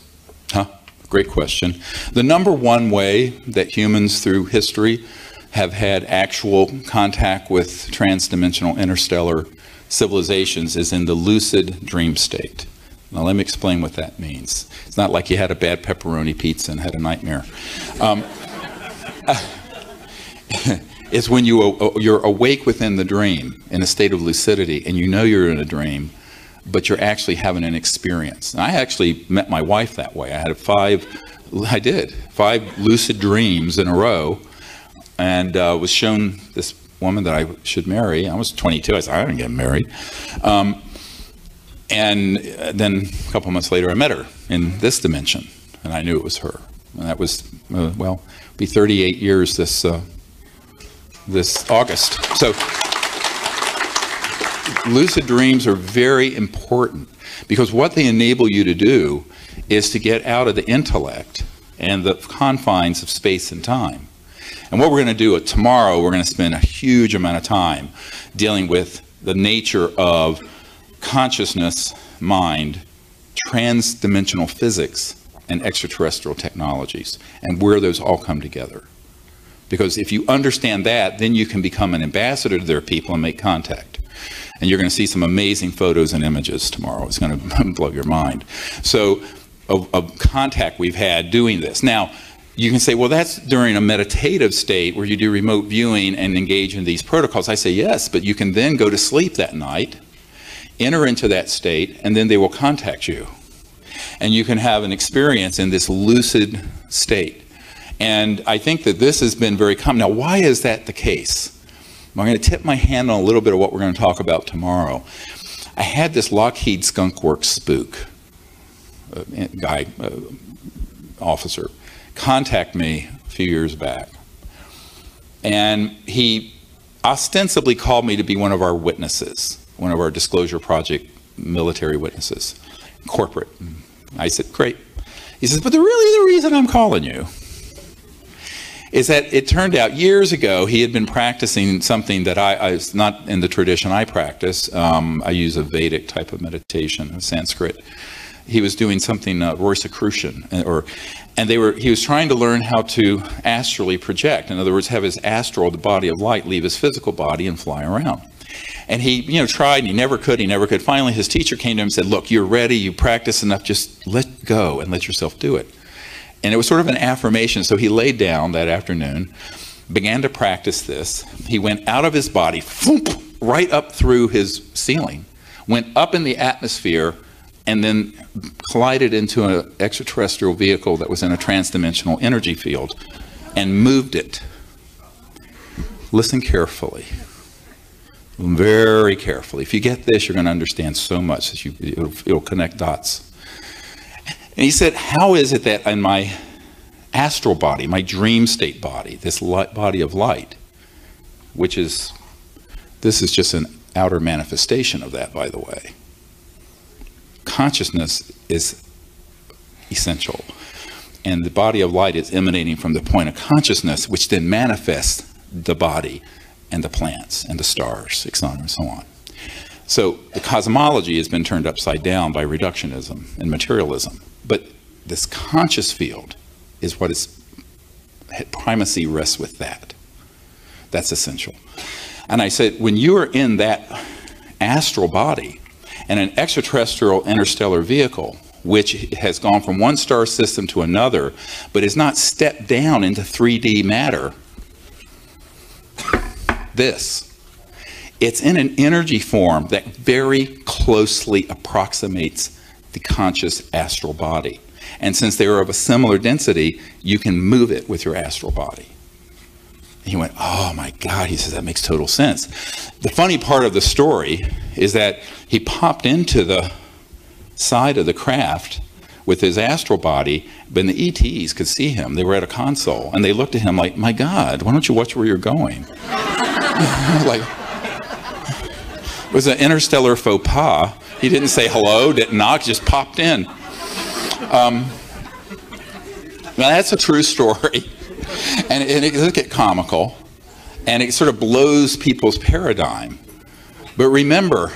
Great question. The number one way that humans through history have had actual contact with transdimensional interstellar civilizations is in the lucid dream state. Now let me explain what that means. It's not like you had a bad pepperoni pizza and had a nightmare. It's when you're awake within the dream in a state of lucidity and you know you're in a dream, but you're actually having an experience. And I actually met my wife that way. I had five lucid dreams in a row, and was shown this woman that I should marry. I was 22. I said, I didn't get married. And then a couple months later, I met her in this dimension, and I knew it was her. And that was, well, it'll be 38 years this August. So lucid dreams are very important because what they enable you to do is to get out of the intellect and the confines of space and time. And what we're going to do tomorrow, we're going to spend a huge amount of time dealing with the nature of consciousness, mind, trans-dimensional physics, and extraterrestrial technologies, and where those all come together. Because if you understand that, then you can become an ambassador to their people and make contact. And you're going to see some amazing photos and images tomorrow. It's going to blow your mind. So, of contact we've had doing this. Now, you can say, well, that's during a meditative state where you do remote viewing and engage in these protocols. I say, yes, but you can then go to sleep that night, enter into that state, and then they will contact you. And you can have an experience in this lucid state. And I think that this has been very common. Now, why is that the case? I'm going to tip my hand on a little bit of what we're going to talk about tomorrow. I had this Lockheed Skunk Works spook, officer, contact me a few years back. And he ostensibly called me to be one of our witnesses, one of our Disclosure Project military witnesses, corporate. I said, great. He says, but the reason I'm calling you is that it turned out years ago he had been practicing something that I was not in the tradition I practice. I use a Vedic type of meditation, Sanskrit. He was doing something Rosicrucian, and he was trying to learn how to astrally project. In other words, have his astral, the body of light, leave his physical body and fly around. And he, tried, and he never could. Finally, his teacher came to him and said, look, you're ready, you practice enough, just let go and let yourself do it. And it was sort of an affirmation. So he laid down that afternoon, began to practice this. He went out of his body, right up through his ceiling, went up in the atmosphere, and then collided into an extraterrestrial vehicle that was in a transdimensional energy field and moved it. Listen carefully. Very carefully. If you get this, you're going to understand so much that it'll connect dots. And he said, how is it that in my astral body, my dream state body, this body of light, this is just an outer manifestation of that, by the way. consciousness is essential. And the body of light is emanating from the point of consciousness, which then manifests the body and the plants and the stars, etc., and so on. So the cosmology has been turned upside down by reductionism and materialism. But this conscious field is what is primacy rests with that. That's essential. And I said, when you are in that astral body and an extraterrestrial interstellar vehicle, which has gone from one star system to another, but is not stepped down into 3D matter, it's in an energy form that very closely approximates the conscious astral body. And since they are of a similar density, you can move it with your astral body. And he went, oh my God, he says, that makes total sense. The funny part of the story is that he popped into the side of the craft with his astral body, but the ETs could see him. They were at a console, and they looked at him like, my God, why don't you watch where you're going? Like, it was an interstellar faux pas. He didn't say hello, didn't knock, just popped in. Now that's a true story, and it does get comical, and it sort of blows people's paradigm. But remember,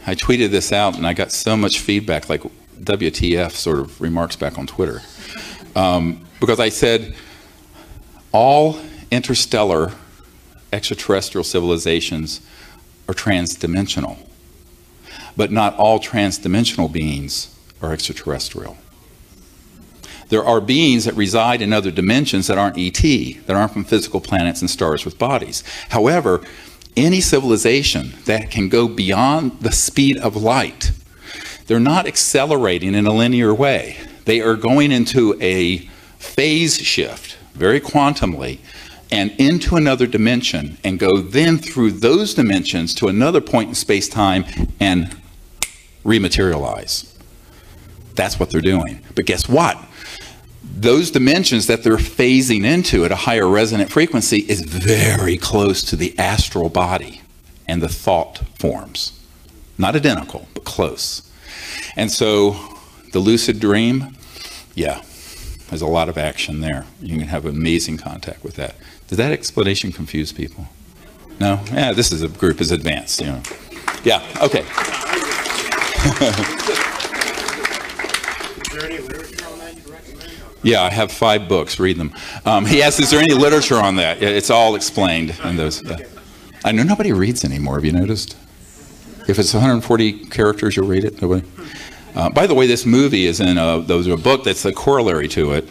I tweeted this out, and I got so much feedback, like WTF sort of remarks back on Twitter, because I said all interstellar extraterrestrial civilizations are transdimensional, but not all transdimensional beings are extraterrestrial. There are beings that reside in other dimensions that aren't ET, that aren't from physical planets and stars with bodies. However, any civilization that can go beyond the speed of light, they're not accelerating in a linear way. They are going into a phase shift, very quantumly, and into another dimension, and go then through those dimensions to another point in space-time and rematerialize. That's what they're doing. But guess what? Those dimensions that they're phasing into at a higher resonant frequency is very close to the astral body and the thought forms. Not identical, but close. And so the lucid dream, yeah, there's a lot of action there. You can have amazing contact with that. Did that explanation confuse people? No? Yeah, this is a group is advanced, you know. Yeah, okay. Yeah, I have 5 books. Read them. He asked, is there any literature on that? It's all explained in those. I know nobody reads anymore. Have you noticed? If it's 140 characters, you'll read it. Nobody. By the way, this movie is in a book that's a corollary to it.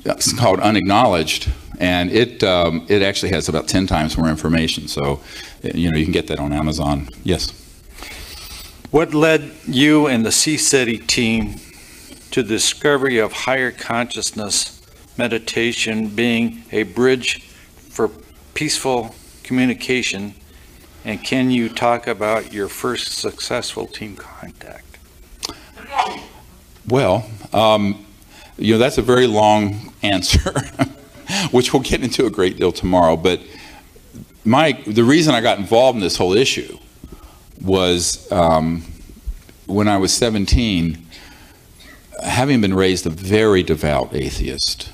It's called Unacknowledged, and it actually has about 10 times more information. So, you know, you can get that on Amazon. Yes. What led you and the Sea City team to the discovery of higher consciousness meditation being a bridge for peaceful communication? And can you talk about your first successful team contact? Well, you know, that's a very long answer, which we'll get into a great deal tomorrow. But the reason I got involved in this whole issue was when I was 17, having been raised a very devout atheist,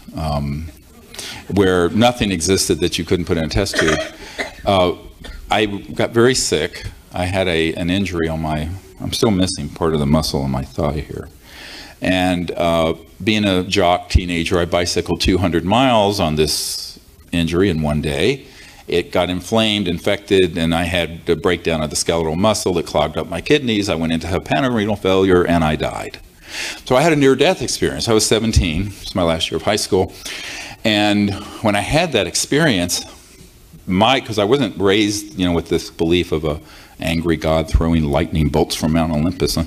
where nothing existed that you couldn't put in a test tube, I got very sick. I had an injury on I'm still missing part of the muscle on my thigh here. And being a jock teenager, I bicycled 200 miles on this injury in one day. It got inflamed, infected, and I had a breakdown of the skeletal muscle that clogged up my kidneys. I went into hepatorenal failure, and I died. So I had a near-death experience. I was 17. It was my last year of high school. And when I had that experience, because I wasn't raised, you know, with this belief of a angry God throwing lightning bolts from Mount Olympus.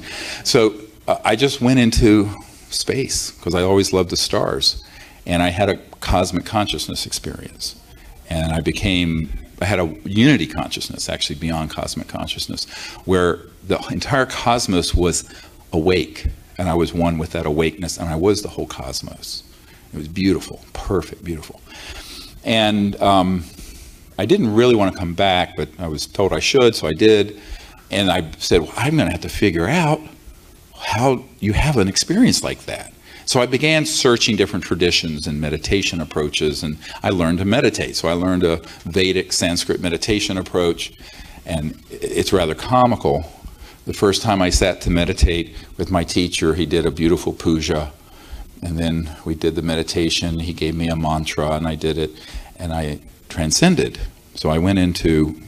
So I just went into space because I always loved the stars. And I had a cosmic consciousness experience. And I had a unity consciousness, actually beyond cosmic consciousness, where the entire cosmos was awake. And I was one with that awakeness, and I was the whole cosmos. It was beautiful, perfect, beautiful. And I didn't really want to come back, but I was told I should, so I did. And I said, well, I'm going to have to figure out how you have an experience like that. So I began searching different traditions and meditation approaches, and I learned to meditate. So I learned a Vedic Sanskrit meditation approach, and it's rather comical. The first time I sat to meditate with my teacher, he did a beautiful puja, and then we did the meditation. He gave me a mantra, and I did it, and I transcended. So I went into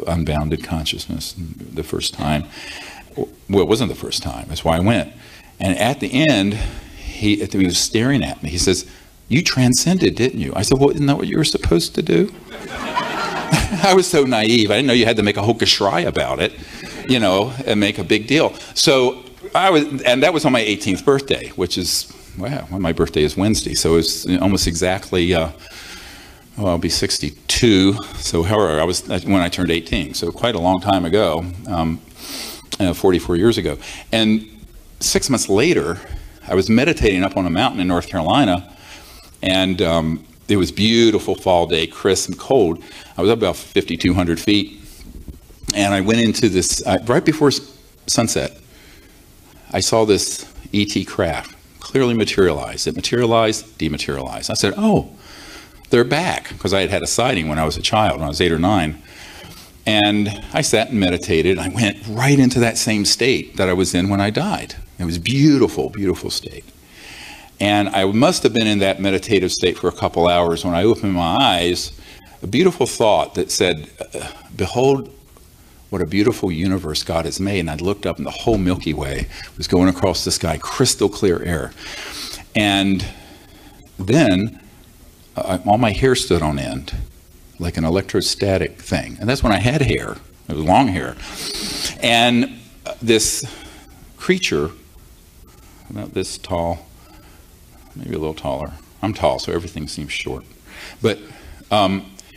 unbounded consciousness the first time. Well, it wasn't the first time. That's why I went. And at the end, he was staring at me. He says, "You transcended, didn't you?" I said, "Well, isn't that what you were supposed to do?" I was so naive. I didn't know you had to make a hokashrai about it, you know, and make a big deal. So and that was on my 18th birthday, which is, wow, well, my birthday is Wednesday. So it's almost exactly, I'll be 62. So however, I was when I turned 18. So quite a long time ago, 44 years ago. And 6 months later, I was meditating up on a mountain in North Carolina, and it was beautiful fall day, crisp and cold. I was up about 5,200 feet, and I went into this, right before sunset, I saw this ET craft clearly materialize. It materialized, dematerialized. I said, "Oh, they're back," because I had had a sighting when I was a child, when I was 8 or 9. And I sat and meditated. I went right into that same state that I was in when I died. It was beautiful, beautiful state. And I must have been in that meditative state for a couple hours. When I opened my eyes, a beautiful thought that said, "Behold, what a beautiful universe God has made." And I looked up, and the whole Milky Way was going across the sky, crystal clear air. And then all my hair stood on end, like an electrostatic thing. And that's when I had hair. It was long hair. And this creature, about this tall, maybe a little taller. I'm tall, so everything seems short. But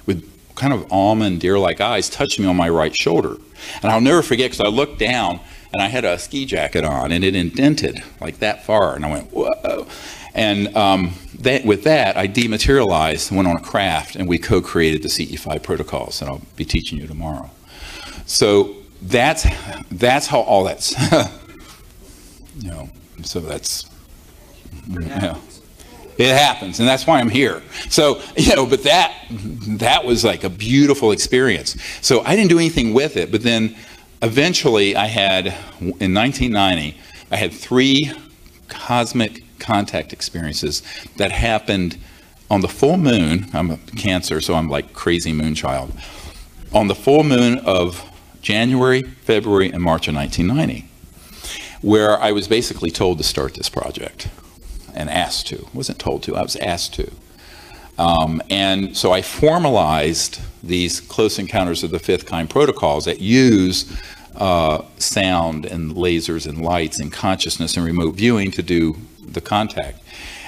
with kind of almond deer-like eyes, touched me on my right shoulder. And I'll never forget, because I looked down, and I had a ski jacket on, and it indented like that far. And I went, whoa. And with that, I dematerialized and went on a craft, and we co-created the CE5 protocols that I'll be teaching you tomorrow. So that's how all that's, you know, so that's, yeah. It happens, and that's why I'm here. So, you know, but that was like a beautiful experience. So I didn't do anything with it, but then eventually I had, in 1990, I had 3 cosmic contact experiences that happened on the full moon. I'm a Cancer, so I'm like crazy moon child. On the full moon of January, February, and March of 1990, where I was basically told to start this project. And asked to. I wasn't told to, I was asked to. And so I formalized these close encounters of the fifth kind protocols that use sound and lasers and lights and consciousness and remote viewing to do the contact.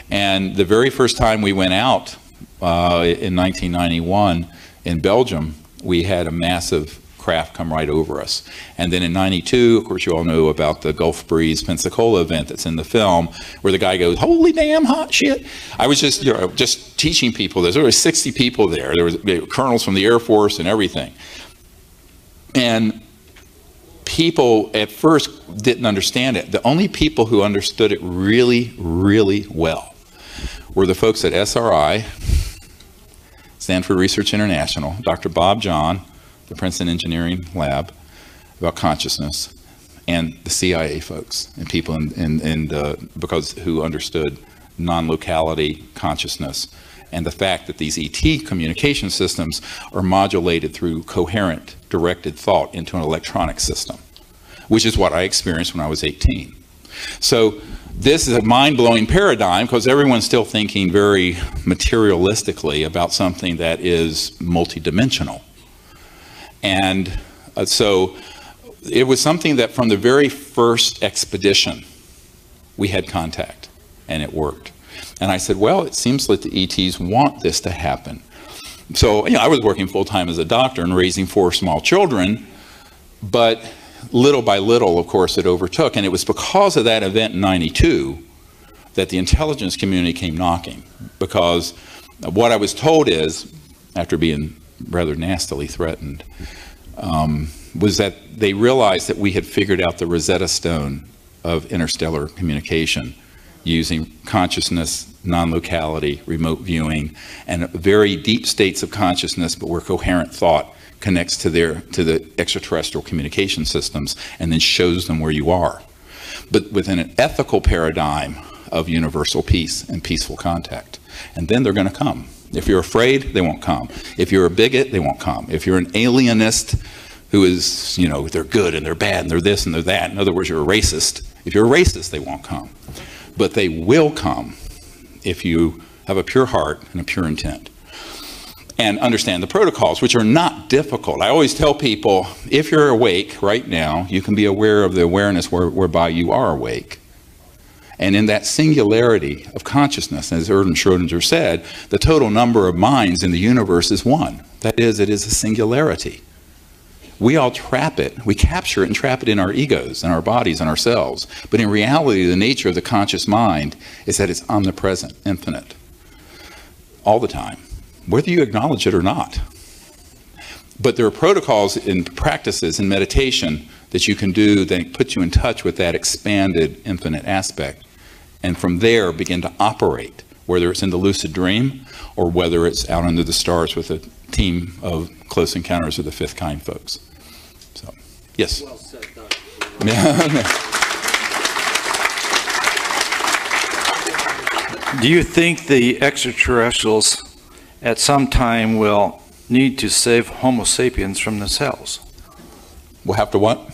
And the very first time we went out in 1991 in Belgium, we had a massive craft come right over us. And then in 92, of course, you all know about the Gulf Breeze Pensacola event that's in the film, where the guy goes, "Holy damn hot shit." I was just, you know, just teaching people this. There were 60 people there. There were colonels from the Air Force and everything. And people at first didn't understand it. The only people who understood it really, really well were the folks at SRI, Stanford Research International, Dr. Bob John, the Princeton Engineering Lab, about consciousness, and the CIA folks and people because who understood non-locality consciousness and the fact that these ET communication systems are modulated through coherent directed thought into an electronic system, which is what I experienced when I was 18. So this is a mind-blowing paradigm, because everyone's still thinking very materialistically about something that is multidimensional. And so it was something that from the very first expedition, we had contact, and it worked. And I said, well, it seems like the ETs want this to happen. So, you know, I was working full-time as a doctor and raising 4 small children, but little by little, of course, it overtook. And it was because of that event in 92 that the intelligence community came knocking. Because what I was told is, after being rather nastily threatened, was that they realized that we had figured out the Rosetta Stone of interstellar communication using consciousness, non-locality, remote viewing, and very deep states of consciousness, but where coherent thought connects to the extraterrestrial communication systems and then shows them where you are. But within an ethical paradigm of universal peace and peaceful contact. And then they're going to come. If you're afraid, they won't come. If you're a bigot, they won't come. If you're an alienist who is, you know, they're good and they're bad and they're this and they're that, in other words, you're a racist. If you're a racist, they won't come. But they will come if you have a pure heart and a pure intent. And understand the protocols, which are not difficult. I always tell people, if you're awake right now, you can be aware of the awareness whereby you are awake. And in that singularity of consciousness, as Erdem Schrödinger said, the total number of minds in the universe is one. That is, it is a singularity. We all trap it. We capture it and trap it in our egos and our bodies and ourselves. But in reality, the nature of the conscious mind is that it's omnipresent, infinite, all the time, whether you acknowledge it or not. But there are protocols and practices in meditation that you can do that put you in touch with that expanded, infinite aspect. And from there, begin to operate, whether it's in the lucid dream or whether it's out under the stars with a team of Close Encounters of the Fifth Kind folks. So, yes? Well said, Dr. Do you think the extraterrestrials at some time will need to save Homo sapiens from themselves? We'll have to what?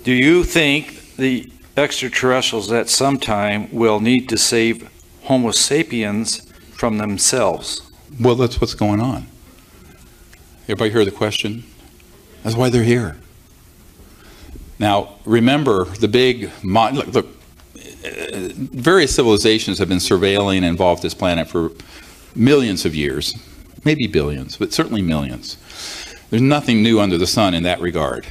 Do you think the extraterrestrials at some time will need to save Homo sapiens from themselves? Well, that's what's going on. Everybody hear the question? That's why they're here. Now, remember the big, look, various civilizations have been surveilling and involved this planet for millions of years, maybe billions, but certainly millions. There's nothing new under the sun in that regard.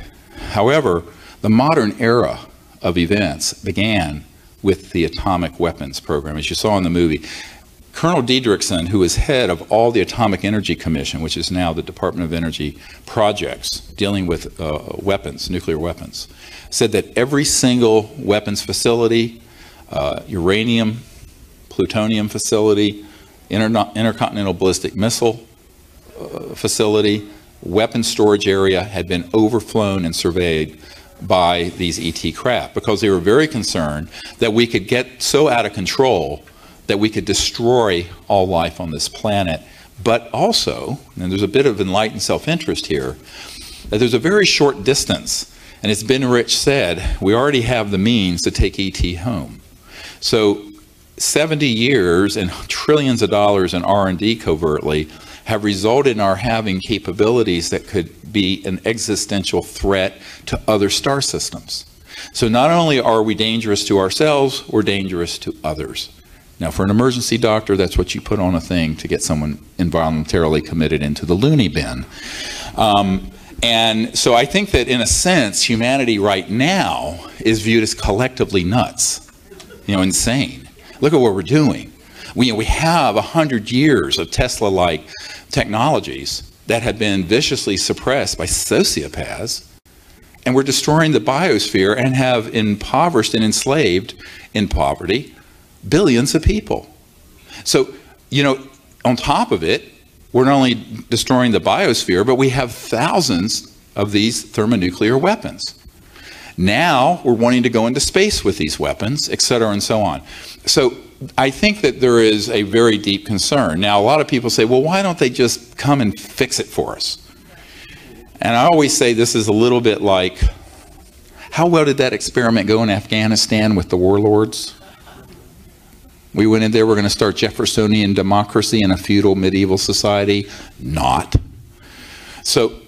However, the modern era of events began with the atomic weapons program, as you saw in the movie. Colonel Diedrichson, who is head of all the Atomic Energy Commission, which is now the Department of Energy projects dealing with weapons, nuclear weapons, said that every single weapons facility, uranium, plutonium facility, intercontinental ballistic missile facility, weapon storage area had been overflown and surveyed by these ET craft, because they were very concerned that we could get so out of control that we could destroy all life on this planet. But also, and there's a bit of enlightened self-interest here, that there's a very short distance, and as Ben Rich said, we already have the means to take ET home. So 70 years and trillions of dollars in R&D covertly have resulted in our having capabilities that could be an existential threat to other star systems. So not only are we dangerous to ourselves, we're dangerous to others. Now, for an emergency doctor, that's what you put on a thing to get someone involuntarily committed into the loony bin. And so I think that in a sense, humanity right now is viewed as collectively nuts, insane. Look at what we're doing. We have 100 years of Tesla-like technologies that have been viciously suppressed by sociopaths, and we're destroying the biosphere and have impoverished and enslaved in poverty billions of people. So, on top of it, we're not only destroying the biosphere, but we have thousands of these thermonuclear weapons. Now we're wanting to go into space with these weapons, et cetera, and so on. So I think that there is a very deep concern. Now, a lot of people say, well, why don't they just come and fix it for us? And I always say this is a little bit like, how well did that experiment go in Afghanistan with the warlords? We went in there, we're going to start Jeffersonian democracy in a feudal medieval society. Not. So,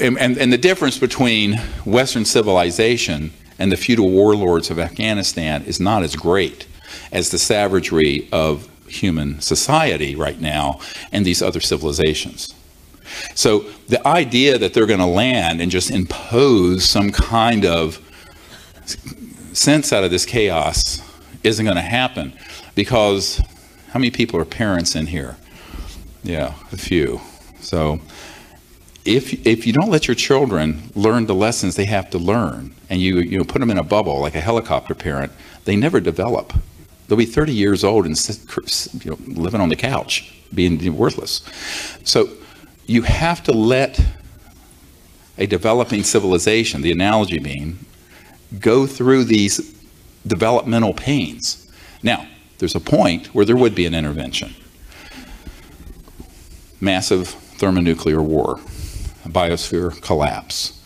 and the difference between Western civilization and the feudal warlords of Afghanistan is not as great as the savagery of human society right now and these other civilizations. So the idea that they're going to land and just impose some kind of sense out of this chaos isn't going to happen, because how many people are parents in here? Yeah, a few. So if you don't let your children learn the lessons they have to learn, and you put them in a bubble like a helicopter parent, they never develop. They'll be 30 years old and living on the couch, being worthless. So you have to let a developing civilization, the analogy being, go through these developmental pains. Now, there's a point where there would be an intervention. Massive thermonuclear war, a biosphere collapse,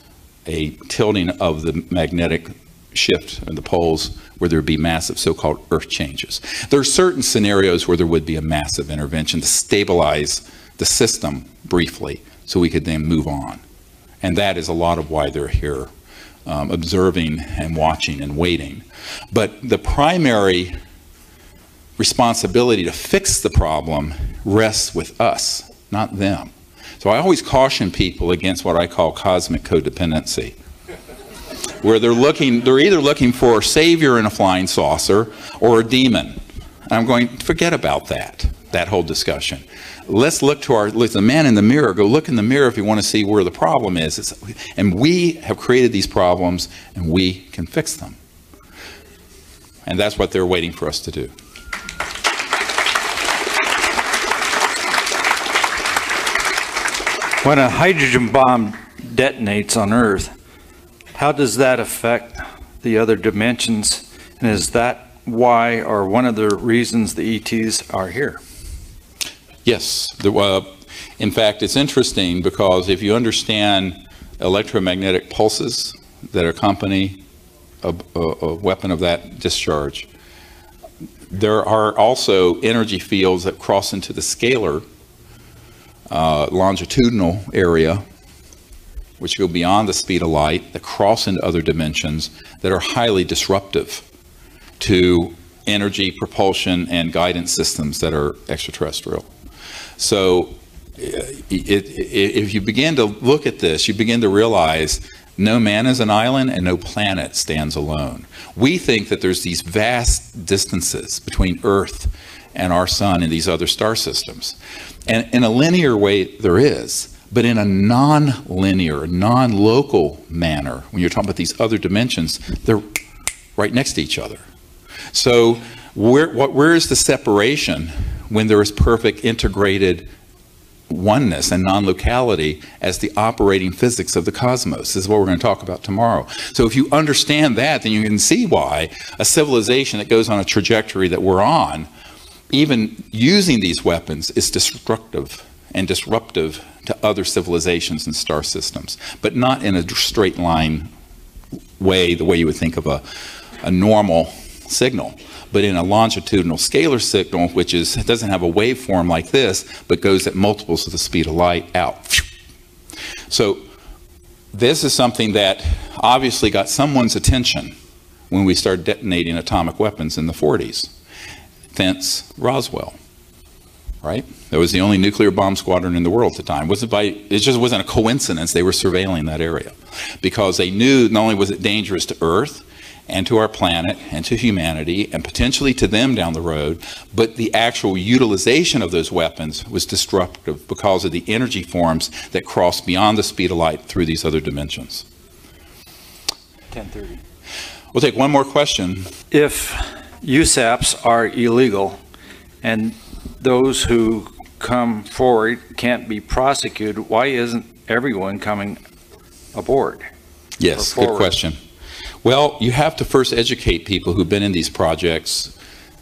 a tilting of the magnetic shift in the poles where there would be massive so-called earth changes. There are certain scenarios where there would be a massive intervention to stabilize the system briefly so we could then move on. And that is a lot of why they're here, observing and watching and waiting. But the primary responsibility to fix the problem rests with us, not them. So I always caution people against what I call cosmic codependency, where they're either looking for a savior in a flying saucer or a demon. And I'm going, forget about that whole discussion. Let's look to the man in the mirror. Go look in the mirror if you want to see where the problem is. And we have created these problems, and we can fix them. And that's what they're waiting for us to do. When a hydrogen bomb detonates on Earth, how does that affect the other dimensions? And is that why or one of the reasons the ETs are here? Yes. In fact, it's interesting because if you understand electromagnetic pulses that accompany a weapon of that discharge, there are also energy fields that cross into the scalar longitudinal area, which go beyond the speed of light, that cross into other dimensions that are highly disruptive to energy, propulsion, and guidance systems that are extraterrestrial. So if you begin to look at this, you begin to realize no man is an island and no planet stands alone. We think that there's these vast distances between Earth and our sun and these other star systems. And in a linear way, there is. But in a non-linear, non-local manner, when you're talking about these other dimensions, they're right next to each other. So where is the separation when there is perfect integrated oneness and non-locality as the operating physics of the cosmos? This is what we're going to talk about tomorrow. So if you understand that, then you can see why a civilization that goes on a trajectory that we're on, even using these weapons, is destructive and disruptive to other civilizations and star systems, but not in a straight line way, the way you would think of a normal signal, but in a longitudinal scalar signal, which doesn't have a waveform like this, but goes at multiples of the speed of light out. So this is something that obviously got someone's attention when we started detonating atomic weapons in the 40s. Thence Roswell. Right? That was the only nuclear bomb squadron in the world at the time. It just wasn't a coincidence they were surveilling that area, because they knew not only was it dangerous to Earth and to our planet and to humanity and potentially to them down the road, but the actual utilization of those weapons was disruptive because of the energy forms that cross beyond the speed of light through these other dimensions. 10:30. We'll take one more question. If USAPs are illegal and those who come forward can't be prosecuted, why isn't everyone coming aboard? Yes, good question. Well, you have to first educate people who've been in these projects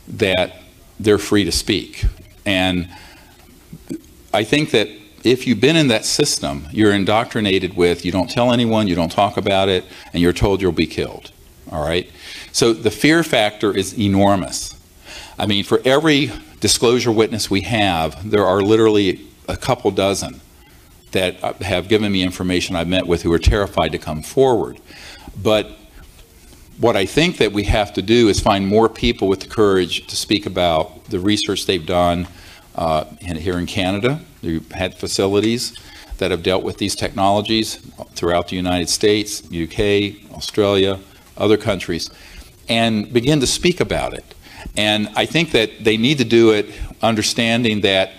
that they're free to speak. And I think that if you've been in that system, you're indoctrinated with, you don't tell anyone, you don't talk about it, and you're told you'll be killed. All right? So the fear factor is enormous. I mean, for every disclosure witness we have, there are literally a couple dozen that have given me information I've met with who are terrified to come forward. But what I think that we have to do is find more people with the courage to speak about the research they've done here in Canada. We've had facilities that have dealt with these technologies throughout the United States, UK, Australia, other countries, and begin to speak about it. And I think that they need to do it understanding that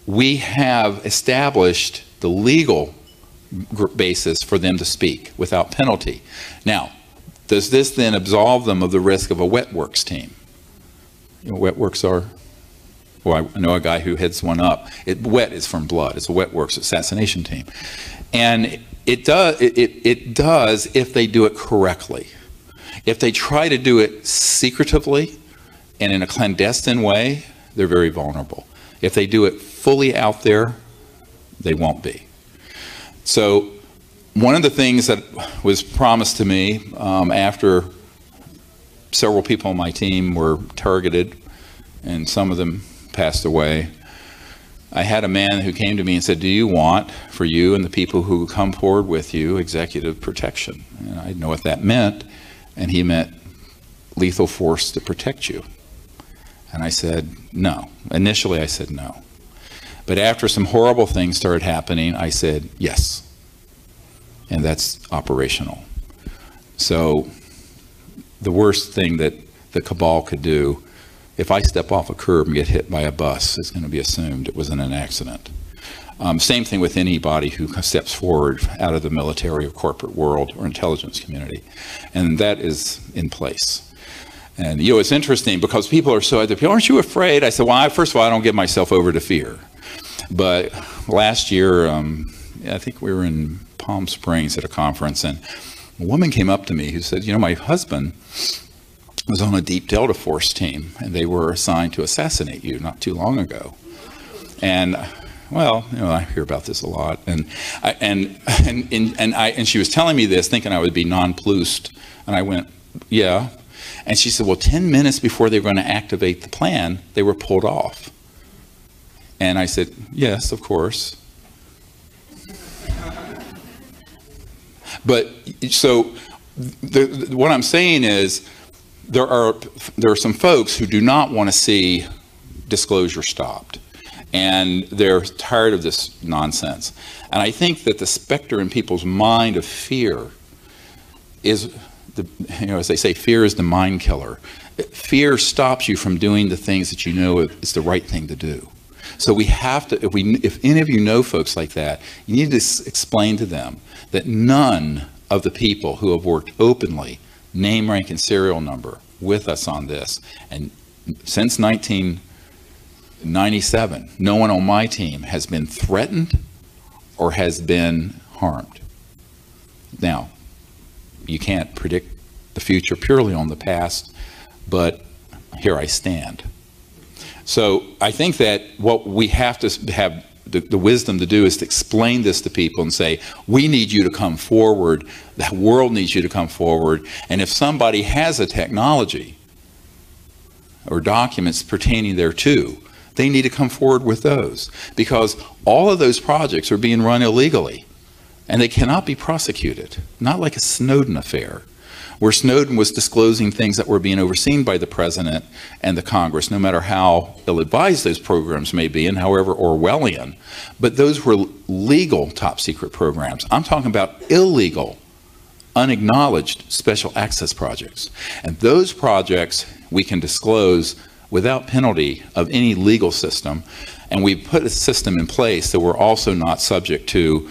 we have established the legal basis for them to speak without penalty. Now, does this then absolve them of the risk of a wet works team? You know, wet works are, well, I know a guy who heads one up. Wet is from blood. It's a wet works assassination team. And it does if they do it correctly. If they try to do it secretively and in a clandestine way, they're very vulnerable. If they do it fully out there, they won't be. So one of the things that was promised to me after several people on my team were targeted and some of them passed away, I had a man who came to me and said, do you want, for you and the people who come forward with you, executive protection? And I didn't know what that meant, and he meant lethal force to protect you. And I said, no. Initially I said no. But after some horrible things started happening, I said yes. And that's operational. So the worst thing that the cabal could do, if I step off a curb and get hit by a bus, is going to be assumed it wasn't an accident. Same thing with anybody who steps forward out of the military or corporate world or intelligence community. And that is in place. And you know, it's interesting because people are so, aren't you afraid? I said, well, first of all, I don't give myself over to fear. But last year, I think we were in Palm Springs at a conference, and a woman came up to me who said, you know, my husband was on a deep Delta Force team, and they were assigned to assassinate you not too long ago. And well, you know, I hear about this a lot, and she was telling me this, thinking I would be nonplussed, and I went, yeah. And she said, well, 10 minutes before they were going to activate the plan, they were pulled off. And I said, yes, of course. But so what I'm saying is there are some folks who do not want to see disclosure stopped. And they're tired of this nonsense. And I think that the specter in people's mind of fear is, you know, as they say, fear is the mind killer. Fear stops you from doing the things that you know is the right thing to do. So we have to, if any of you know folks like that, you need to explain to them that none of the people who have worked openly, name, rank, and serial number with us on this, and since 1997, no one on my team has been threatened or has been harmed. Now, you can't predict the future purely on the past, but here I stand. So I think that what we have to have the wisdom to do is to explain this to people and say, we need you to come forward, the world needs you to come forward, and if somebody has a technology or documents pertaining thereto, they need to come forward with those, because all of those projects are being run illegally and they cannot be prosecuted, not like a Snowden affair, where Snowden was disclosing things that were being overseen by the president and the Congress, no matter how ill-advised those programs may be and however Orwellian. But those were legal top secret programs. I'm talking about illegal, unacknowledged special access projects. And those projects we can disclose without penalty of any legal system. And we put a system in place that we're also not subject to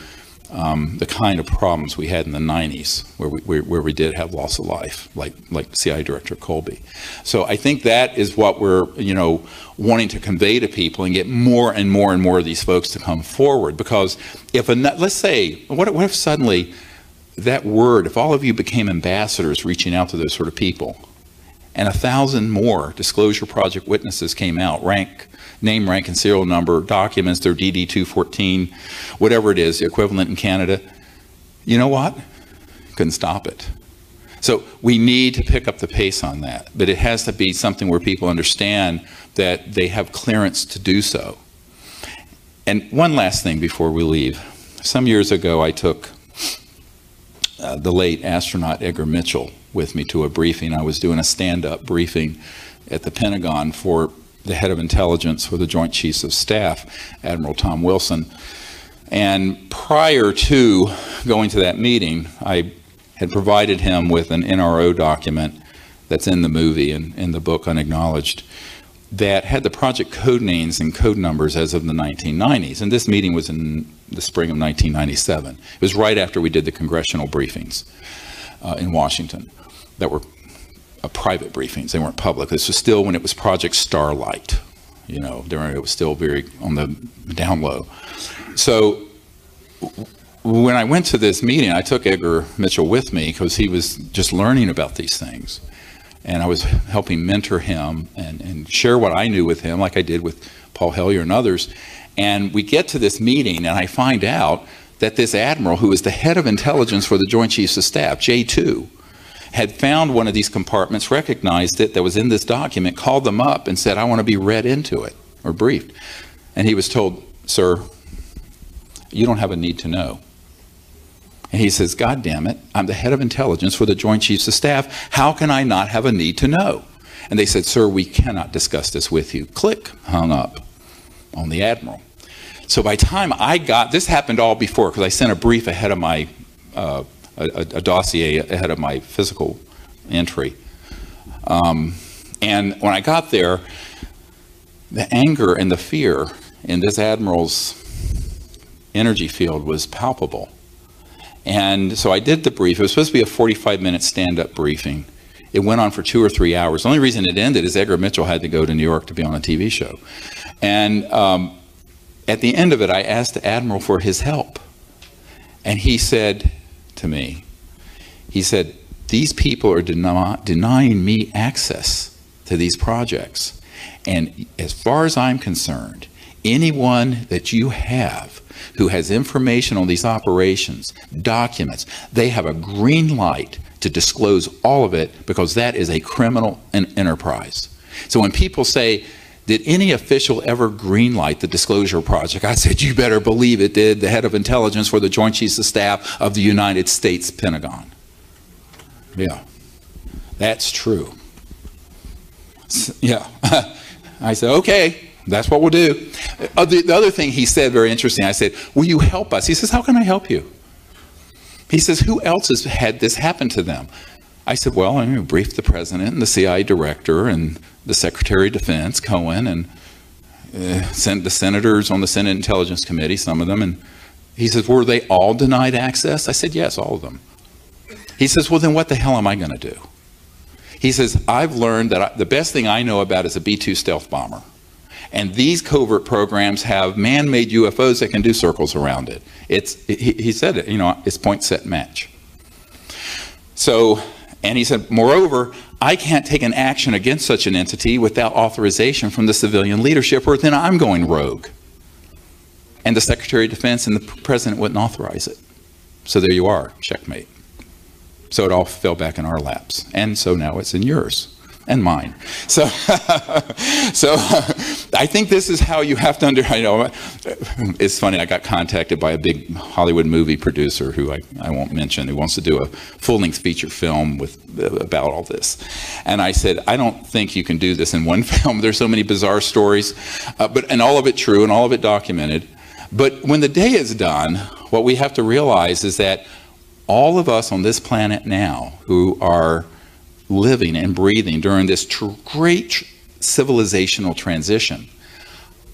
the kind of problems we had in the 90s, where we did have loss of life, like CIA Director Colby. So I think that is what we're, you know, wanting to convey to people and get more and more and more of these folks to come forward. Because if let's say, what if suddenly that word, if all of you became ambassadors reaching out to those sort of people, and 1,000 more Disclosure Project witnesses came out, name, rank, and serial number, documents, their DD-214, whatever it is, the equivalent in Canada, you know what? Couldn't stop it. So we need to pick up the pace on that, but it has to be something where people understand that they have clearance to do so. And one last thing before we leave. Some years ago, I took the late astronaut Edgar Mitchell with me to a briefing. I was doing a stand-up briefing at the Pentagon for the head of intelligence for the Joint Chiefs of Staff, Admiral Tom Wilson. And prior to going to that meeting, I had provided him with an NRO document that's in the movie and in the book Unacknowledged that had the project code names and code numbers as of the 1990s. And this meeting was in the spring of 1997. It was right after we did the congressional briefings in Washington that were private briefings. They weren't public. This was still when it was Project Starlight. You know, it was still very on the down low. So when I went to this meeting, I took Edgar Mitchell with me because he was just learning about these things. And I was helping mentor him and share what I knew with him, like I did with Paul Hellyer and others. And we get to this meeting, and I find out that this admiral, who was the head of intelligence for the Joint Chiefs of Staff, J2, had found one of these compartments, recognized it, that was in this document, called them up and said, I want to be read into it, or briefed. And he was told, sir, you don't have a need to know. And he says, God damn it, I'm the head of intelligence for the Joint Chiefs of Staff. How can I not have a need to know? And they said, sir, we cannot discuss this with you. Click, hung up on the admiral. So by the time I got, this happened all before, because I sent a brief ahead of my, a dossier ahead of my physical entry. And when I got there, the anger and the fear in this admiral's energy field was palpable. And so I did the brief. It was supposed to be a 45-minute stand-up briefing. It went on for 2 or 3 hours. The only reason it ended is Edgar Mitchell had to go to New York to be on a TV show. And at the end of it, I asked the admiral for his help. And he said to me, he said, these people are denying me access to these projects. And as far as I'm concerned, anyone that you have who has information on these operations, documents, they have a green light to disclose all of it, because that is a criminal enterprise. So when people say, did any official ever greenlight the disclosure project? I said, you better believe it did. The head of intelligence for the Joint Chiefs of Staff of the United States Pentagon. Yeah, that's true. Yeah. I said, okay, that's what we'll do. The other thing he said, very interesting, I said, will you help us? He says, how can I help you? He says, who else has had this happen to them? I said, well, I'm going to brief the president and the CIA director and the Secretary of Defense, Cohen, and the senators on the Senate Intelligence Committee, some of them. And he says, were they all denied access? I said, yes, all of them. He says, well, then what the hell am I going to do? He says, I've learned that the best thing I know about is a B-2 stealth bomber. And these covert programs have man-made UFOs that can do circles around it. He said it, you know, it's point, set, match. So, and he said, moreover, I can't take an action against such an entity without authorization from the civilian leadership, or then I'm going rogue. And the Secretary of Defense and the President wouldn't authorize it. So there you are, checkmate. So it all fell back in our laps. And so now it's in yours and mine. So, I think this is how you have to it's funny, I got contacted by a big Hollywood movie producer who I won't mention, who wants to do a full-length feature film about all this. And I said, I don't think you can do this in one film. There's so many bizarre stories, and all of it true and all of it documented. But when the day is done, what we have to realize is that all of us on this planet now who are living and breathing during this great civilizational transition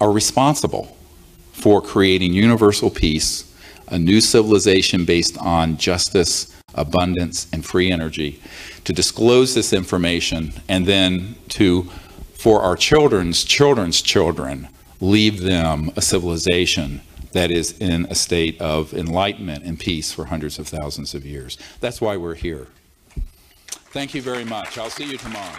are responsible for creating universal peace, a new civilization based on justice, abundance, and free energy, to disclose this information, and then for our children's children, leave them a civilization that is in a state of enlightenment and peace for hundreds of thousands of years. That's why we're here. Thank you very much. I'll see you tomorrow.